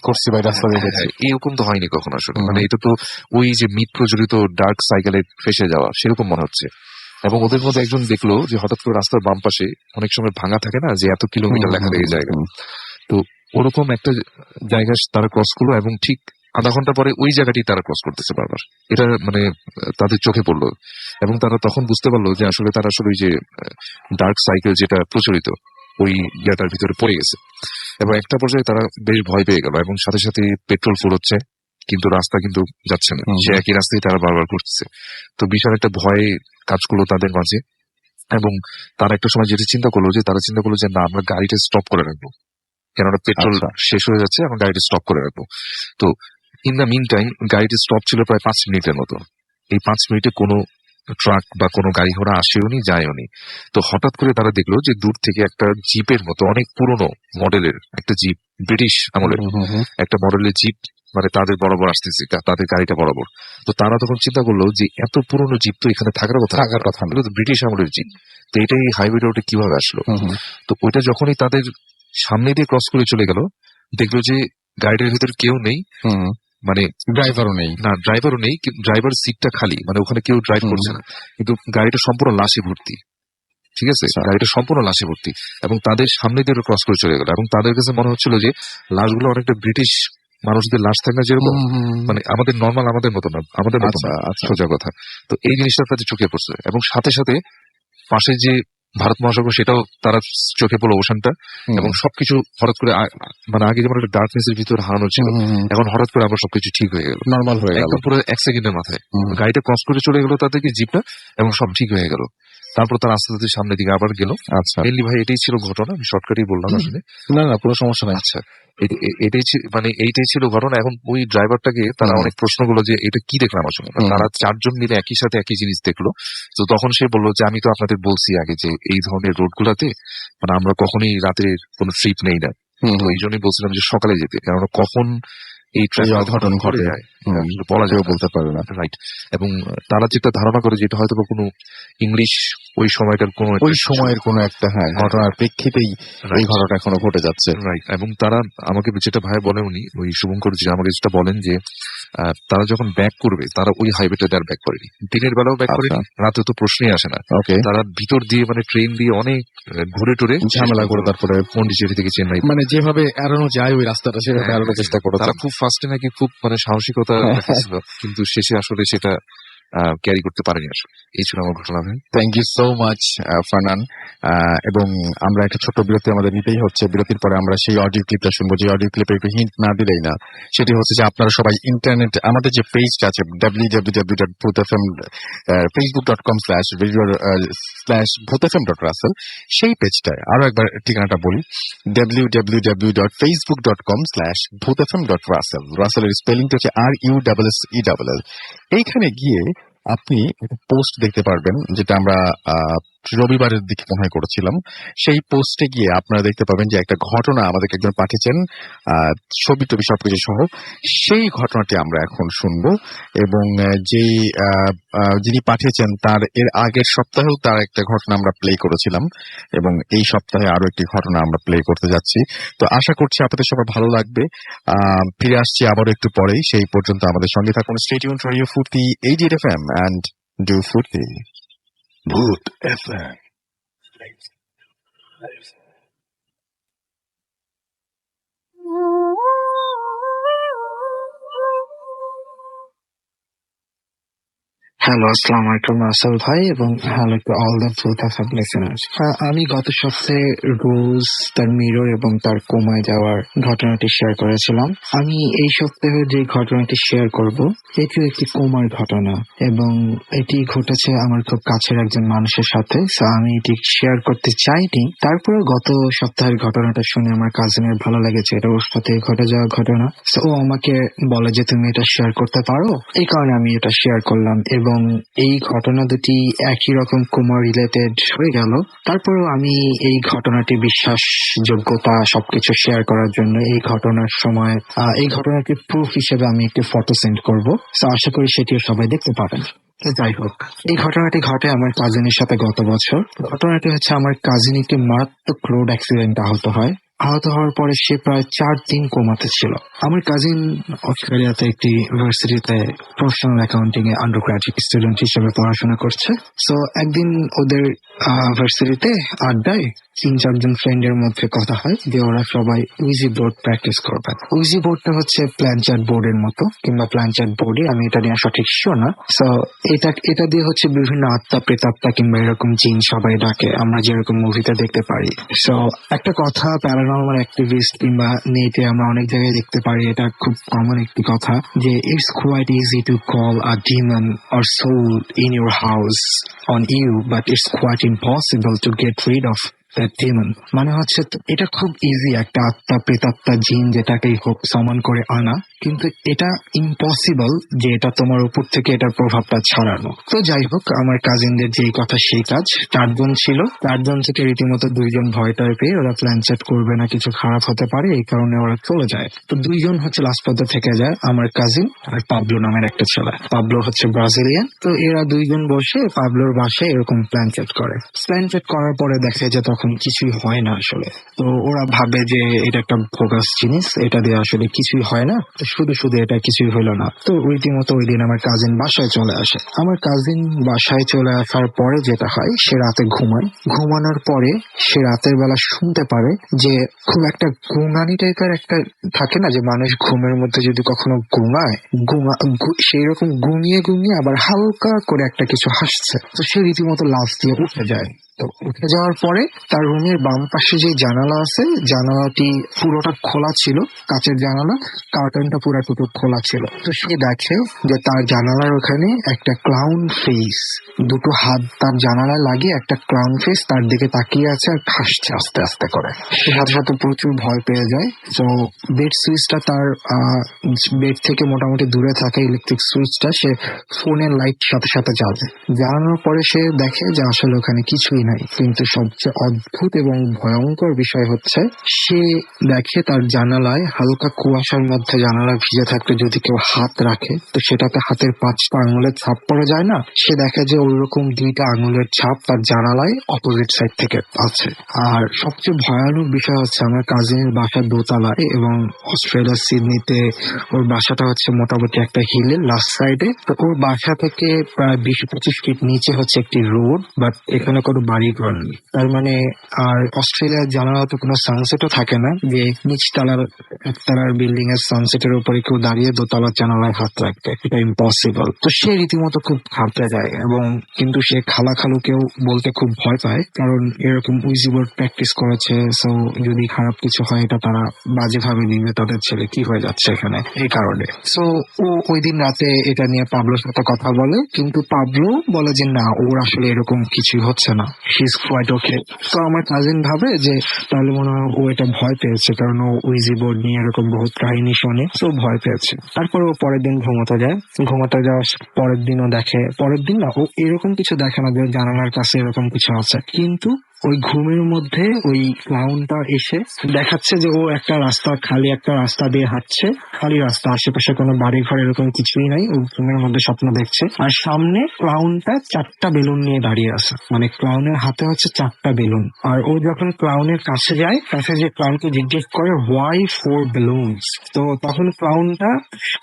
করছি ভাই, রাস্তা দেখেছি, এরকম তো হয়নি কখনো আসলে। মানে এটা তো ওই যে মিথ প্রচলিত ডার্ক সাইকেলে ফেসে যাওয়া সেরকম মনে হচ্ছে। এবং ওদের মধ্যে একজন দেখলো যে হঠাৎ করে রাস্তার বাম পাশে অনেক সময় ভাঙা থাকে না যে এত কিলোমিটার লেখা থাকে জায়গা, তো ওরকম একটা জায়গা তারা ক্রস করলো এবং ঠিক আধা ঘন্টা পরে ওই জায়গাটি তারা ক্রস করতেছে বারবার। এটা মানে তাদের চোখে পড়লো এবং তারা তখন বুঝতে পারলো যে আসলে তারা আসলে ওই যে ডার্ক সাইকেল যেটা প্রচলিত ওই ইয়াটার ভিতরে পড়ে গেছে এবং একটা পর্যায়ে তারা বেশ ভয় পেয়ে গেল এবং সাথে সাথে পেট্রোল ফুল হচ্ছে কিন্তু রাস্তা কিন্তু যাচ্ছে না, সে একই রাস্তায় তারা বারবার করতেছে। তো বিশাল একটা ভয় কাজ করলো তাদের মাঝে এবং তারা একটা সময় যেটা চিন্তা করলো যে না আমরা গাড়িটা স্টপ করে রাখবো, কেননা পেট্রোল শেষ হয়ে যাচ্ছে, এখন গাড়িটা স্টপ করে রাখবো। তো ইন দ্য মিন টাইম গাড়িটি স্টপ ছিল প্রায় 5 মিনিটের মতো। এই 5 মিনিটে কোনো ট্রাক বা কোনো গাড়ি ঘোড়া আসেও নি যায়ও নি। তো হঠাৎ করে তারা দেখলো যে দূর থেকে একটা জিপের মতো অনেক পুরনো মডেলের একটা জিপ, ব্রিটিশ আমলের একটা মডেলের জিপ মানে তাদের বরাবর আসতেছে, তাদের গাড়িটা বরাবর। তো তারা তখন চিন্তা করলো যে এত পুরনো জিপ তো এখানে থাকার কথা, এগুলো তো ব্রিটিশ আমলের জিপ, তো এটাই হাইওয়ে রোডে কিভাবে আসলো? তো ওইটা যখনই তাদের সামনে দিয়ে ক্রস করে চলে গেল, দেখলো যে গাড়িটার ভিতরে কেউ নেই, মানে ড্রাইভারও নেই, না ড্রাইভারও নেই, ড্রাইভার সিটটা খালি, মানে ওখানে কেউ ড্রাইভ করছে না, কিন্তু গাড়িটা সম্পূর্ণ লাশে ভর্তি। ঠিক আছে, গাড়িটা সম্পূর্ণ লাশে ভর্তি এবং তাদের সামনে দিয়ে ক্রস করে চলে গেল এবং তাদের কাছে মনে হচ্ছিল যে লাশগুলো অনেকটা ব্রিটিশ মানুষদের লাশ থাকে না যেরকম, মানে আমাদের নর্মাল আমাদের মতো না, আমাদের মতো না, সোজা কথা। তো এই জিনিসটা তাদের চোখে পড়ছে এবং সাথে সাথে পাশে যে ভারত মহাসাগর সেটাও তারা চোখে পড়লো, ওশানটা, এবং সবকিছু হঠাৎ করে মানে আগে যেমন একটা ডার্কনেসের ভিতরে হারানো ছিল, এখন হঠাৎ করে আবার সবকিছু ঠিক হয়ে গেল, নর্মাল হয়ে গেল একদম পুরো 1 সেকেন্ডের মাথায়। গাড়িটা ক্রস করে চলে গেল তাদেরকে জিপটা এবং সব ঠিক হয়ে গেল। তারপর তার আস্তে আস্তে সামনের দিকে আবার গেল। আচ্ছা, মেনলি ভাই এটাই ছিল ঘটনা, আমি শর্টকাটেই বললাম আসলে। না না কোনো সমস্যা নাই। আচ্ছা, এইটাই ছিল ঘটনা। এখন ওই ড্রাইভারটাকে তারা অনেক প্রশ্ন করলো যে এটা কি দেখলাম আসলে, তারা 4 জন মিলে একই সাথে একই জিনিস দেখলো। তো তখন সে বললো যে আমি তো আপনাদের বলছি আগে যে এই ধরনের রোড গুলাতে মানে আমরা কখনোই রাতের কোনো ট্রিপ নেই না, তো এই জন্যই বলছিলাম যে সকালে যেতে, কারণ কখন এই অঘটন ঘটে যায় বলা যায় বলতে পারে না, রাইট। এবং তারা যেটা ধারণা করে যেটা হয়তো কোনো ইংলিশ ওই সময়টার ওই সময়ের কোনো একটা ঘটনার প্রেক্ষিতেই এই ঘটনা এখনো ঘটে যাচ্ছে, রাইট। এবং তারা আমাকে যেটা ভাই বলেন উনি ওই শুভঙ্কর জি আমাকে যেটা বলেন যে তারা যখন ব্যাক করবে তারা ওই হাইওয়েটা আর ব্যাক করেনি, দিনের বেলাও ব্যাক করেনি, রাতে তো প্রশ্নই আসে না। তারা ভিতর দিয়ে মানে ট্রেন দিয়ে অনেক ঘুরে টুরে ঝামেলা করে তারপরে পন্ডিচেরি থেকে চেন্নাই মানে যেভাবে এড়ানো যায় ওই রাস্তাটা সেভাবে এড়ানোর চেষ্টা করে। তারা খুব ফার্স্টে নাকি খুব মানে সাহসিকতা দেখাচ্ছিল, কিন্তু শেষে আসলে সেটা ক্যারি করতে পারেনি আসলে। এই ছিল আমার ঘটনা ভাই। Thank you so much Farhan. এবং আমরা একটা ছোট বিরতি আমাদের নিতেই হচ্ছে, বিরতির পরে আমরা সেই অডিও ক্লিপটা শুনবো, যে অডিও ক্লিপে একটু হিন্ট না দিলেই না। সেটি হচ্ছে যে আপনারা সবাই ইন্টারনেট আমাদের যে পেজটা আছে www.bhutfm facebook.com/bhutfm.russell সেই পেজটায় আরো একবার ঠিকানাটা বলি, www.facebook.com/bhutfm.russell। রাসেলের স্পেলিংটা হচ্ছে RUSSELL। এইখানে গিয়ে আপনি একটা পোস্ট দেখতে পারবেন যেটা আমরা রবিবারের দিকে মনে হয় করেছিলাম। সেই পোস্টে গিয়ে আপনারা দেখতে পাবেন যে একটা ঘটনা আমাদেরকে একজন পাঠিয়েছেন, ছবি টবি সবকিছু সহ। সেই ঘটনাটি আমরা এখন শুনবো এবং যেই যিনি পাঠিয়েছেন তার এর আগের সপ্তাহেও তার একটা ঘটনা আমরা প্লে করেছিলাম এবং এই সপ্তাহে আরো একটি ঘটনা আমরা প্লে করতে যাচ্ছি। তো আশা করছি আপনাদের সবার ভালো লাগবে। ফিরে আসছি আবারও একটু পরেই, সেই পর্যন্ত আমাদের সঙ্গে থাকুন। স্টে টিউনড ফর রেডিও ফুর্তি 88 FM and do ফুর্তি। Bhoot FM. হ্যালো, আসসালামু আলাইকুম রাসেল ভাই, এবং হ্যালো টু অল দ্য ভূত এফএম লিসেনার্স। আমি গত সপ্তাহে রোজ তার মিরর এবং তার কোমায় যাওয়ার ঘটনাটি শেয়ার করেছিলাম। আমি এই সপ্তাহে যে ঘটনাটি শেয়ার করব এটিও একটি কোমার ঘটনা এবং এটি ঘটেছে আমার খুব কাছের একজন মানুষের সাথে। সো আমি এটি শেয়ার করতে চাইনি, তারপরে গত সপ্তাহের ঘটনাটা শুনে আমার কাজিনের ভালো লেগেছে, এটা ওর সাথে ঘটে যাওয়া ঘটনা। সো ও আমাকে বলে যে তুমি এটা শেয়ার করতে পারো, এই কারণে আমি এটা শেয়ার করলাম। এবং এই ঘটনা দুটি একই রকম কোমা রিলেটেড হয়ে গেল। তারপরেও আমি এই ঘটনাটি বিশ্বাসযোগ্যতা সবকিছু শেয়ার করার জন্য এই ঘটনার সময় এই ঘটনাটির প্রুফ হিসেবে আমি একটি ফটো সেন্ড করব। সো আশা করি সেটিও সবাই দেখতে পাবেন। যাই হোক, এই ঘটনাটি ঘটে আমার কাজিনের সাথে গত বছর। ঘটনাটি হচ্ছে আমার কাজিন একটি মারাত্মক রোড অ্যাক্সিডেন্ট আহত হয়। আহত হওয়ার পরে সে প্রায় 4 দিন কোমাতে ছিল। আমার কাজিন অস্ট্রেলিয়াতে একটি ইউনিভার্সিটিতে প্রফেশনাল অ্যাকাউন্টিং এ আন্ডার গ্রাজুয়েট স্টুডেন্ট হিসেবে পড়াশোনা করছে। সো একদিন ওদের ভার্সিটিতে আড্ডায় 3-4 জন ফ্রেন্ডের মধ্যে কথা হয় যে ওরা সবাই উইজি বোর্ড প্র্যাকটিস করবে। উইজি বোর্ডটা হচ্ছে প্ল্যানচার্ট বোর্ডের মতো, কিংবা প্ল্যানচার্ট বোর্ডে, আমি এটা নিয়ে সঠিক শিওর না। সো এটা দিয়ে হচ্ছে বিভিন্ন আত্মা প্রেতাত্মা কিংবা এরকম জিন সবাই ডাকে, আমরা যেরকম মুভিতে দেখতে পারি। সো একটা কথা প্যারানর্মাল অ্যাক্টিভিস্ট কিংবা নেটে আমরা অনেক জায়গায় দেখতে পারি, এটা খুব কমন একটি কথা যে it's quite easy to call a demon or soul in your house on you, but it's quite impossible to get rid of that demon. মানে হচ্ছে এটা খুব ইজি একটা আত্মা প্রেতাত্মা জিন যেটাকেই হোক সমান করে আনা, কিন্তু এটা ইম্পসিবল যে এটা তোমার উপর থেকে এটার প্রভাবটা ছাড়ানো। তো যাই হোক, আমার কাজিনদের যেই কথা সেই কাজ। 4 জন ছিল, 4 জন থেকে রীতিমতো 2 জন ভয়টায় পেয়ে ওরা প্ল্যান সেট করবে না কিছু খারাপ হতে পারে, এই কারণে ওরা চলে যায়। তো 2 জন হচ্ছে লাস্ট পর্যন্ত থেকে যায়, আমার কাজিন আর পাবলো নামের একটা ছেলে। পাবলো হচ্ছে ব্রাজিলিয়ান। তো এরা 2 জন বসে পাবলোর বাসায় এরকম প্ল্যান সেট করে। প্ল্যান সেট করার পরে দেখে যে তখন কিছুই হয় না আসলে। তো ওরা ভাবে যে এটা একটা ভোগাস জিনিস, এটা দিয়ে আসলে কিছুই হয় না, তো শুধু শুধু এটা কিছুই হলো না। তো রীতিমতো ওই দিন আমার কাজিন বাসায় চলে আসে। আমার কাজিন বাসায় চলে আসার পরে যেটা হয়, সে রাতে ঘুমায়। ঘুমানোর পরে সে রাতের বেলা শুনতে পারে যে খুব একটা গুঙানি টাইপের একটা থাকে না, যে মানুষ ঘুমের মধ্যে যদি কখনো গুঙায়, সেই রকম গুঙিয়ে গুঙিয়ে আবার হালকা করে একটা কিছু হাসছে। তো সে রীতিমতো লাফ দিয়ে উঠে যায়। তো উঠে যাওয়ার পরে তার রুমের বাম পাশে যে জানালা আছে, জানালাটি পুরোটা খোলা ছিল, কাচের জানালা, কার্টেনটা পুরোটুকু খোলা ছিল। তো সে দেখে যে তার জানালার ওখানে একটা ক্লাউন ফেস, 2টো হাত তার জানালায় লাগিয়ে একটা ক্লাউন ফেস তার দিকে তাকিয়ে আছে আর হাসছে আস্তে আস্তে করে। সে সাথে সাথে প্রচুর ভয় পেয়ে যায়। তো বেড সুইচটা তার বেড থেকে মোটামুটি দূরে থাকা ইলেকট্রিক সুইচটা সে ফোনের লাইট সাথে সাথে জ্বালে। জ্বালানোর পরে সে দেখে যে আসলে ওখানে কিছুই নাই। কিন্তু সবচেয়ে অদ্ভুত এবং ভয়ঙ্কর বিষয় হচ্ছে, সে দেখে তার জানালায় হালকা কুয়াশার মধ্যে জানালা ভিজে থাকলে যদি কেউ হাত রাখে তো সেটাতে হাতের 5টা আঙুলের ছাপ পড়ে যায় না, সে দেখে যে ওইরকম 2টা আঙুলের ছাপ তার জানালায় অপোজিট সাইড থেকে আছে। আর সবচেয়ে ভয়ানক বিষয় হচ্ছে, আমার কাজিনের বাসা দোতলায় এবং অস্ট্রেলিয়ার সিডনিতে ওর বাসাটা হচ্ছে মোটামুটি একটা হিলের লাস্ট সাইডে। তো ওর বাসা থেকে প্রায় 20-25 ফিট নিচে হচ্ছে একটি রোড, বাট এখানে কোনো বাড়ি ঘর নেই। তার মানে আর অস্ট্রেলিয়ার জানালা তো কোনো সানসেটও থাকে না, যে নিচতলার একতলার বিল্ডিং এর সানসেটের উপরে কেউ দাঁড়িয়ে দোতলার জানালায় হাত রাখবে, এটা ইম্পসিবল। তো সে রীতিমতো খুব ঘাবড়ে যায়, এবং কিন্তু সে খালাখালুকেও বলতে খুব ভয় পায়, কারণ এরকম উইজি বোর্ড প্র্যাকটিস করেছে। সো যদি খারাপ কিছু হয় এটা তারা বাজেভাবে নিবে, তাদের ছেলে কি হয়ে যাচ্ছে এখানে, এই কারণে। সো ও ওই দিন রাতে এটা নিয়ে পাবলোর সাথে কথা বলে, কিন্তু পাবলো বলে যে না, ওর আসলে এরকম কিছুই হচ্ছে না, শি ইজ কোয়াইট ওকে। তো আমার কাজিন ভাবে যে তাহলে মনে হয় ও এটা ভয় পেয়েছে, কারণ ও উইজি বোর্ড নিয়ে এরকম বহুত কাহিনী শোনে, তো ভয় পেয়েছে। তারপর ও পরের দিন ঘুমোতে যায়। ঘুমোতে যাওয়ার পরের দিনও দেখে, পরের দিন না, ও এরকম কিছু দেখে না যে জানালার কাছে এরকম কিছু আছে, কিন্তু ওই ঘুমের মধ্যে ওই ক্লাউনটা এসে দেখাচ্ছে যে ও একটা রাস্তা, খালি একটা রাস্তা দিয়ে হাঁটছে, খালি রাস্তা, আশেপাশে কোনো বাড়ি ঘর এরকম কিছুই নাই। ও ঘুমের মধ্যে স্বপ্ন দেখছে, আর সামনে ক্লাউনটা 4টা বেলুন নিয়ে দাঁড়িয়ে আছে, মানে ক্লাউনের হাতে হচ্ছে 4টা বেলুন। আর ও যখন ক্লাউনের কাছে যায়, কাছে যে ক্লাউনকে জিজ্ঞেস করে হোয়াই 4 বেলুনস, তো তখন ক্লাউনটা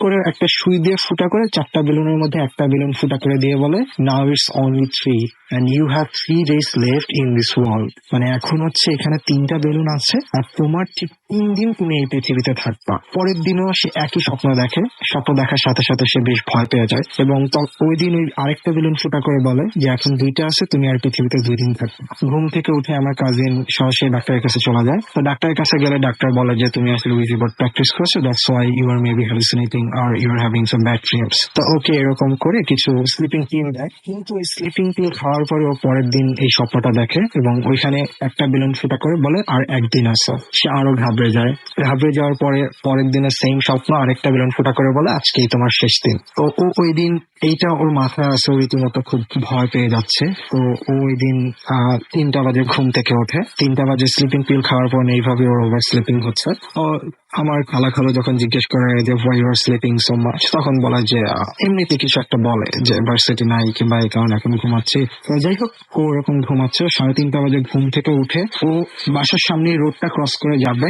করে একটা সুই দিয়ে ফুটা করে 4টা বেলুনের মধ্যে একটা বেলুন ফুটা করে দিয়ে বলে now it's only 3 and you have 3 days left in this world, মানে এখন হচ্ছে এখানে 3টা বেলুন আছে আর তোমার ঠিক 3 দিন তুমি এই পৃথিবীতে থাকবা। পরের দিনও সে একই স্বপ্ন দেখে, স্বপ্ন দেখার সাথে সাথে সে বেশ ভয় পেয়ে যায়, এবং ওই দিন ওই আরেকটা বেলুন ফুটা করে বলে যে এখন 2টা আছে, তুমি আর পৃথিবীতে 2 দিন থাকবে। ঘুম থেকে উঠে আমার কাজিন সরাসরি ডাক্তারের কাছে চলে যায়। তো ডাক্তারের কাছে গেলে ডাক্তার বলে যে তুমি আসলে উইজি বোর্ড প্র্যাকটিস করছো, that's why you are maybe hallucinating আর you are having some bad dreams. তো ওকে এরকম করে কিছু স্লিপিং পিল দেয়, কিন্তু ওই স্লিপিং পিল খাওয়ার পরে ও পরের দিন এই স্বপ্নটা দেখে, এবং ওইখানে একটা বেলুন ফুটা করে বলে আর একদিন আছে। সে আরো ঘাবড়ে যায়, ঘাবড়ে যাওয়ার পরে পরের দিনের সেম স্বপ্ন, আরেকটা বেলুন ফুটা করে বলে আজকেই তোমার শেষ দিন। তো ও ওই দিন এইটা ওর মাথায় আছে, রীতিমতো খুব ভয় পেয়ে যাচ্ছে। তো ওই দিন 3টা বাজে ঘুম থেকে ওঠে, 3টা বাজে স্লিপিং পিল খাওয়ার পর এইভাবে ওর ওভার স্লিপিং হচ্ছে। আমার খালা যখন জিজ্ঞেস করে যে why you are sleeping so much, তখন বলা যে এমনিতে কিছু একটা বলে যে ভার্সিটি নাই কিংবা এই কারণে এখন ঘুমাচ্ছি। তো যাই হোক, ও ওরকম ঘুমাচ্ছে। 3:30 বাজে ঘুম থেকে উঠে ও বাসার সামনে রোডটা ক্রস করে যাবে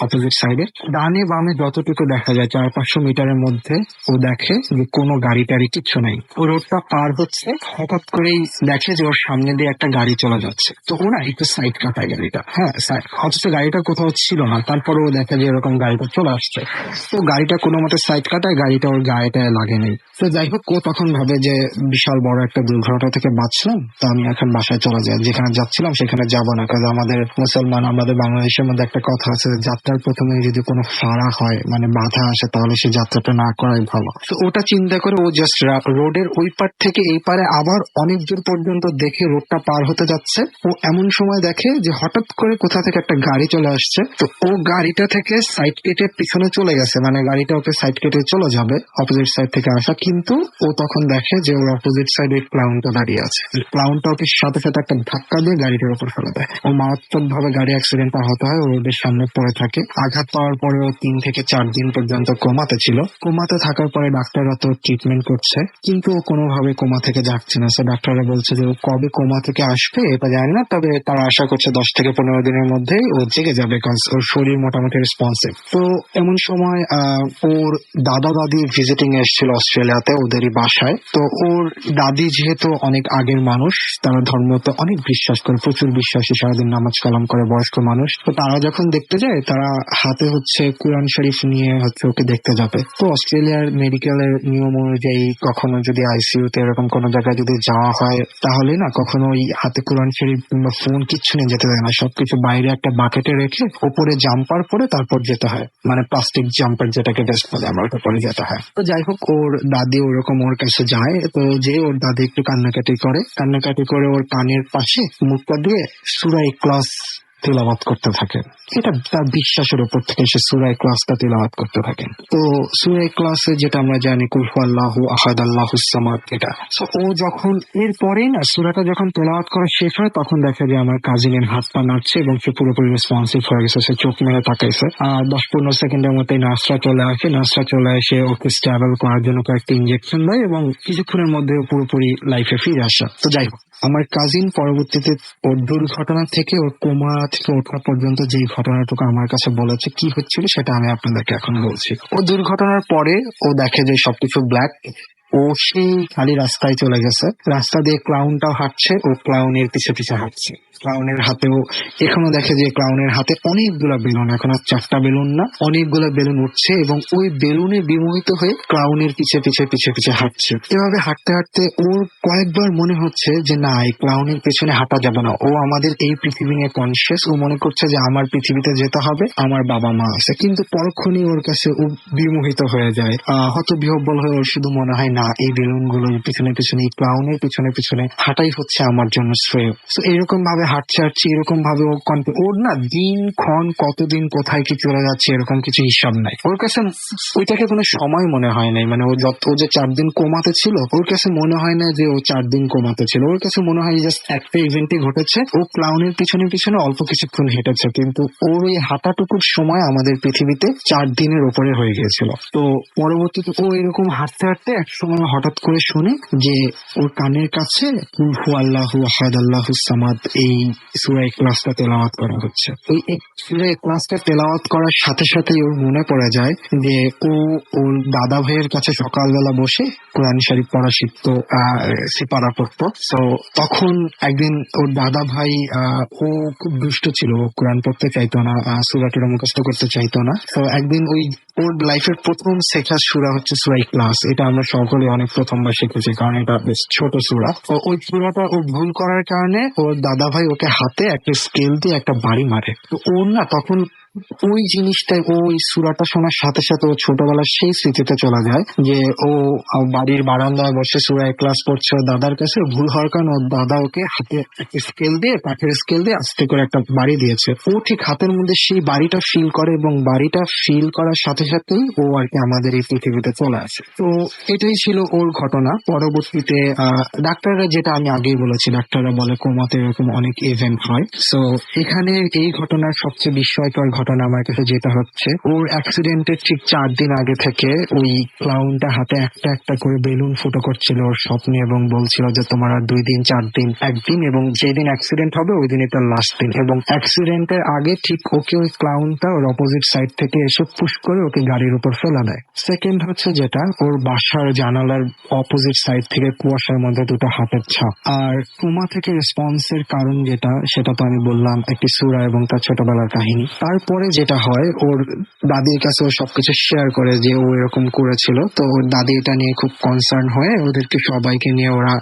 অপোজিট সাইডে। ডানে বামে যতটুকু দেখা যায় 400-500 মিটারের মধ্যে ও দেখে যে কোনো গাড়ি টাড়ি কিচ্ছু নেই। ও রোডটা পার হচ্ছে, হঠাৎ করেই দেখে যে ওর সামনে দিয়ে একটা গাড়ি চলে যাচ্ছে। তো ও না একটু সাইড কাটায় গাড়িটা, হ্যাঁ অথচ গাড়িটা কোথাও ছিল না, তারপরে ও দেখে যে এরকম গাড়িটা চলে আসছে। তো গাড়িটা কোনো মতে সাইড কাটায়, গাড়িটা ওর গায়েটায় লাগে নেই। তো যাই হোক, ও তখন ভাবে যে বিশাল বড় একটা দুর্ঘটনা থেকে বাঁচলাম, তো আমি এখন বাসায় চলে যাই, যেখানে যাচ্ছিলাম সেখানে যাবো না। কারণ আমাদের মুসলমান, আমাদের বাংলাদেশের মধ্যে একটা কথা আছে, যাত্রার প্রথমে যদি কোনো ফাড়া হয় মানে বাধা আসে, তাহলে সে যাত্রাটা না করাই ভালো। তো ওটা চিন্তা করে ও জাস্ট রোডের ওই পার থেকে এই পারে আবার অনেক দূর পর্যন্ত দেখে রোডটা পার হতে যাচ্ছে। ও এমন সময় দেখে যে হঠাৎ করে কোথা থেকে একটা গাড়ি চলে আসছে। তো ও গাড়িটা থেকে সাইড কেটে পিছনে চলে গেছে, মানে গাড়িটা ওকে সাইড কেটে চলে যাবে অপোজিট সাইড থেকে আসা। কিন্তু ও তখন দেখে যে ওর অপোজিট সাইডে ক্লাউনটা দাঁড়িয়ে আছে। ক্লাউনটা ওকে সাথে সাথে একটা ধাক্কা দিয়ে গাড়িটার উপর ফেলে দেয়। ও মারাত্মক ভাবে গাড়ি অ্যাক্সিডেন্ট আহত হয়, ও রোডের সামনে পড়ে থাকে। আঘাত পাওয়ার পরে ও 3 থেকে 4 দিন পর্যন্ত কোমাতে ছিল। কোমাতে থাকার পরে ডাক্তাররা তো ট্রিটমেন্ট করছে, কিন্তু ও কোনোভাবে কোমা থেকে যাচ্ছে না। সো ডাক্তাররা বলছে যে ও কবে কোমা থেকে আসবে এটা জানি না, তবে তারা আশা করছে 10 থেকে 15 দিনের মধ্যেই ও জেগে যাবে, কারণ ওর শরীর মোটামুটি রেসপন্সিভ। তো এমন সময় ওর দাদা দাদি ভিজিটিং এসেছিল অস্ট্রেলিয়াতে ওদেরই বাসায়। তো ওর দাদি যেহেতু অনেক আগের মানুষ, তারা ধর্মতে অনেক বিশ্বাস করে, প্রচুর বিশ্বাসী, সারাদিন নামাজ কালাম করে, বয়স্ক মানুষ। তো তারা যখন দেখতে যায়, তারা হাতে হচ্ছে কোরআন শরীফ নিয়ে হচ্ছে ওকে দেখতে যাবে। তো অস্ট্রেলিয়ার মেডিকেলের নিয়ম অনুযায়ী কখনো যদি আইসিইউতে এরকম কোনো জায়গায় যদি যাওয়া হয়, তাহলে না কখনো ওই হাতে কোরআন শরীফ কিংবা ফোন কিচ্ছু নিয়ে যেতে দেয় না। সবকিছু বাইরে একটা বাকেটে রেখে ওপরে জাম্পার পরে তারপর যেতে হয়, মানে প্লাস্টিক জাম্পার যেটাকে বেস্ট বলে, আমরা ওটা পরে যেতে হয়। তো যাই হোক, ওর দাদি ওরকম ওর কাছে যায়। তো যে ওর দাদি একটু কান্নাকাটি করে ওর কানের পাশে মুখটা দিয়ে সূরা ইখলাস তিলাওয়াত করতে থাকে। এটা তার বিশ্বাসের উপর থেকে সে সূরা ইখলাসটা তিলাওয়াত করতে থাকে। তো সূরা ইখলাসে যেটা আমরা জানি কুল হুয়াল্লাহু আহাদ আল্লাহুস সামাদ, এটা। সো ও যখন এরপরেই না সূরাটা যখন তেলাওয়াত করা শেষ হয়, তখন দেখে যে আমার কাজিনের হাত পা নাড়ছে এবং সে পুরোপুরি রেসপন্সিভ হয়ে গেছে। সে চোখ মেরে তাকাইছে। 10-15 সেকেন্ডের মধ্যে নার্সরা চলে আসে ওকে স্ট্যাবল করার জন্য কয়েকটা ইনজেকশন দেয় এবং কিছুক্ষণের মধ্যে পুরোপুরি লাইফে ফিরে আসা। তো যাই হোক, আমার কাজিন পরবর্তীতে ওর দুর্ঘটনা থেকে ওর কোমা থেকে ওঠা পর্যন্ত যেই ঘটনাটুকু আমার কাছে বলেছে কি হচ্ছিল, সেটা আমি আপনাদেরকে এখন বলছি। ও দুর্ঘটনার পরে ও দেখে যে সবকিছু ব্ল্যাক। ও সেই খালি রাস্তায় চলে গেছে, রাস্তা দিয়ে ক্লাউনটাও হাঁটছে, ও ক্লাউনের পিছে পিছে হাঁটছে। ক্লাউনের হাতেও এখনো দেখে যে ক্লাউনের হাতে অনেকগুলা বেলুন, এখন আর 4টা বেলুন না, অনেকগুলা বেলুন উঠছে এবং ওই বেলুনে বিমোহিত হয়ে ক্লাউনের পিছে পিছে হাঁটছে। এভাবে হাঁটতে হাঁটতে ওর কয়েকবার মনে হচ্ছে যে না, এই ক্লাউনের পেছনে হাঁটা যাবে না, ও আমাদের এই পৃথিবী নিয়ে কনসিয়াস। ও মনে করছে যে আমার পৃথিবীতে যেতে হবে, আমার বাবা মা আছে। কিন্তু পরক্ষণেই ওর কাছে ও বিমোহিত হয়ে যায়, হতবিহ্বল হয়ে ওর শুধু মনে হয় না, এই বেলুন গুলোর পিছনে এই ক্লাউনের পিছনে হাঁটাই হচ্ছে আমার জন্য শ্রেয়। তো এরকম ভাবে হাঁটছে, এরকম ভাবে ওর না দিন ক্ষণ কতদিন কোথায় কি চলে যাচ্ছে এরকম কিছু হিসাব নাই। ওর কাছে ওইটাকে কোনো সময় মনে হয় নাই। মানে ও যে 4 দিন কোমাতে ছিল, ওর কাছে মনে হয় না যে ও 4 দিন কোমাতে ছিল। ওর কাছে মনে হয় জাস্ট একটা ইভেন্টই ঘটেছে, ও ক্লাউনের পিছনে অল্প কিছুক্ষণ হেঁটেছে। কিন্তু ওর ওই হাঁটাটুকুর সময় আমাদের পৃথিবীতে 4 দিনের ওপরে হয়ে গিয়েছিল। তো পরবর্তীতে ও এরকম হাঁটতে এক সময় হঠাৎ করে শুনে যে ওর কানের কাছে কুল হুয়াল্লাহু আহাদ আল্লাহুস সামাদ এই সূরা ইখলাসটা তেলাওয়াত করা হচ্ছে। এই সূরা ইখলাসটা তেলাওয়াত করার সাথে সাথে ওর মনে পড়ে যায় যে ও ওর দাদা ভাইয়ের কাছে সকালবেলা বসে কোরআন শরীফ পড়া শিখতো, সিপারা পড়তো। তো তখন একদিন ওর দাদা ভাই, ও খুব দুষ্ট ছিল, ও কোরআন পড়তে চাইতো না, সূরাটা মুখস্থ করতে চাইতো না। তো একদিন ওর লাইফের প্রথম শেখা সূরা হচ্ছে সূরা ইখলাস। এটা আমরা সকলে অনেক প্রথমবার শিখেছি, কারণ এটা বেশ ছোট সূরা। ওই সূরাটা ও ভুল করার কারণে ওর দাদা ভাই ওকে হাতে একটা স্কেল দিয়ে একটা বাড়ি মারে। তো ওর না তখন ওই জিনিসটাই, ওই সূরাটা শোনার সাথে সাথে ও ছোটবেলার সেই স্মৃতিতে চলে যায় যে ও বাড়ির বারান্দায় বসে সূরা ইখলাস পড়ছে ওর দাদার কাছে। ভুল হওয়ার কারণে ওর দাদা ওকে হাতে একটা স্কেল দিয়ে, কাঠের স্কেল দিয়ে আস্তে করে একটা বাড়ি দিয়েছে। ও ঠিক হাতের মধ্যে সেই বাড়িটা ফিল করে এবং বাড়িটা ফিল করার সাথে সাথেই ও আর কি আমাদের এই পৃথিবীতে চলে আসে। তো এটাই ছিল ওর ঘটনা। পরবর্তীতে ডাক্তাররা, যেটা আমি আগেই বলেছি, ডাক্তাররা বলে কোমাতে এরকম অনেক ইভেন্ট হয়। তো এখানে এই ঘটনার সবচেয়ে বিস্ময়কর ঘটনা আমার কাছে যেটা হচ্ছে, ওর অ্যাক্সিডেন্টের ঠিক 4 দিন আগে থেকে ওই ক্লাউনটা হাতে একটা একটা করে বেলুন ফুটো করছিল ওর স্বপ্নে এবং বলছিল যে তোমার আর 2 দিন 4 দিন একদিন, এবং যেদিন অ্যাক্সিডেন্ট হবে ওই দিন এটা লাস্ট দিন। এবং অ্যাক্সিডেন্টের আগে ঠিক ওকে ওই ক্লাউনটা ওর অপোজিট সাইড থেকে এসে পুশ করে ওকে গাড়ির উপর ফেলে দেয়। সেকেন্ড হচ্ছে যেটা, ওর বাসার জানালার অপোজিট সাইড থেকে কুয়াশার মধ্যে 2টা হাতের ছাপ। আর কোমা থেকে রেসপন্সের কারণ যেটা, সেটা তো আমি বললাম একটি সূরা এবং তার ছোটবেলার কাহিনী। তারপরে যেটা হয়, ওর দাদির কাছে ও সবকিছু শেয়ার করে যে ও এরকম করেছিল। তো ওর দাদি এটা নিয়ে খুব কনসার্ন হয়ে ওদেরকে সবাইকে নিয়ে ওরা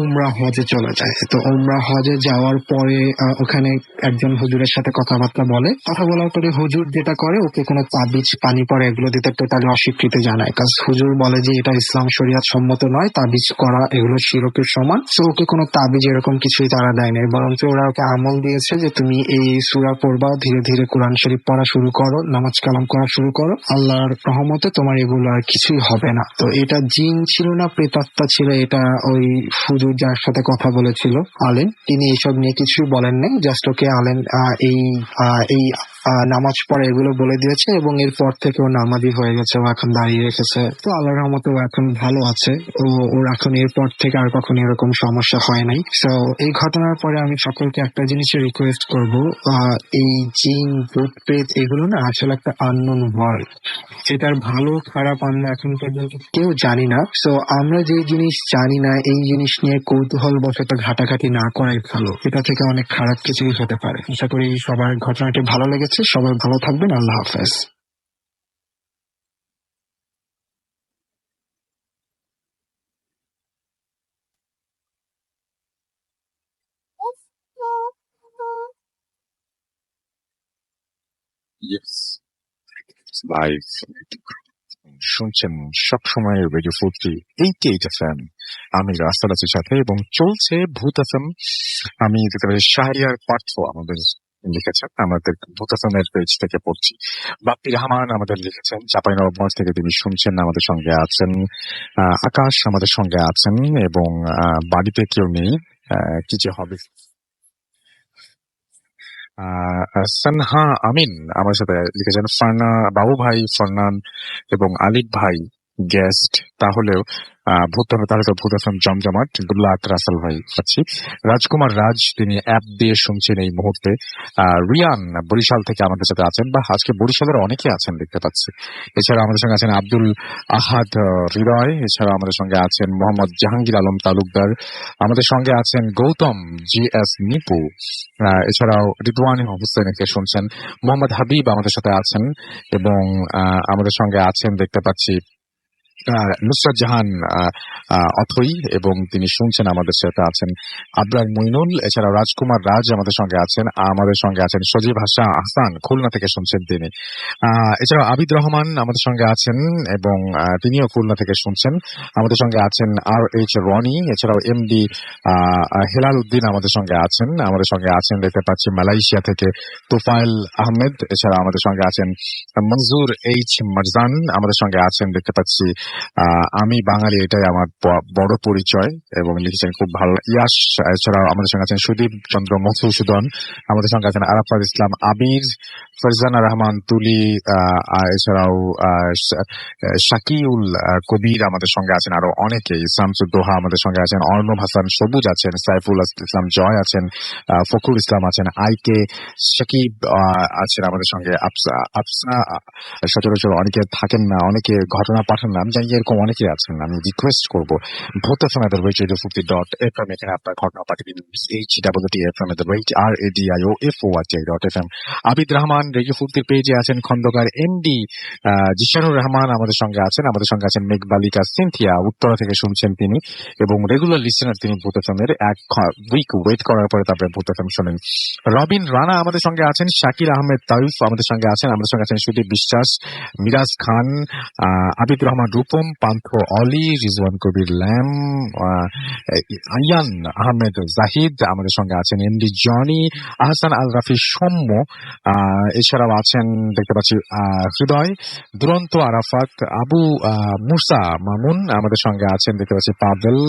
উমরা হজে চলে যায়। তো উমরা হজে যাওয়ার পরে ওখানে একজন হুজুরের সাথে কথাবার্তা বলে। কথা বলার পরে হুজুর যেটা করে, ওকে কোনো তাবিজ পানি পরে এগুলো দিতে টোটালি অস্বীকৃতি জানায়। কারণ হুজুর বলে যে এটা ইসলাম শরিয়াত সম্মত নয়, তাবিজ করা এগুলো শিরকের সমান। তো ওকে কোনো তাবিজ এরকম কিছুই তারা দেয় নাই, বরঞ্চ ওরা ওকে আমল দিয়েছে যে তুমি এই সূরা পড়বা, ধীরে ধীরে কোরআন শরীফ পড়া শুরু করো, নামাজ কালাম করা শুরু করো, আল্লাহর রহমতে তোমার এগুলো আর কিছুই হবে না। তো এটা জিন ছিল না প্রেতাত্মা ছিল, এটা ওই হুজুর যার সাথে কথা বলেছিল আলেন, তিনি এইসব নিয়ে কিছুই বলেন নাই। জাস্ট ওকে আলেন এই নামাজ পড়া এগুলো বলে দিয়েছে এবং এরপর থেকে ও নামাজি হয়ে গেছে, ও এখন দাঁড়িয়ে রেখেছে। তো আল্লাহর রহমতে ও এখন ভালো আছে। ওর এখন এরপর থেকে আর কখনো এরকম সমস্যা হয় নাই। তো এই ঘটনার পরে আমি সকলকে একটা জিনিসের রিকোয়েস্ট করব, এই জিন ভূত প্রেত এগুলো না আসলে একটা আননোন ওয়ার্ল্ড, এটার ভালো খারাপ আমরা এখন পর্যন্ত কেউ জানি না। তো আমরা যে জিনিস জানি না এই জিনিস নিয়ে কৌতূহল বশত ঘাটাঘাটি না করাই ভালো, এটা থেকে অনেক খারাপ কিছুই হতে পারে। আশা করি সবার ঘটনাটি ভালো লেগেছে। সবাই ভালো থাকবেন। আল্লাহ হাফেজ। লাইভ শুনছেন সবসময় রেডিও 88 FM। আমি রাস্তার আছি সাথে এবং চলছে ভূত FM। আমি দেখতে পাচ্ছি শাহরিয়ার পার্থ আমাদের লিখেছেন, আমাদের ভূত FM এর পেজ থেকে পড়ছি। বাপ্পি রহমান আমাদের লিখেছেন চাঁপাইনবাবগঞ্জ থেকে, তিনি শুনছেন, আমাদের সঙ্গে আছেন। আকাশ আমাদের সঙ্গে আছেন এবং বাড়িতে কেউ নেই, কি যে হবে। সানহা আমিন আমার সাথে লিখেছেন, ফারনা বাবু ভাই, ফারনান এবং আলিফ ভাই গেস্ট, তাহলেও তাহলে তো ভূত FM জমজমাট। গুড লাক রাসেল ভাই পাচ্ছি। রাজকুমার রাজ, তিনি অ্যাপ দিয়ে শুনছেন এই মুহূর্তে। রিয়ান বরিশাল থেকে আমাদের সাথে আছেন, বা আজকে বরিশালের অনেকে আছেন দেখতে পাচ্ছি। এছাড়া আমাদের সঙ্গে আছেন আব্দুল আহাদ হৃদয়, এছাড়া আমাদের সঙ্গে আছেন মোহাম্মদ জাহাঙ্গীর আলম তালুকদার, আমাদের সঙ্গে আছেন গৌতম GS নিপু, এছাড়াও রিদওয়ান হোসেনকে শুনছেন। মোহাম্মদ হাবিব আমাদের সাথে আছেন এবং আমাদের সঙ্গে আছেন দেখতে পাচ্ছি নুসরাত জাহান অথই, এবং তিনি শুনছেন, আমাদের সাথে আছেন আবরার মইনুল, এছাড়াও রাজকুমার রাজ আমাদের সঙ্গে আছেন। আমাদের সঙ্গে আছেন সজীব হাসান, খুলনা থেকে শুনছেন তিনি। এছাড়াও আবিদ রহমান আমাদের সঙ্গে আছেন এবং তিনিও খুলনা থেকে শুনছেন। আমাদের সঙ্গে আছেন RH রনি, এছাড়াও MD হেলাল উদ্দিন আমাদের সঙ্গে আছেন। আমাদের সঙ্গে আছেন দেখতে পাচ্ছি মালয়েশিয়া থেকে তোফায়েল আহমেদ, এছাড়া আমাদের সঙ্গে আছেন মনজুর মারজান, আমাদের সঙ্গে আছেন দেখতে পাচ্ছি আমি বাঙালি, এটাই আমার বড় পরিচয়, এবং লিখেছেন খুব ভালো ইয়াস। এছাড়াও আমাদের সঙ্গে আছেন সুদীপ চন্দ্র মধুসূদন, আমাদের সঙ্গে আছেন আরাফাত ইসলাম আবির, ফারজানা রহমান তুলি, এছাড়াও শাকিউল কবির আমাদের সঙ্গে আছেন, আরো অনেকে, শামসুদ্দোহা আমাদের সঙ্গে আছেন, অর্ণব হাসান সবুজ আছেন, সাইফুল ইসলাম জয় আছেন, ফখরুল ইসলাম আছেন, IK শাকিব আছেন আমাদের সঙ্গে, আফসা সচরাচর অনেকে থাকেন না, অনেকে ঘটনা পাঠান না, আমি জানি এরকম অনেকে আছেন। আমি রিকোয়েস্ট করবো ভূত FM @radio50.fm, এখানে আপনার ঘটনা পাঠাবেন HWTFM @RADIOFORT.FM। Abid Rahman radio 50 পেজে আছেন। খন্দকার MD জিশানুর রহমান আমাদের সঙ্গে আছেন। আমাদের সঙ্গে আছেন মেঘবালিকা সিনথিয়া, উত্তরা থেকে শুনছেন তিনি, এবং রেগুলার লিসেনার তিনি ভূত FM এর। এক উইক ওয়েট করার পরে তারপরে ভূত FM শোনেন। রবিন রানা আমাদের সঙ্গে আছেন, শাকির আহমেদ তাইফ আমাদের সঙ্গে আছেন, আমাদের সঙ্গে আছেন সুদীপ বিশ্বাস, মিরাজ খান, আবিদ রহমান রূপ গৌতম, পান্থ অলি, রিজওয়ান কবির ল্যাম, আয়ান আহমেদ জাহিদ, আমাদের সঙ্গে আছেন এমডি জনি, আহসান আল রাফি সৌম্য, এছাড়াও আছেন দেখতে পাচ্ছি হৃদয়, দুরন্ত আরাফাত, আবু মুসা মামুন, আমাদের সঙ্গে আছেন দেখতে পাচ্ছি পাবেল,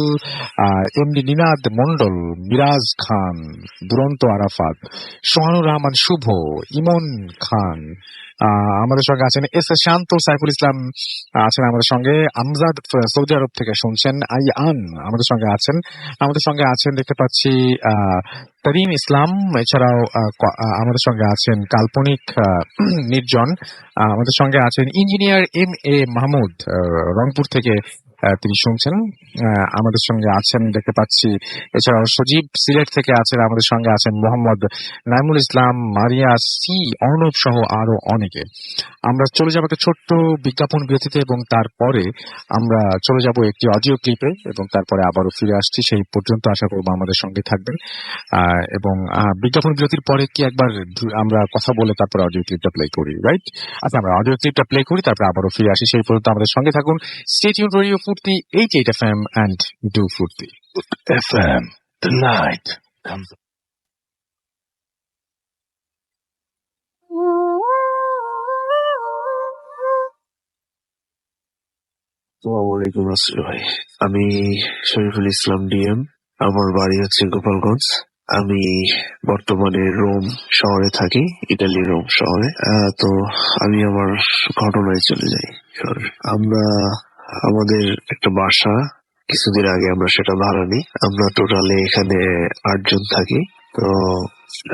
এমডি নিনাদ মন্ডল, মিরাজ খান, দুরন্ত আরাফাত, সোহানুর রহমান শুভ, ইমন খান, আমাদের সঙ্গে আছেন এস এ শান্ত, সাইফুল ইসলাম আছেন আমাদের সঙ্গে, আমজাদ সৌদি আরব থেকে শুনছেন, আইয়ান আমাদের সঙ্গে আছেন দেখতে পাচ্ছি তরিম ইসলাম, এছাড়াও আমাদের সঙ্গে আছেন কাল্পনিক নির্জন, আমাদের সঙ্গে আছেন engineer M A Mahmud, Rangpur থেকে তিনি শুনছেন, আমাদের সঙ্গে আছেন দেখতে পাচ্ছি, এছাড়াও সজীব সিলেট থেকে আছেন, আমাদের সঙ্গে আছেন মোহাম্মদ নাইমুল ইসলাম, মারিয়া সি, অর্ণব সহ আরো অনেকে। আমরা চলে যাবো একটা ছোট্ট বিজ্ঞাপন বিরতিতে এবং তারপরে আমরা চলে যাব একটি অডিও ক্লিপে এবং তারপরে আবারও ফিরে আসছি। সেই পর্যন্ত আশা করবো আমাদের সঙ্গে থাকবেন। এবং বিজ্ঞাপন বিরতির পরে কি একবার আমরা কথা বলে তারপরে অডিও ক্লিপটা প্লে করি, রাইট? আচ্ছা, আমরা অডিও ক্লিপটা প্লে করি, তারপরে আবারও ফিরে আসি। সেই পর্যন্ত আমাদের সঙ্গে থাকুন। স্টে টিউনড রেডিও ফুর্তি 88 FM and do ফুর্তি FM. The night comes. আসসালামু আলাইকুম রাসেল ভাই, আমি শরীফুল ইসলাম ডিএম। আমার বাড়ি হচ্ছে গোপালগঞ্জ। আমি বর্তমানে রোম শহরে থাকি, ইটালি রোম শহরে। তো আমি আমার ঘটনায় চলে যাই। আমরা আমাদের একটা বাসা কিছুদিন আগে আমরা সেটা ভাড়া নিই। আমরা টোটালে এখানে 8 জন থাকি। তো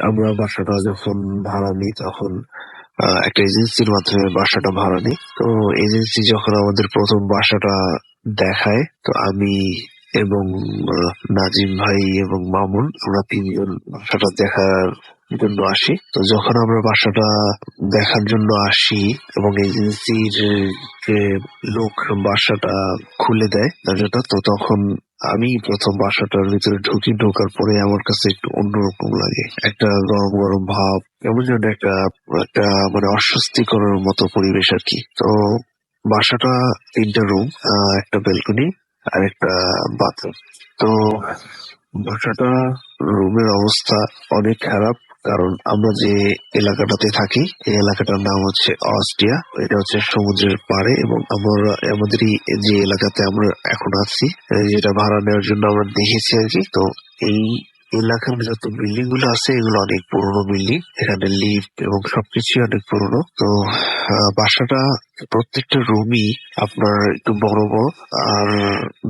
আমরা বাসাটা যখন ভাড়া নিই তখন একটা এজেন্সির মাধ্যমে বাসাটা ভাড়া নিই। তো এজেন্সি যখন আমাদের প্রথম বাসাটা দেখায়, তো আমি এবং নাজিম ভাই এবং মামুন, আমরা 3 জন বাসাটা দেখার জন্য আসি। তো যখন আমরা বাসাটা দেখার জন্য আসি এবং এজেন্সির যে লোক বাসাটা খুলে দেয় দরজাটা, তো তখন আমি প্রথম বাসাটার ভিতরে ঢোকার পরে আমার কাছে একটু অন্যরকম লাগে। একটা গরম গরম ভাব, কেমন যেন একটা একটা মানে অস্বস্তিকর মতো পরিবেশ আর কি। তো বাসাটা 3টা রুম, একটা ব্যালকনি আর একটা বাথরুম। তো বাসাটা রুমের অবস্থা অনেক খারাপ, কারণ আমরা যে এলাকাটাতে থাকি এই এলাকাটার নাম হচ্ছে অস্ট্রিয়া। এটা হচ্ছে সমুদ্রের পাড়ে এবং আমাদেরই যে এলাকাতে আমরা এখন আছি, যেটা ভাড়া নেওয়ার জন্য আমরা দেখেছি আর কি। তো এই এলাকার যত বিল্ডিং গুলো আছে এগুলো অনেক পুরোনো বিল্ডিং, এখানে লিফট এবং সবকিছু অনেক পুরোনো। তো বাসাটা প্রত্যেকটা রুমই আপনার একটু বড় বড়, আর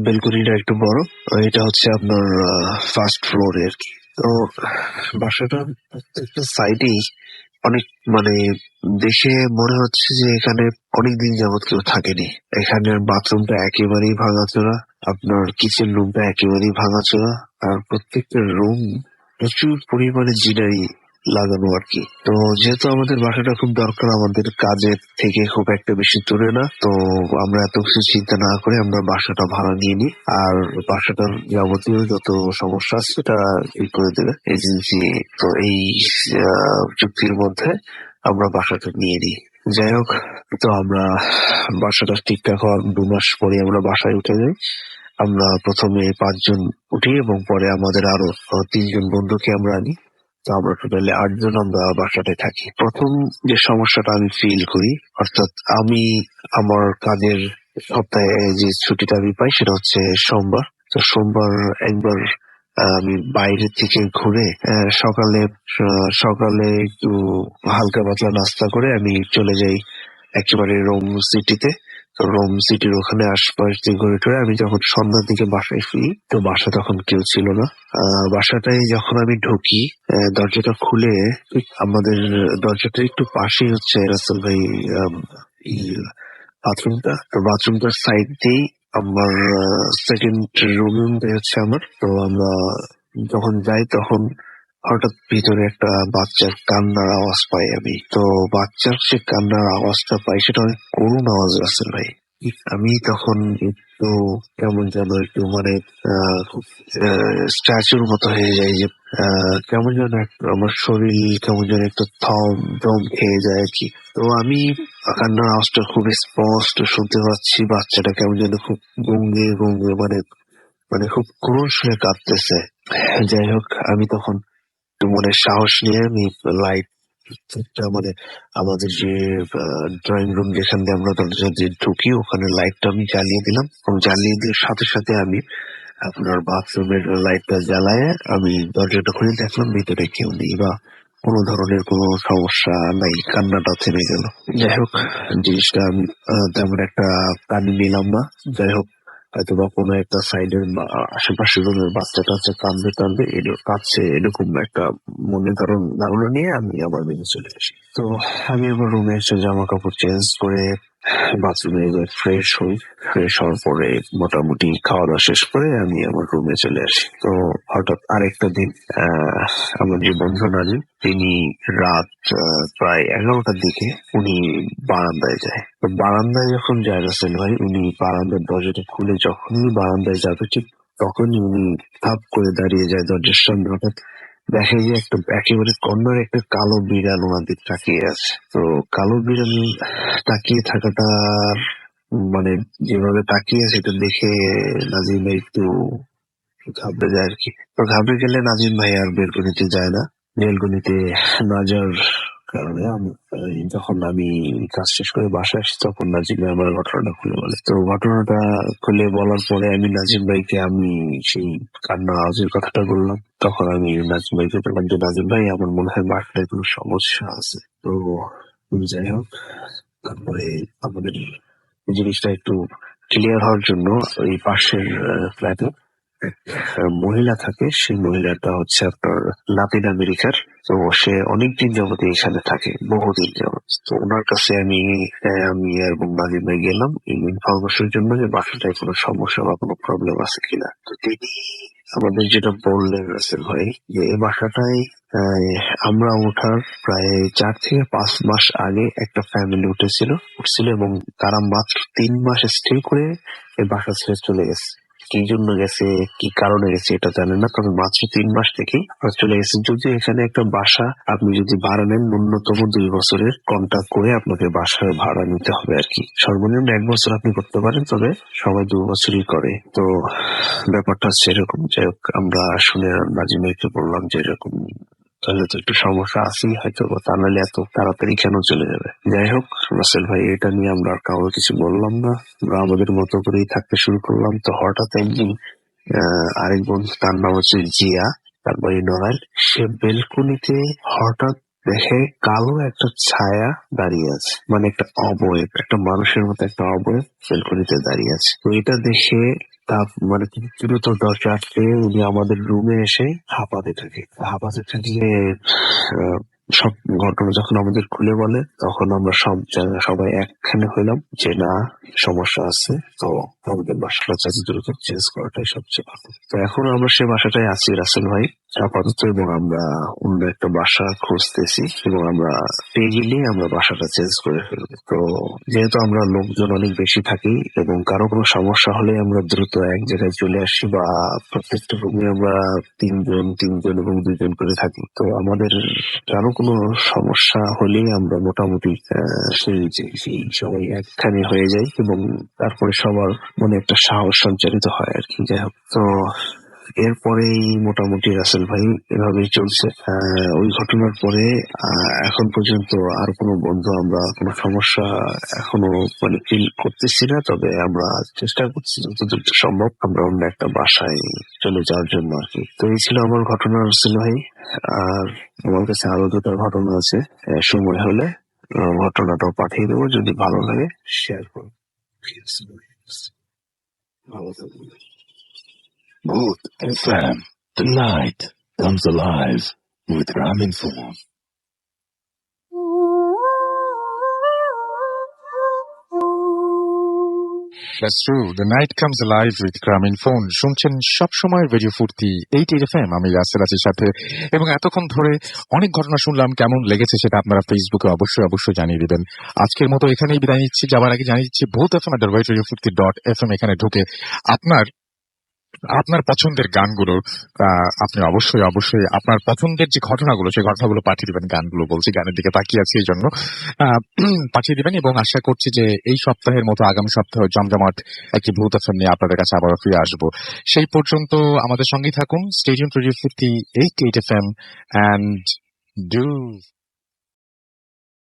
বেলকনিটা একটু বড়। এটা হচ্ছে আপনার ফার্স্ট ফ্লোরে আর কি। তো বাসাটা প্রত্যেকটা সাইডেই অনেক মানে দেখে মনে হচ্ছে যে এখানে অনেকদিন যাবত কেউ থাকেনি। এখানে বাথরুমটা একেবারেই ভাঙাচোরা, আপনার কিচেন রুমটা একেবারেই ভাঙাচোরা, আর প্রত্যেকটা রুম প্রচুর পরিমাণে জিনারি লাগানো আর কি। তো যেহেতু আমাদের বাসাটা খুব দরকার, আমাদের কাজের থেকে খুব একটা বেশি দূরে না, তো আমরা এত কিছু চিন্তা না করে আমরা বাসাটা ভাড়া নিয়ে নিই। আর বাসাটার যাবতীয় যত সমস্যা আছে সেটা ঠিক করে দেবে এজেন্সি। তো এই চুক্তির মধ্যে আমরা বাসাটা নিয়ে নিই। যাই হোক, তো আমরা বাসাটা ঠিকঠাক হওয়ার 2 মাস পরে আমরা বাসায় উঠে যাই। আমরা প্রথমে 5 জন উঠি এবং পরে আমাদের আরো 3 জন বন্ধুকে আমরা আনি। তো আমরা টোটালি 8 জন আমরা বাসাটায় থাকি। প্রথম যে সমস্যাটা আমি ফিল করি, অর্থাৎ আমি আমার কাজের সপ্তাহে যে ছুটিটা আমি পাই সেটা হচ্ছে সোমবার। তো সোমবার একবার আমি বাইরে থেকে ঘুরে সকালে একটু হালকা পাতলা নাস্তা করে আমি চলে যাই একেবারে রোম সিটিতে। তো রোম সিটির ওখানে আশপাশ দিয়ে ঘুরে টুরে আমি যখন সন্ধ্যার দিকে বাসায় ফিরি, তো বাসা তখন কেউ ছিল না। বাসাটায় যখন আমি ঢুকি, দরজাটা খুলে আমাদের দরজাটা একটু পাশেই হচ্ছে রাসেল ভাই বাথরুমটা। তো বাথরুমটার সাইড দিয়েই আমার সেকেন্ড রুমটাই হচ্ছে আমার। তো আমরা যখন যাই তখন হঠাৎ ভিতরে একটা বাচ্চার কান্নার আওয়াজ পাই আমি। তো বাচ্চার সে কান্নার আওয়াজটা পাই, সেটা অনেক করুণ আওয়াজ রাসেল ভাই। আমি তখন একটু কেমন যেন একটু মানে খুব স্ট্যাচুর মতো হয়ে যায়, যে কেমন যেন আমার শরীর কেমন যেন একটা দম খেয়ে যায় আর কি। তো আমি কান্নার আওয়াজটা খুব স্পষ্ট শুনতে পাচ্ছি, বাচ্চাটা কেমন যেন খুব গঙ্গে গঙ্গে মানে মানে খুব ক্রোশ হয়ে কাঁদতেছে। যাই হোক, আমি তখন একটু মনে সাহস নিয়ে আমি লাইট মানে আমাদের যে ড্রয়িং রুম যেখান দিয়ে আমরা দরজা দিয়ে ঢুকি ওখানে লাইটটা আমি জ্বালিয়ে দিলাম, এবং জ্বালিয়ে দেওয়ার সাথে সাথে আমি আপনার বাথরুমের লাইটটা জ্বালায় আমি দরজাটা খুলে দেখলাম ভিতরে কেউ নেই বা কোনো ধরনের কোনো সমস্যা নাই, কান্নাটা থেমে গেল। যাই হোক, জিনিসটা আমি তেমন একটা কানে নিলাম না। যাই হোক, হয়তো বা কোনো একটা সাইডের আশেপাশে রুমের বাচ্চা টাচ্চা কাঁদছে এরকম একটা মনে ধারণা নিয়ে আমি আবার বেরিয়ে চলে আসি। তো আমি আবার রুমে এসে জামা কাপড় চেঞ্জ করে বাথরুমে ফ্রেশ হই। ফ্রেশ হওয়ার পরে মোটামুটি খাওয়া দাওয়া শেষ করে আমি আমার রুমে চলে আসি। তো হঠাৎ আরেকটা দিন আমার যে বন্ধু নাজিম, তিনি রাত প্রায় 11টার দিকে উনি বারান্দায় যায়। তো বারান্দায় যখন যায় রাসেল ভাই, উনি বারান্দার দরজাটা খুলে যখনই বারান্দায় যাবে ঠিক তখনই উনি থাপ করে দাঁড়িয়ে যায় দরজার সামনে। হঠাৎ দেখে যে একটা একেবারে কর্নারে একটা কালো বিড়াল ওনার দিকে তাকিয়ে আছে। তো কালো বিড়াল তাকিয়ে থাকাটার মানে যেভাবে তাকিয়ে আছে এটা দেখে নাজিম ভাই একটু ঘাবড়ে যায় আর কি। তো ঘাবড়ে গেলে নাজিম ভাই আর বেলকনিতে যায় না। বেলকনিতে না যাওয়ার কারণে যখন আমি কাজ শেষ করে বাসায় আসি তখন নাজিম ভাই আমার ঘটনাটা খুলে বলে। তো ঘটনাটা খুলে বলার পরে আমি নাজিম ভাইকে আমি সেই কান্নার আওয়াজের কথাটা বললাম। তখন আমি নাজিম ভাইকে বললাম যে নাজিম ভাই, আমার মনে হয় বাসায় কোনো সমস্যা আছে। তো যাই হোক, তারপরে আমাদের এই জিনিসটা একটু ক্লিয়ার হওয়ার জন্য ওই পাশের ফ্ল্যাটে মহিলা থাকে। সেই মহিলাটা হচ্ছে আপনার লাতিন আমেরিকার। তো সে অনেকদিন যাবত এখানে থাকে, বহুদিন যাবত। তো ওনার কাছে আমি এবং নাজিম ভাই গেলাম এই ইনফরমেশনের জন্য যে বাসাটায় কোনো সমস্যা বা কোনো প্রবলেম আছে কিনা। তো তিনি আমাদের যেটা বললেন রাসেল ভাই, যে এই বাসাটায় আমরা ওঠার প্রায় 4 থেকে 5 মাস আগে একটা ফ্যামিলি উঠছিল এবং তারা মাত্র 3 মাস স্টে করে এই বাসা ছেড়ে চলে গেছে। কি জন্য গেছে, কি কারণে গেছে এটা জানেন না, তবে মাত্র 3 মাস থেকেই চলে গেছে। যদি এখানে একটা বাসা আপনি যদি ভাড়া নেন, ন্যূনতম 2 বছরের কন্ট্রাক্ট করে আপনাকে বাসার ভাড়া নিতে হবে আর কি। সর্বনিম্ন 1 বছর আপনি করতে পারেন, তবে সবাই 2 বছরই করে। তো ব্যাপারটা হচ্ছে এরকম। যাই হোক, আমরা শুনে নাজিম ভাইকে বললাম যে এরকম তাহলে তো একটু সমস্যা আছেই হয়তো, তা নাহলে এত তাড়াতাড়ি কেন চলে যাবে। যাই হোক রাসেল ভাই, এটা নিয়ে আমরা আর কাউকে কিছু বললাম না, আমরা আমাদের মতো করেই থাকতে শুরু করলাম। তো হঠাৎ একদিন আরেক বন্ধু, তার নাম হচ্ছে জিয়া, তারপরে নরাইল, সে বেলকনিতে হঠাৎ দেখে কালো একটা ছায়া দাঁড়িয়ে আছে, মানে একটা অবয়ব, একটা মানুষের মতো একটা অবয়ব বেলকনিতে দাঁড়িয়ে আছে। তো এটা দেখে তা মানে দ্রুত দরজা আটকে উনি আমাদের রুমে এসে হাঁপাতে থাকে। সব ঘটনা যখন আমাদের খুলে বলে তখন আমরা সবাই একখানে হইলাম যে না, সমস্যা আছে। তো আমাদের বাসাটা চাইতে দ্রুত চেঞ্জ করাটাই সবচেয়ে ভালো। তো এখন আমরা সে বাসাটাই আছি রাসেল ভাই আপাতত, এবং আমরা অন্য একটা বাসা খুঁজতেছি, এবং আমরা পেয়ে গেলেই আমরা বাসাটা চেঞ্জ করে ফেলবো। তো যেহেতু আমরা লোকজন অনেক বেশি থাকি এবং কারো কোনো সমস্যা হলে আমরা দ্রুত এক জায়গায় চলে আসি, বা প্রত্যেকটা রুমে আমরা তিনজন এবং 2জন করে থাকি। তো আমাদের কারো কোনো সমস্যা হলেই আমরা মোটামুটি সেই সবাই একখানে হয়ে যাই, এবং তারপরে সবার মনে একটা সাহস সঞ্চারিত হয় আর কি। যাই হোক, তো এরপরেই মোটামুটি রাসেল ভাই এভাবেই চলছে। ওই ঘটনার পরে এখন পর্যন্ত আর কোনো বন্ধু আমরা কোনো সমস্যা এখনো মানে ফিল করতেছি না, তবে আমরা চেষ্টা করছি যতদূর সম্ভব আমরা অন্য একটা বাসায় চলে যাওয়ার জন্য আর কি। তো এই ছিল আমার ঘটনা রাসেল ভাই। আর আমার কাছে আরো 2টা ঘটনা আছে, সময় হলে ঘটনাটাও পাঠিয়ে দেবো, যদি ভালো লাগে শেয়ার করবো। ভালো থাকবেন। Boot FM. The night comes alive with Ramin Phone. That's true. The night comes alive with Gramin Phone. শুনছেন সবসময় রেডিও ফুর্তি 88 FM। আমি রাসেল আছি সাথে, এবং এতক্ষণ ধরে অনেক ঘটনা শুনলাম। কেমন লেগেছে সেটা আপনারা ফেসবুকে অবশ্যই জানিয়ে দিবেন। আজকের মতো এখানেই বিদায় নিচ্ছি। যাবার আগে জানিয়ে দিচ্ছি ভূত FM@radiofurti.fm এখানে ঢুকে আপনার আপনার পছন্দের গানগুলো আপনি অবশ্যই অবশ্যই আপনার পছন্দের যে ঘটনাগুলো সেই ঘটনাগুলো পাঠিয়ে দিবেন। গানগুলো বলছি, গানের দিকে তাকিয়ে আছি এই জন্য পাঠিয়ে দিবেন, এবং আশা করছি যে এই সপ্তাহের মতো আগামী সপ্তাহে জমজমাট একটি ভূত এফএম নিয়ে আপনাদের কাছে আবারও ফিরে আসবো। সেই পর্যন্ত আমাদের সঙ্গেই থাকুন। Stadium 58 FM and do